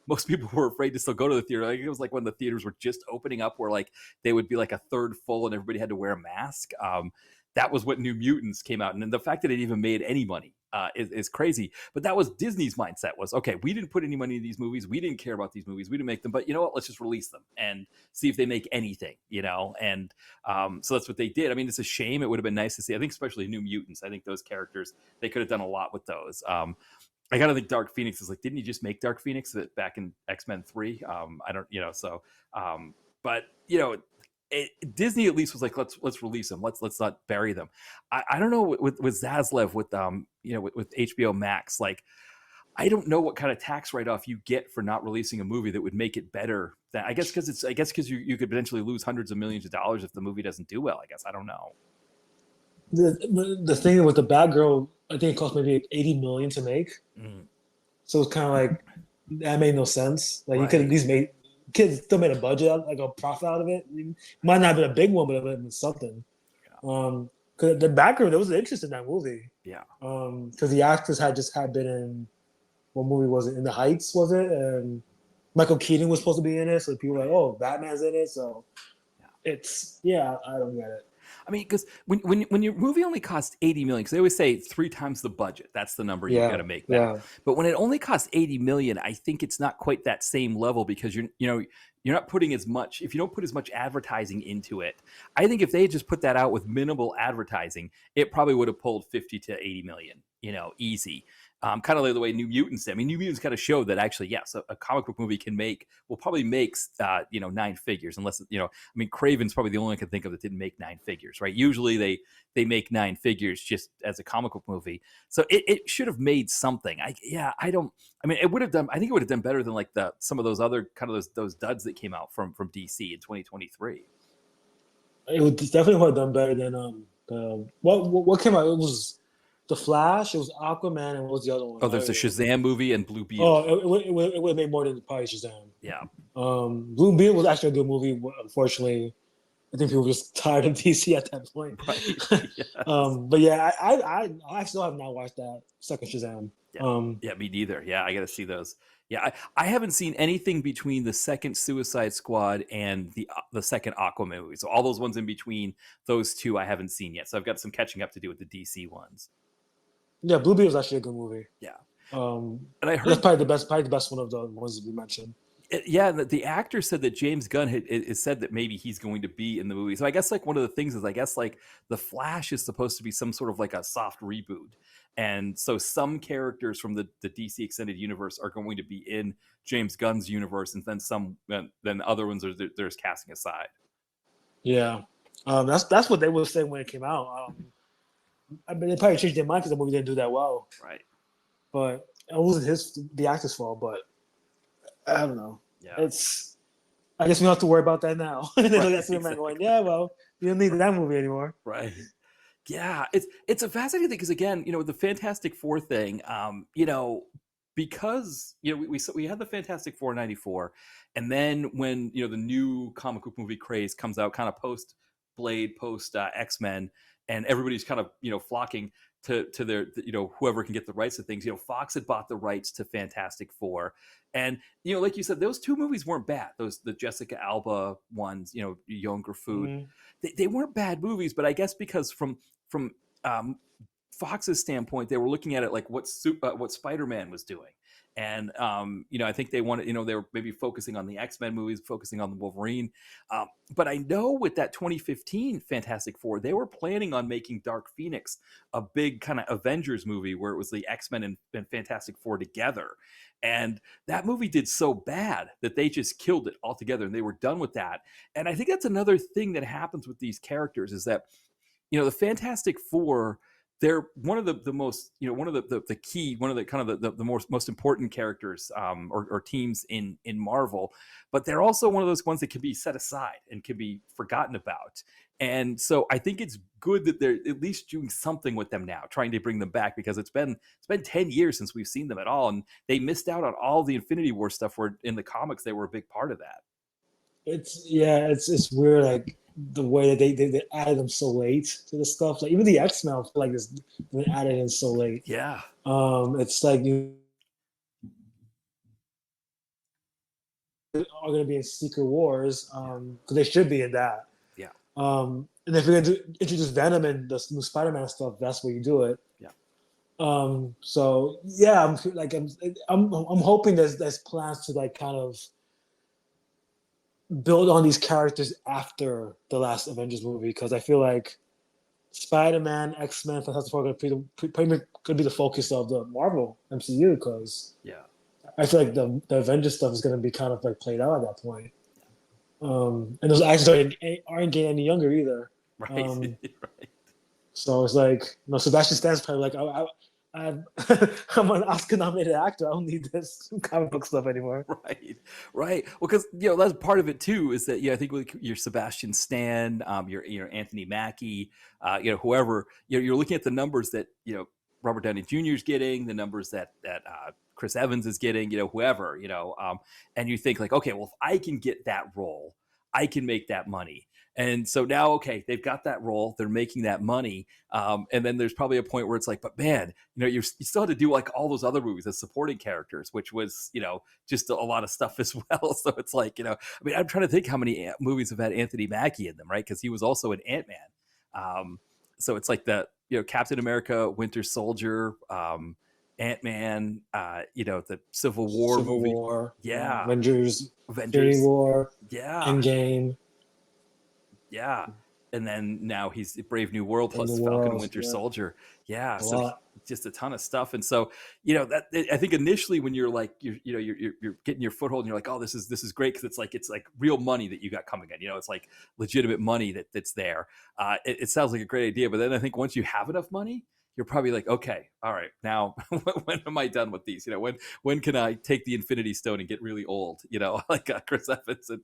most people were afraid to still go to the theater. Like, it was like when the theaters were just opening up, where like they would be like a third full and everybody had to wear a mask. that was what New Mutants came out, and then the fact that it even made any money is crazy. But that was Disney's mindset was, okay, we didn't put any money in these movies, we didn't care about these movies, we didn't make them, but you know what? Let's just release them and see if they make anything, And so that's what they did. I mean, it's a shame. It would have been nice to see. I think especially New Mutants. I think those characters, they could have done a lot with those. I gotta think Dark Phoenix is like, didn't you just make Dark Phoenix back in X-Men 3? I don't, but Disney at least was like, let's release them. Let's not bury them. I don't know with Zaslav with HBO Max. Like, I don't know what kind of tax write-off you get for not releasing a movie that would make it better. I guess because you could potentially lose hundreds of millions of dollars if the movie doesn't do well. I guess I don't know. The thing with the Batgirl, I think it cost maybe $80 million to make. So it's kind of like that made no sense. Like you could at least made kids still made a budget, like a profit out of it. It might not have been a big one, but it would have been something. Because the Batgirl, there was an interest in that movie. Yeah. Because the actress had been in, what movie was it? In the Heights, was it? And Michael Keaton was supposed to be in it, so people were like, "Oh, Batman's in it." So it's I don't get it. I mean, because when your movie only costs $80 million, because they always say 3 times the budget, that's the number you got to make back. Yeah. But when it only costs $80 million, I think it's not quite that same level because you're not putting as much. If you don't put as much advertising into it, I think if they had just put that out with minimal advertising, it probably would have pulled 50 to 80 million, easy. Kind of like the way New Mutants did. I mean, New Mutants kind of showed that actually, yes, a comic book movie will probably make 9 figures, unless I mean, Craven's probably the only one I can think of that didn't make 9 figures, right? Usually they make 9 figures just as a comic book movie, so it should have made something. It would have done. I think it would have done better than like some of those other kind of those duds that came out from DC in 2023. It would definitely have done better than what came out. It was The Flash, it was Aquaman, and what was the other one? Oh, there's a Shazam movie and Blue Beetle. Oh, it would have made more than probably Shazam. Yeah. Blue Beetle was actually a good movie. Unfortunately, I think people were just tired of DC at that point. Right. Yes. But yeah, I still have not watched that second Shazam. Yeah, me neither. Yeah, I got to see those. Yeah, I haven't seen anything between the second Suicide Squad and the second Aquaman movie. So all those ones in between those two, I haven't seen yet. So I've got some catching up to do with the DC ones. Yeah, Blue Beetle is actually a good movie. Yeah, and I heard that's probably the best one of the ones we mentioned. Yeah, the actor said that James Gunn had said that maybe he's going to be in the movie. So I guess like one of the things is like the Flash is supposed to be some sort of like a soft reboot, and so some characters from the DC extended universe are going to be in James Gunn's universe, and then other ones are they're just casting aside. Yeah, that's what they were saying when it came out. I mean, they probably changed their mind because the movie didn't do that well. Right. But it wasn't the actor's fault. But I don't know. Yeah. I guess we don't have to worry about that now. Right, exactly. Going, yeah, well, you don't need that movie anymore. Right. Yeah, it's a fascinating thing because again, the Fantastic Four thing, because we had the Fantastic Four '94, and then when the new comic book movie craze comes out, kind of post Blade, post X-Men, and everybody's kind of flocking to their whoever can get the rights to things. Fox had bought the rights to Fantastic Four, and like you said, those 2 movies weren't bad. The Jessica Alba ones, Younger Food, they weren't bad movies. But I guess because from Fox's standpoint, they were looking at it like what Spider-Man was doing. And, I think they wanted, they were maybe focusing on the X-Men movies, focusing on the Wolverine. But I know with that 2015 Fantastic Four, they were planning on making Dark Phoenix a big kind of Avengers movie where it was the X-Men and Fantastic Four together. And that movie did so bad that they just killed it altogether and they were done with that. And I think that's another thing that happens with these characters is that, the Fantastic Four, they're one of the most, one of the key, one of the kind of the most important characters or teams in Marvel, but they're also one of those ones that can be set aside and can be forgotten about. And so I think it's good that they're at least doing something with them now, trying to bring them back, because it's been 10 years since we've seen them at all, and they missed out on all the Infinity War stuff where in the comics they were a big part of that. It's weird, like the way that they added them so late to the stuff. Like even the X-Men, I feel like it's been added in so late. Yeah. It's like you are going to be in Secret Wars because they should be in that. Yeah. and if you're gonna introduce Venom and the new Spider-Man stuff, that's where you do it. Yeah. So yeah, I'm hoping there's plans to like kind of build on these characters after the last Avengers movie, because I feel like Spider-Man, X-Men, Fantastic Four could be the focus of the Marvel MCU, because Yeah. I feel like the Avengers stuff is going to be kind of like played out at that point. And those actors aren't getting any younger either. Right. Right. So it's like, Sebastian Stan's probably like, I'm I'm an Oscar-nominated actor. I don't need this comic book stuff anymore. Right, right. Well, because that's part of it too. Is that I think with your Sebastian Stan, your Anthony Mackie, whoever, you're looking at the numbers that Robert Downey Jr. is getting, the numbers that Chris Evans is getting, whoever, and you think like, okay, well, if I can get that role, I can make that money. And so now, okay, they've got that role, they're making that money, and then there's probably a point where it's like, but man, you still had to do like all those other movies as supporting characters, which was just a lot of stuff as well. So it's like I mean, I'm trying to think how many movies have had Anthony Mackie in them, right? Because he was also an Ant-Man. So it's like the Captain America, Winter Soldier, Ant-Man, the Civil War movie. Yeah, Avengers, Infinity War, yeah, Endgame. Yeah. And then now he's Brave New World plus Falcon and Winter Soldier. Yeah. So just a ton of stuff. And so, that I think initially when you're like, you're getting your foothold and you're like, oh, this is great. Cause it's like real money that you got coming in, it's like legitimate money that's there. It sounds like a great idea. But then I think once you have enough money, you're probably like, okay, all right, now when am I done with these? When can I take the Infinity Stone and get really old? Like Chris Evans and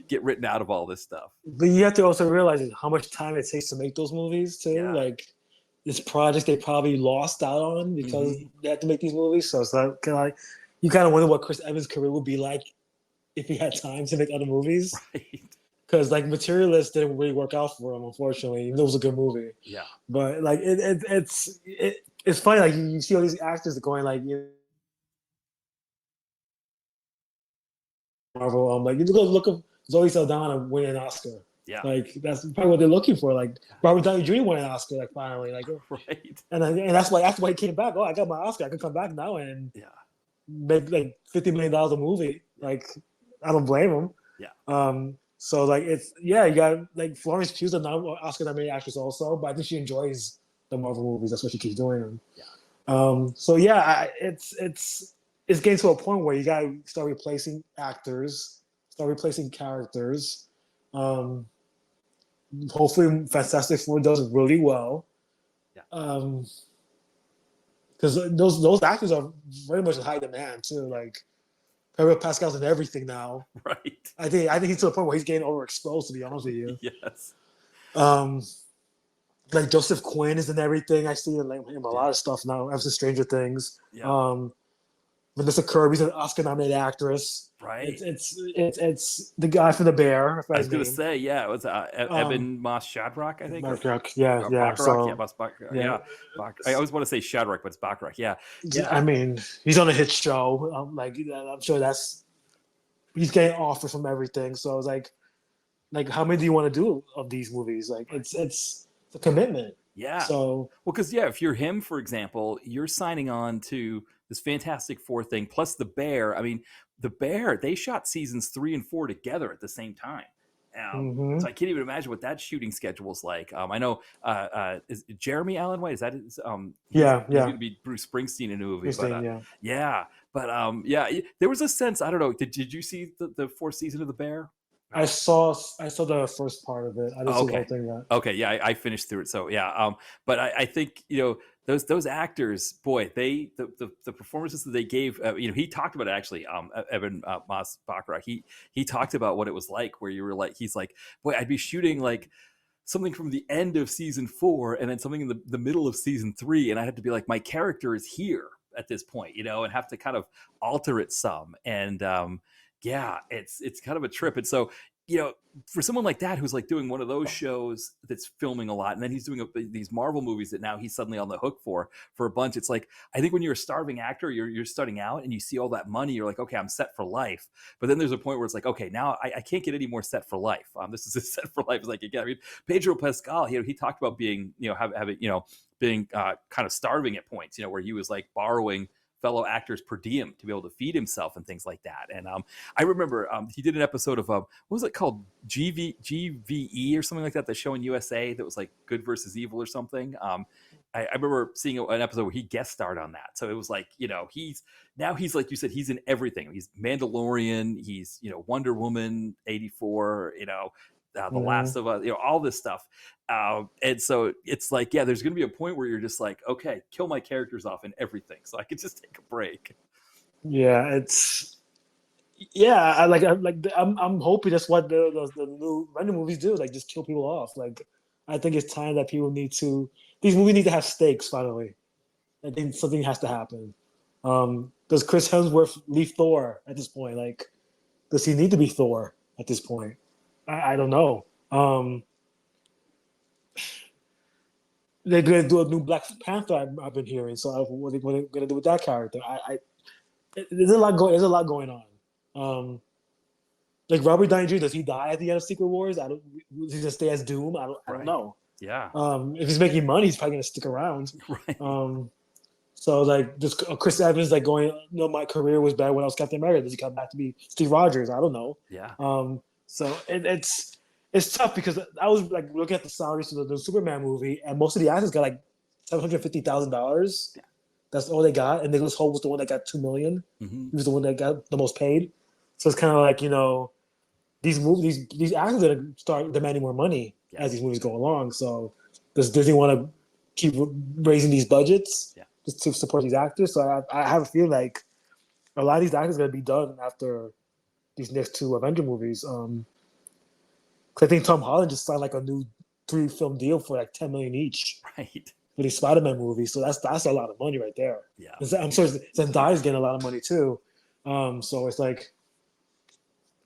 get written out of all this stuff. But you have to also realize how much time it takes to make those movies too. Yeah. Like this project they probably lost out on because they had to make these movies. So it's like you kind of wonder what Chris Evans' career would be like if he had time to make other movies. Right. Because like Materialist didn't really work out for him, unfortunately, even though it was a good movie. Yeah. But like it's funny, like you see all these actors going like Marvel. Like you look at Zoe Saldana winning an Oscar. Yeah. Like that's probably what they're looking for. Like Robert Downey Jr. won an Oscar, like finally. Like right. And that's why he came back. Oh, I got my Oscar. I can come back now and make like $50 million a movie. Like I don't blame him. Yeah. So like you got like Florence Pugh's an Oscar-nominated actress also, but I think she enjoys the Marvel movies. That's what she keeps doing them. Yeah. So yeah, it's getting to a point where you got to start replacing actors, start replacing characters. Hopefully, Fantastic Four does really well. Yeah. Because those actors are very much in high demand too. Like Pedro Pascal's in everything now. Right. I think he's to the point where he's getting overexposed, to be honest with you. Yes. Like Joseph Quinn is in everything. I see him a lot of stuff now. Ever since Stranger Things. Yeah. Vanessa Kirby's an Oscar-nominated actress. Right. It's the guy from The Bear. I was going to say, it was Evan Moss Shadrach, I think. Bacharach, yeah. Bacharach, so, Moss Bacharach, yeah. I always want to say Shadrach, but it's Bacharach, yeah. I mean, he's on a hit show. I'm sure he's getting offers from everything. So it's like how many do you want to do of these movies? Like it's a commitment. Yeah. So because if you're him, for example, you're signing on to this Fantastic Four thing plus The Bear. I mean, The Bear, they shot seasons 3 and 4 together at the same time. So I can't even imagine what that shooting schedule is like. I know is Jeremy Allen White, is that his, he's going to be Bruce Springsteen in a movie. There was a sense, I don't know, did you see the fourth season of The Bear? I saw the first part of it. I didn't see the whole thing yet. Okay, yeah, I finished through it. So yeah, but I think those actors, boy, the performances that they gave. He talked about it actually. Evan Moss Bacharach. He talked about what it was like, where you were like, he's like, boy, I'd be shooting like something from the end of season 4 and then something in the middle of season 3, and I had to be like, my character is here at this point, and have to kind of alter it some. And it's kind of a trip. And so you know, for someone like that who's like doing one of those shows that's filming a lot, and then he's doing these Marvel movies that now he's suddenly on the hook for a bunch. It's like, I think when you're a starving actor, you're starting out and you see all that money, you're like, okay, I'm set for life. But then there's a point where it's like, okay, now I can't get any more set for life. This is a set for life. It's like, again, I mean, Pedro Pascal, he talked about being, having, being kind of starving at points, where he was like borrowing fellow actors per diem to be able to feed himself and things like that. And I remember he did an episode of what was it called, GVE or something like that, the show in USA that was like Good versus Evil or something. I remember seeing an episode where he guest starred on that. So it was like, he's like you said, he's in everything. He's Mandalorian, he's Wonder Woman 84, The Last of Us, all this stuff. And so it's like, yeah, there's going to be a point where you're just like, okay, kill my characters off and everything, so I could just take a break. Yeah, I'm hoping that's what the new random movies do, like just kill people off. Like, I think it's time that these movies need to have stakes finally. I think something has to happen. Does Chris Hemsworth leave Thor at this point? Like, does he need to be Thor at this point? I don't know. They're going to do a new Black Panther. I've been hearing. So what are they going to do with that character? There's a lot going on. Like Robert Downey Jr., does he die at the end of Secret Wars? Does he just stay as Doom? I don't know. Yeah. If he's making money, he's probably going to stick around. Right. So like, just Chris Evans like going, my career was bad when I was Captain America. Does he come back to be Steve Rogers? I don't know. Yeah. So it's tough because I was like looking at the salaries for the Superman movie, and most of the actors got like $750,000. Yeah. That's all they got, and Nicholas Hoult was the one that got $2 million. Mm-hmm. He was the one that got the most paid. So it's kind of like, these actors are going to start demanding more money as these movies go along. So does Disney want to keep raising these budgets just to support these actors? So I have a feeling like a lot of these actors are going to be done after these next two Avenger movies. Cause I think Tom Holland just signed like a new 3-film deal for like $10 million each. Right. For these Spider-Man movies. So that's a lot of money right there. Yeah. I'm sure Zendaya's getting a lot of money too. So it's like,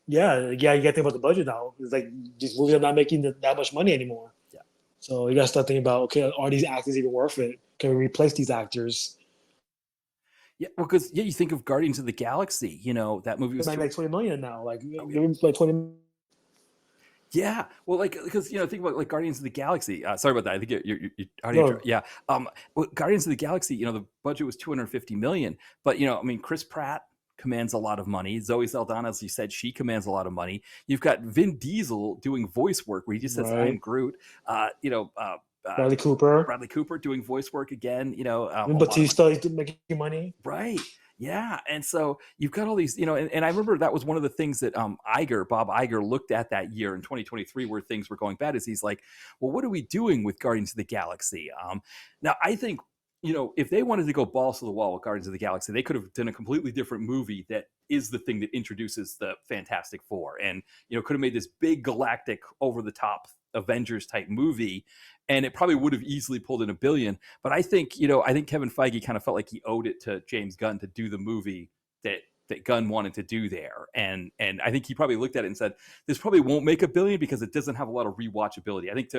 yeah, you got to think about the budget now. It's like these movies are not making that much money anymore. Yeah. So you got to start thinking about, okay, are these actors even worth it? Can we replace these actors? Yeah, well, because you think of Guardians of the Galaxy. That movie was like $20 million now. Like, like 20. Yeah, well, like, because think about like Guardians of the Galaxy. Sorry about that. I think you're yeah. Well, Guardians of the Galaxy. The budget was $250 million, but Chris Pratt commands a lot of money. Zoe Saldana, as you said, she commands a lot of money. You've got Vin Diesel doing voice work where he just says, "I'm Groot." Bradley Cooper doing voice work again. Batista is making money. Right. Yeah. And so you've got all these, and I remember that was one of the things that Bob Iger looked at that year in 2023 where things were going bad, is he's like, well, what are we doing with Guardians of the Galaxy? Now, I think, if they wanted to go balls to the wall with Guardians of the Galaxy, they could have done a completely different movie that is the thing that introduces the Fantastic Four, and, could have made this big galactic over the top Avengers type movie, and it probably would have easily pulled in $1 billion. But I think Kevin Feige kind of felt like he owed it to James Gunn to do the movie that Gunn wanted to do there. And I think he probably looked at it and said, this probably won't make $1 billion because it doesn't have a lot of rewatchability. I think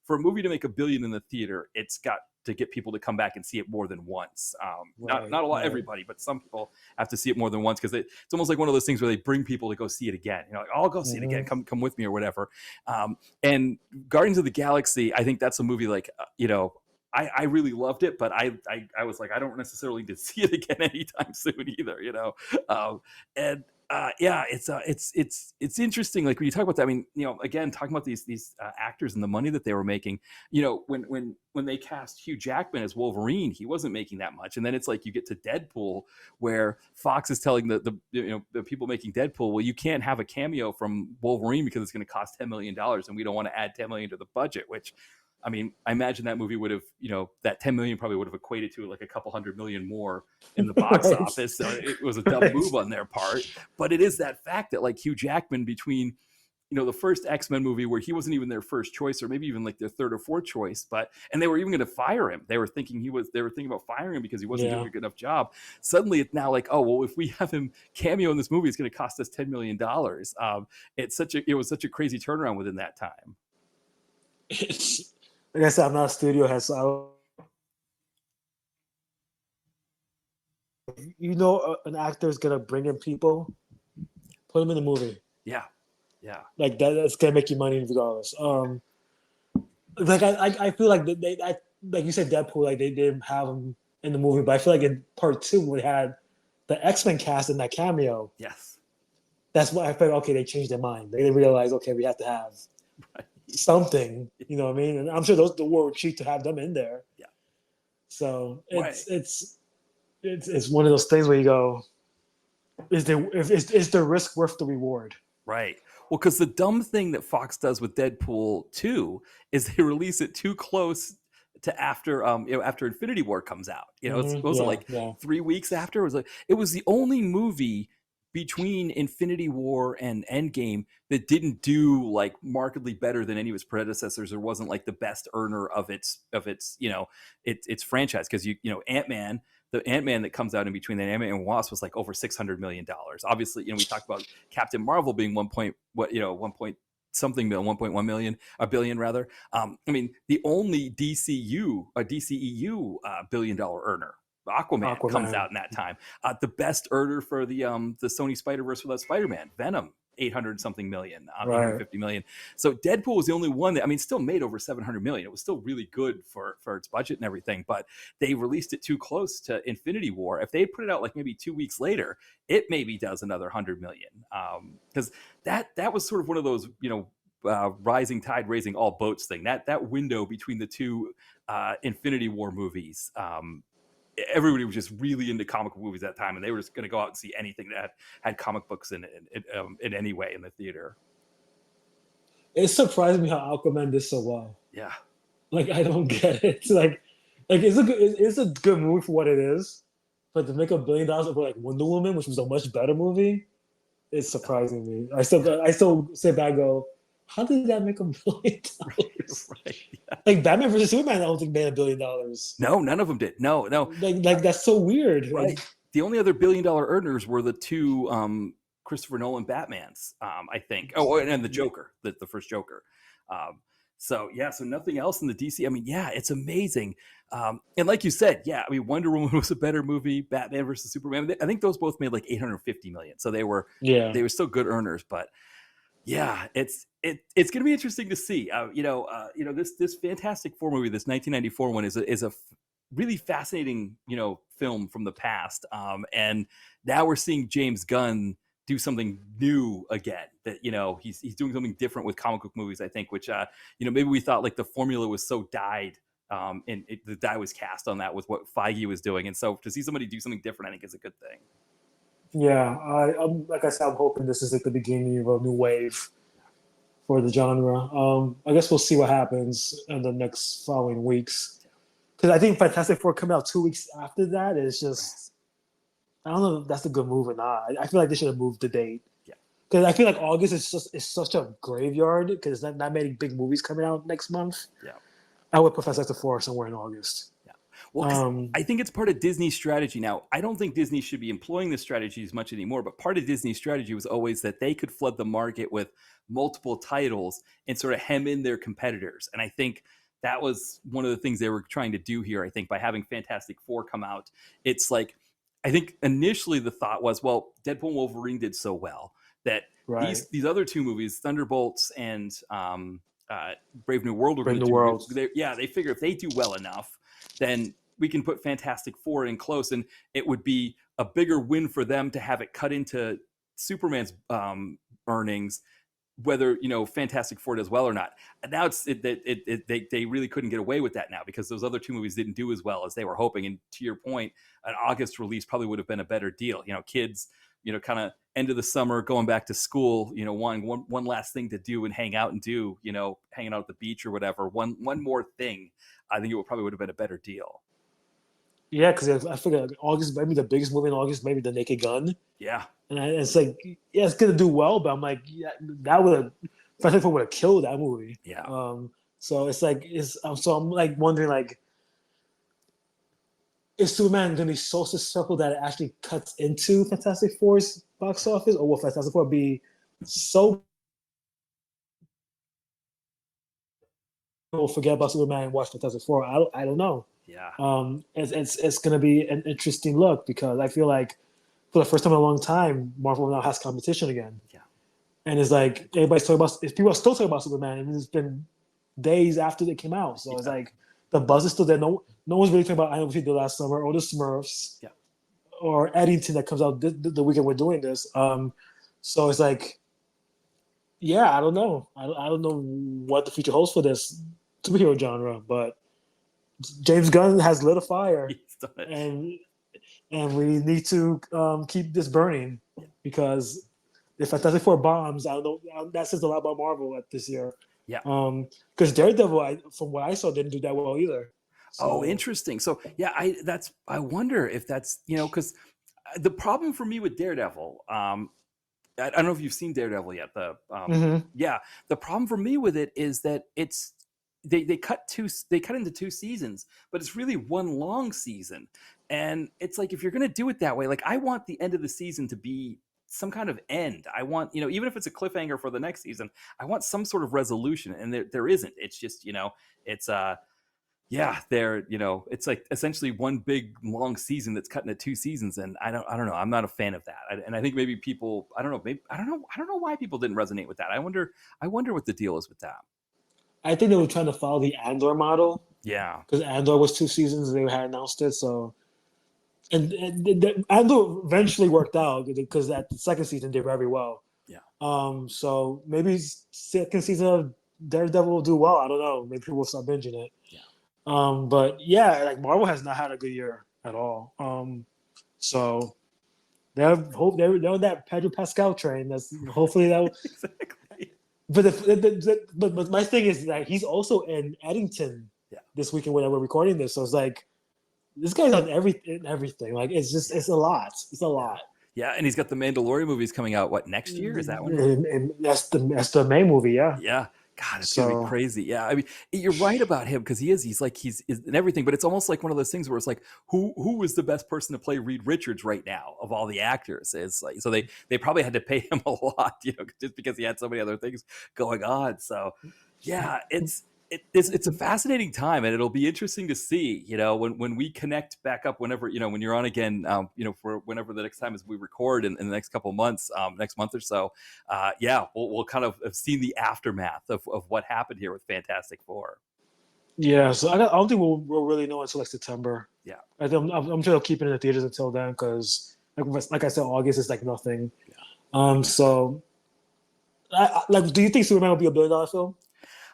for a movie to make $1 billion in the theater, it's got to get people to come back and see it more than once. Not a lot, everybody, but some people have to see it more than once, because it's almost like one of those things where they bring people to go see it again. Like, I'll go see it again. Come with me or whatever. And Guardians of the Galaxy, I think that's a movie like, I really loved it, but I was like, I don't necessarily need to see it again anytime soon either, it's interesting. Like when you talk about that, I mean, again, talking about these actors and the money that they were making, when they cast Hugh Jackman as Wolverine, he wasn't making that much. And then it's like you get to Deadpool, where Fox is telling the people making Deadpool, well, you can't have a cameo from Wolverine because it's going to cost $10 million, and we don't want to add $10 million to the budget, which, I mean, I imagine that movie would have, that 10 million probably would have equated to like a couple $100 million more in the box office. So it was a dumb move on their part. But it is that fact that like Hugh Jackman, between the first X-Men movie where he wasn't even their first choice, or maybe even like their third or fourth choice, and they were even going to fire him. They were thinking about firing him because he wasn't doing a good enough job. Suddenly it's now like, oh, well, if we have him cameo in this movie, it's going to cost us $10 million. It was such a crazy turnaround within that time. It's, like I said, I'm not a studio head, so an actor is going to bring in people, put them in the movie. Yeah. Like that's gonna make you money regardless. Like I feel like like you said, Deadpool, like they didn't have him in the movie, but I feel like in part 2 we had the X-Men cast in that cameo. Yes. That's what I felt. Okay, they changed their mind. They realized, okay, we have to have something. You know what I mean? And I'm sure the war would cheap to have them in there. Yeah. So it's one of those things where you go, is the risk worth the reward? Right. Well, because the dumb thing that Fox does with Deadpool 2 is they release it too close to after Infinity War comes out. It's 3 weeks after. It was the only movie between Infinity War and Endgame that didn't do like markedly better than any of its predecessors, or wasn't like the best earner of its franchise. Because Ant-Man. The Ant-Man that comes out in between the Ant-Man and Wasp was like over $600 million. Obviously, we talked about Captain Marvel being 1.1 million, a billion rather. The only DCEU billion-dollar earner, Aquaman comes out in that time. The best earner for the Sony Spider-Verse without Spider-Man, Venom, 800 something million, 850 million. So Deadpool was the only one that, still made over 700 million. It was still really good for its budget and everything, but they released it too close to Infinity War. If they put it out like maybe 2 weeks later, it maybe does another 100 million. Because that was sort of one of those, rising tide raising all boats thing. That window between the two Infinity War movies, everybody was just really into comic book movies at that time, and they were just going to go out and see anything that had comic books in any way in the theater. It surprised me how Aquaman did so well. Yeah, like I don't get it. Like it's a good movie for what it is, but to make $1 billion over like Wonder Woman, which was a much better movie, it's surprising me. I still sit back and go, how did that make $1 billion? Right. Yeah. Like Batman versus Superman, I don't think made $1 billion. No, none of them did. No. Like that's so weird. Right. Like, the only other $1 billion earners were the two Christopher Nolan Batmans, I think. Oh, and the Joker, the first Joker. So nothing else in the DC. It's amazing. And like you said, Wonder Woman was a better movie. Batman versus Superman, I think those both made like 850 million. So they were still good earners, but. Yeah, it's going to be interesting to see. This Fantastic Four movie, this 1994 one, is a really fascinating film from the past. And now we're seeing James Gunn do something new again. That he's doing something different with comic book movies. I think, which maybe we thought like the formula was so dyed. And the die was cast on that with what Feige was doing, and so to see somebody do something different, I think is a good thing. Yeah, I'm like I said, I'm hoping this is like the beginning of a new wave for the genre. I guess we'll see what happens in the next following weeks. Because I think Fantastic Four coming out 2 weeks after that is just, I don't know if that's a good move or not. I feel like they should have moved the date. Yeah. Because I feel like August is such a graveyard because there's not many big movies coming out next month. Yeah. I would put Fantastic Four somewhere in August. Well, I think it's part of Disney's strategy. Now, I don't think Disney should be employing this strategy as much anymore, but part of Disney's strategy was always that they could flood the market with multiple titles and sort of hem in their competitors. And I think that was one of the things they were trying to do here, I think, by having Fantastic Four come out. It's like, I think initially the thought was, well, Deadpool and Wolverine did so well that these other two movies, Thunderbolts and Brave New World, they figure if they do well enough, then we can put Fantastic Four in close, and it would be a bigger win for them to have it cut into Superman's earnings, whether Fantastic Four does well or not. And now they really couldn't get away with that now because those other two movies didn't do as well as they were hoping. And to your point, an August release probably would have been a better deal. Kids, kind of end of the summer, going back to school, wanting one last thing to do and hang out and do, hanging out at the beach or whatever. One more thing, I think it probably would have been a better deal. Yeah, because I figure August, maybe the biggest movie in August, maybe The Naked Gun. Yeah. and it's like, yeah, it's gonna do well, but I'm like, yeah, that would have Fantastic Four would have killed that movie. Yeah. So it's like so I'm like wondering like, is Superman gonna be so successful that it actually cuts into Fantastic Four's box office, or will Fantastic Four be so we'll forget about Superman and watch Fantastic Four? I don't know. Yeah. It's gonna be an interesting look because I feel like for the first time in a long time, Marvel now has competition again. Yeah. And it's like everybody's talking about. If people are still talking about Superman, and it's been days after they came out, so it's like the buzz is still there. No one's really talking about I Know What You Did Last Summer or the Smurfs, Yeah. or Eddington that comes out the weekend we're doing this. So it's like, yeah, I don't know. I don't know what the future holds for this superhero genre, but James Gunn has lit a fire, He's done it. and we need to keep this burning because if Fantastic Four bombs, I don't know. That says a lot about Marvel at this year. Yeah. Because Daredevil, from what I saw, didn't do that well either. So, Oh, interesting. So yeah, I wonder if that's, because the problem for me with Daredevil, I don't know if you've seen Daredevil yet. Yeah, the problem for me with it is that they cut into two seasons, but it's really one long season, and it's like if you're going to do it that way, like I want the end of the season to be some kind of end. I want, even if it's a cliffhanger for the next season, I want some sort of resolution, and there isn't. It's just, it's yeah, it's like essentially one big long season that's cut into two seasons, and I don't know. I'm not a fan of that, and I think maybe people, I don't know, I don't know why people didn't resonate with that. I wonder what the deal is with that. I think they were trying to follow the Andor model. Yeah, because Andor was 2 seasons and they had announced it. So, and Andor eventually worked out because that the second season did very well. Yeah. So maybe second season of Daredevil will do well. I don't know. Maybe people will start binging it. Yeah. But yeah, like Marvel has not had a good year at all. So they're on that Pedro Pascal train. That's hopefully that. Exactly. But my thing is that he's also in Eddington this weekend when we're recording this. So it's like this guy's on everything. Like it's a lot. It's a lot. Yeah, and he's got the Mandalorian movies coming out. What, next year? Is that one? And that's the main movie. Yeah. Yeah. God, it's gonna be crazy. Yeah, I mean, you're right about him because he's in everything. But it's almost like one of those things where it's like, who is the best person to play Reed Richards right now of all the actors? It's like, so they probably had to pay him a lot, just because he had so many other things going on. So yeah, it's a fascinating time, and it'll be interesting to see, when we connect back up, whenever, when you're on again, for whenever the next time is we record in the next couple of months, next month or so. Yeah, we'll kind of have seen the aftermath of what happened here with Fantastic Four. Yeah, so I don't think we'll really know until like September. Yeah, I'm sure they'll keep it in the theaters until then because, like I said, August is like nothing. Yeah. So, do you think Superman will be $1 billion film?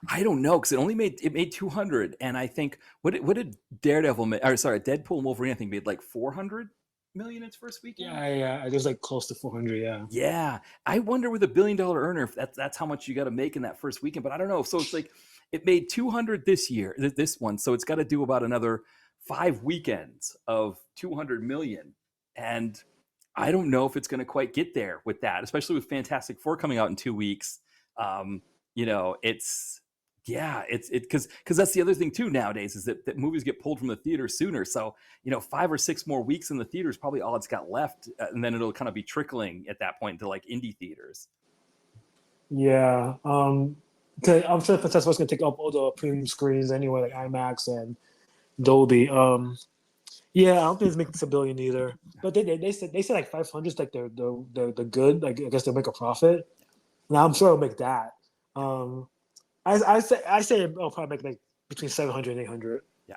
I don't know, because it made 200, and I think what did Daredevil make? Or sorry, Deadpool and Wolverine I think made like 400 million its first weekend. Yeah, it was like close to 400. Yeah. I wonder with $1 billion earner if that's how much you got to make in that first weekend, but I don't know. So it's like it made 200 this year, this one, so it's got to do about another 5 weekends of 200 million, and I don't know if it's going to quite get there with that, especially with Fantastic Four coming out in 2 weeks. It's because that's the other thing too nowadays is that movies get pulled from the theater sooner. So 5 or 6 more weeks in the theaters probably all it's got left, and then it'll kind of be trickling at that point to like indie theaters. Yeah, I'm sure Fantastic Four is going to take up all the premium screens anyway, like IMAX and Dolby. Yeah, I don't think it's making $1 billion either. But they said like 500 is like the good. Like I guess they'll make a profit. Now I'm sure it'll make that. I say it'll probably make like between 700 and 800. Yeah,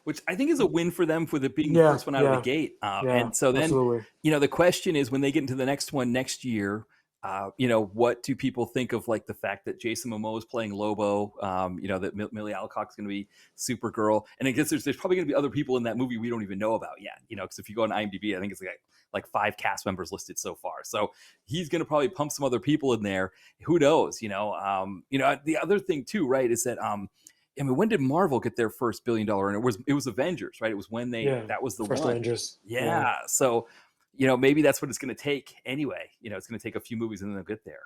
which I think is a win for them for being the first one out of the gate. And so then, absolutely. The question is when they get into the next one next year, what do people think of like the fact that Jason Momoa is playing Lobo, that Millie Alcock's going to be Supergirl, and I guess there's probably going to be other people in that movie we don't even know about yet, because if you go on IMDb, I think it's like 5 cast members listed so far. So he's going to probably pump some other people in there. Who knows? The other thing too, right, is that when did Marvel get their first $1 billion? And it was Avengers, right? It was when that was the first one. Avengers. Yeah. So maybe that's what it's going to take anyway. It's going to take a few movies and then they'll get there.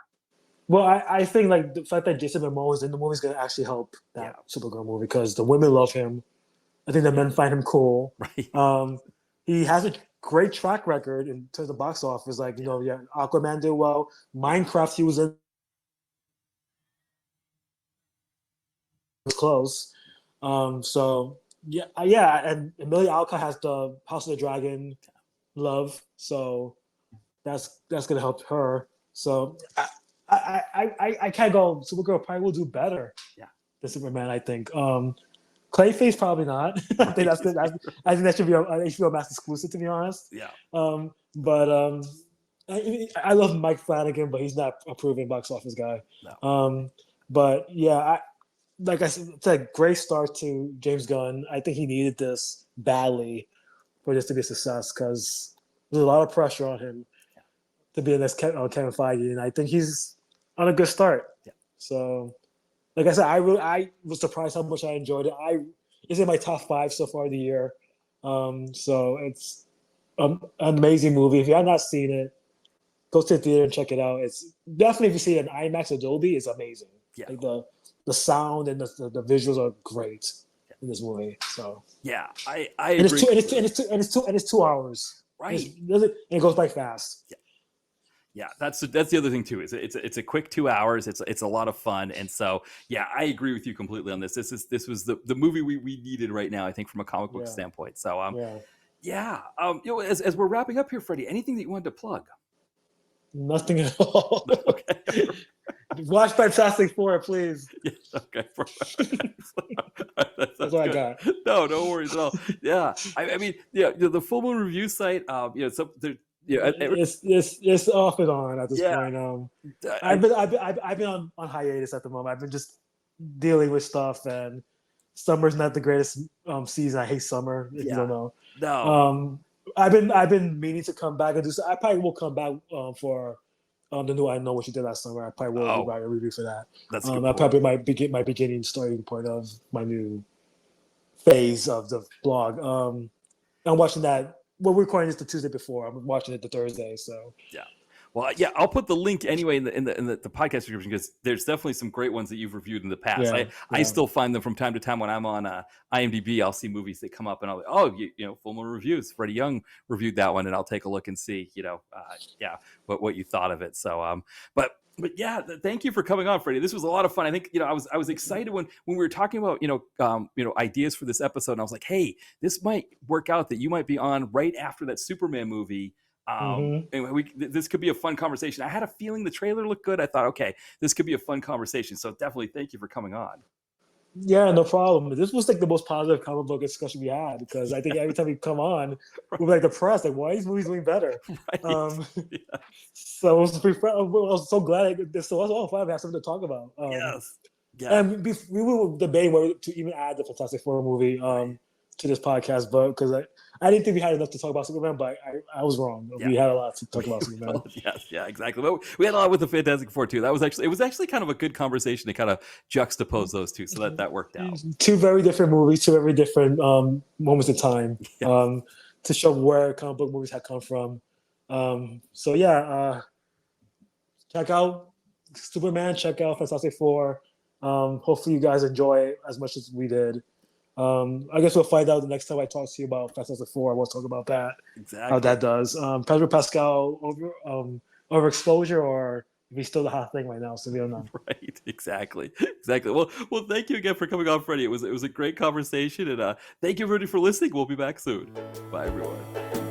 Well, I think like the fact that Jason Momoa is in the movie is going to actually help that Supergirl movie because the women love him. I think the men find him cool. Right. He has a great track record in terms of box office. Like, Aquaman did well. Minecraft, he was in. Was close. So, and Emilia Alcott has the House of the Dragon love. So that's going to help her. So I can't go. Supergirl probably will do better than Superman, I think. Clayface probably not. I think that's good. I think that should be a HBO Max exclusive, to be honest. Yeah. But I love Mike Flanagan, but he's not a proven box office guy. No. But yeah, like I said, it's a great start to James Gunn. I think he needed this badly for this to be a success because there's a lot of pressure on him to be the next Kevin Feige, and I think he's on a good start. Yeah. So. Like I said, I was surprised how much I enjoyed it. It's in my top 5 so far of the year. So it's an amazing movie. If you have not seen it, go to the theater and check it out. It's definitely, if you see it in IMAX or Dolby, it's amazing. Yeah. Like the sound and the visuals are great in this movie. So yeah, I agree. It's 2 hours. Right. And it goes by fast. Yeah. Yeah, that's the other thing too. Is it's a quick 2 hours. It's a lot of fun, and so I agree with you completely on this. This was the movie we needed right now. I think from a comic book standpoint. So as we're wrapping up here, Freddie, anything that you wanted to plug? Nothing at all. Okay. Watch Fantastic Four, please. Yes, okay. That's what I got. No worries at all. Yeah, I mean, the Full Moon Review site. It's off and on at this point. I've been on hiatus at the moment. I've been just dealing with stuff, and summer's not the greatest season. I hate summer. If you don't know. No. I've been meaning to come back and do. I probably will come back for the new I Know What You Did Last Summer. I probably will write a review for that. That's that probably might be my starting point of my new phase of the blog. I'm watching that. We're recording this the Tuesday before. I'm watching it the Thursday. So yeah. Well, yeah, I'll put the link anyway in the podcast description because there's definitely some great ones that you've reviewed in the past. I still find them from time to time when I'm on IMDb. I'll see movies that come up and I'll be, Full Moon Reviews. Freddie Young reviewed that one, and I'll take a look and see, what you thought of it. So, but yeah, thank you for coming on, Freddie. This was a lot of fun. I think I was excited when we were talking about ideas for this episode, and I was like, hey, this might work out that you might be on right after that Superman movie. And this could be a fun conversation. I had a feeling the trailer looked good. I thought, okay, this could be a fun conversation. So definitely thank you for coming on. Yeah, no problem. This was like the most positive comic book discussion we had because I think every time we come on, we're like depressed. Like, why are these movies doing better? Right. So I was so glad this was all fun. We have something to talk about. Yes. Yeah. And we were debating whether to even add the Fantastic Four movie to this podcast, but because I didn't think we had enough to talk about Superman, but I was wrong. Yeah. We had a lot to talk about Superman. Yes, yeah, exactly. But we had a lot with the Fantastic Four too. It was actually kind of a good conversation to kind of juxtapose those two, so that worked out. 2 very different movies, 2 very different moments in time to show where comic book movies had come from. Check out Superman. Check out Fantastic Four. Hopefully, you guys enjoy it as much as we did. I guess we'll find out the next time I talk to you about Fantastic Four. We'll talk about that. Exactly. How that does. Pedro Pascal overexposure, or if he's still the hot thing right now, so we don't know. Right. Exactly. Well, thank you again for coming on, Freddie. It was a great conversation, and thank you everybody for listening. We'll be back soon. Bye, everyone.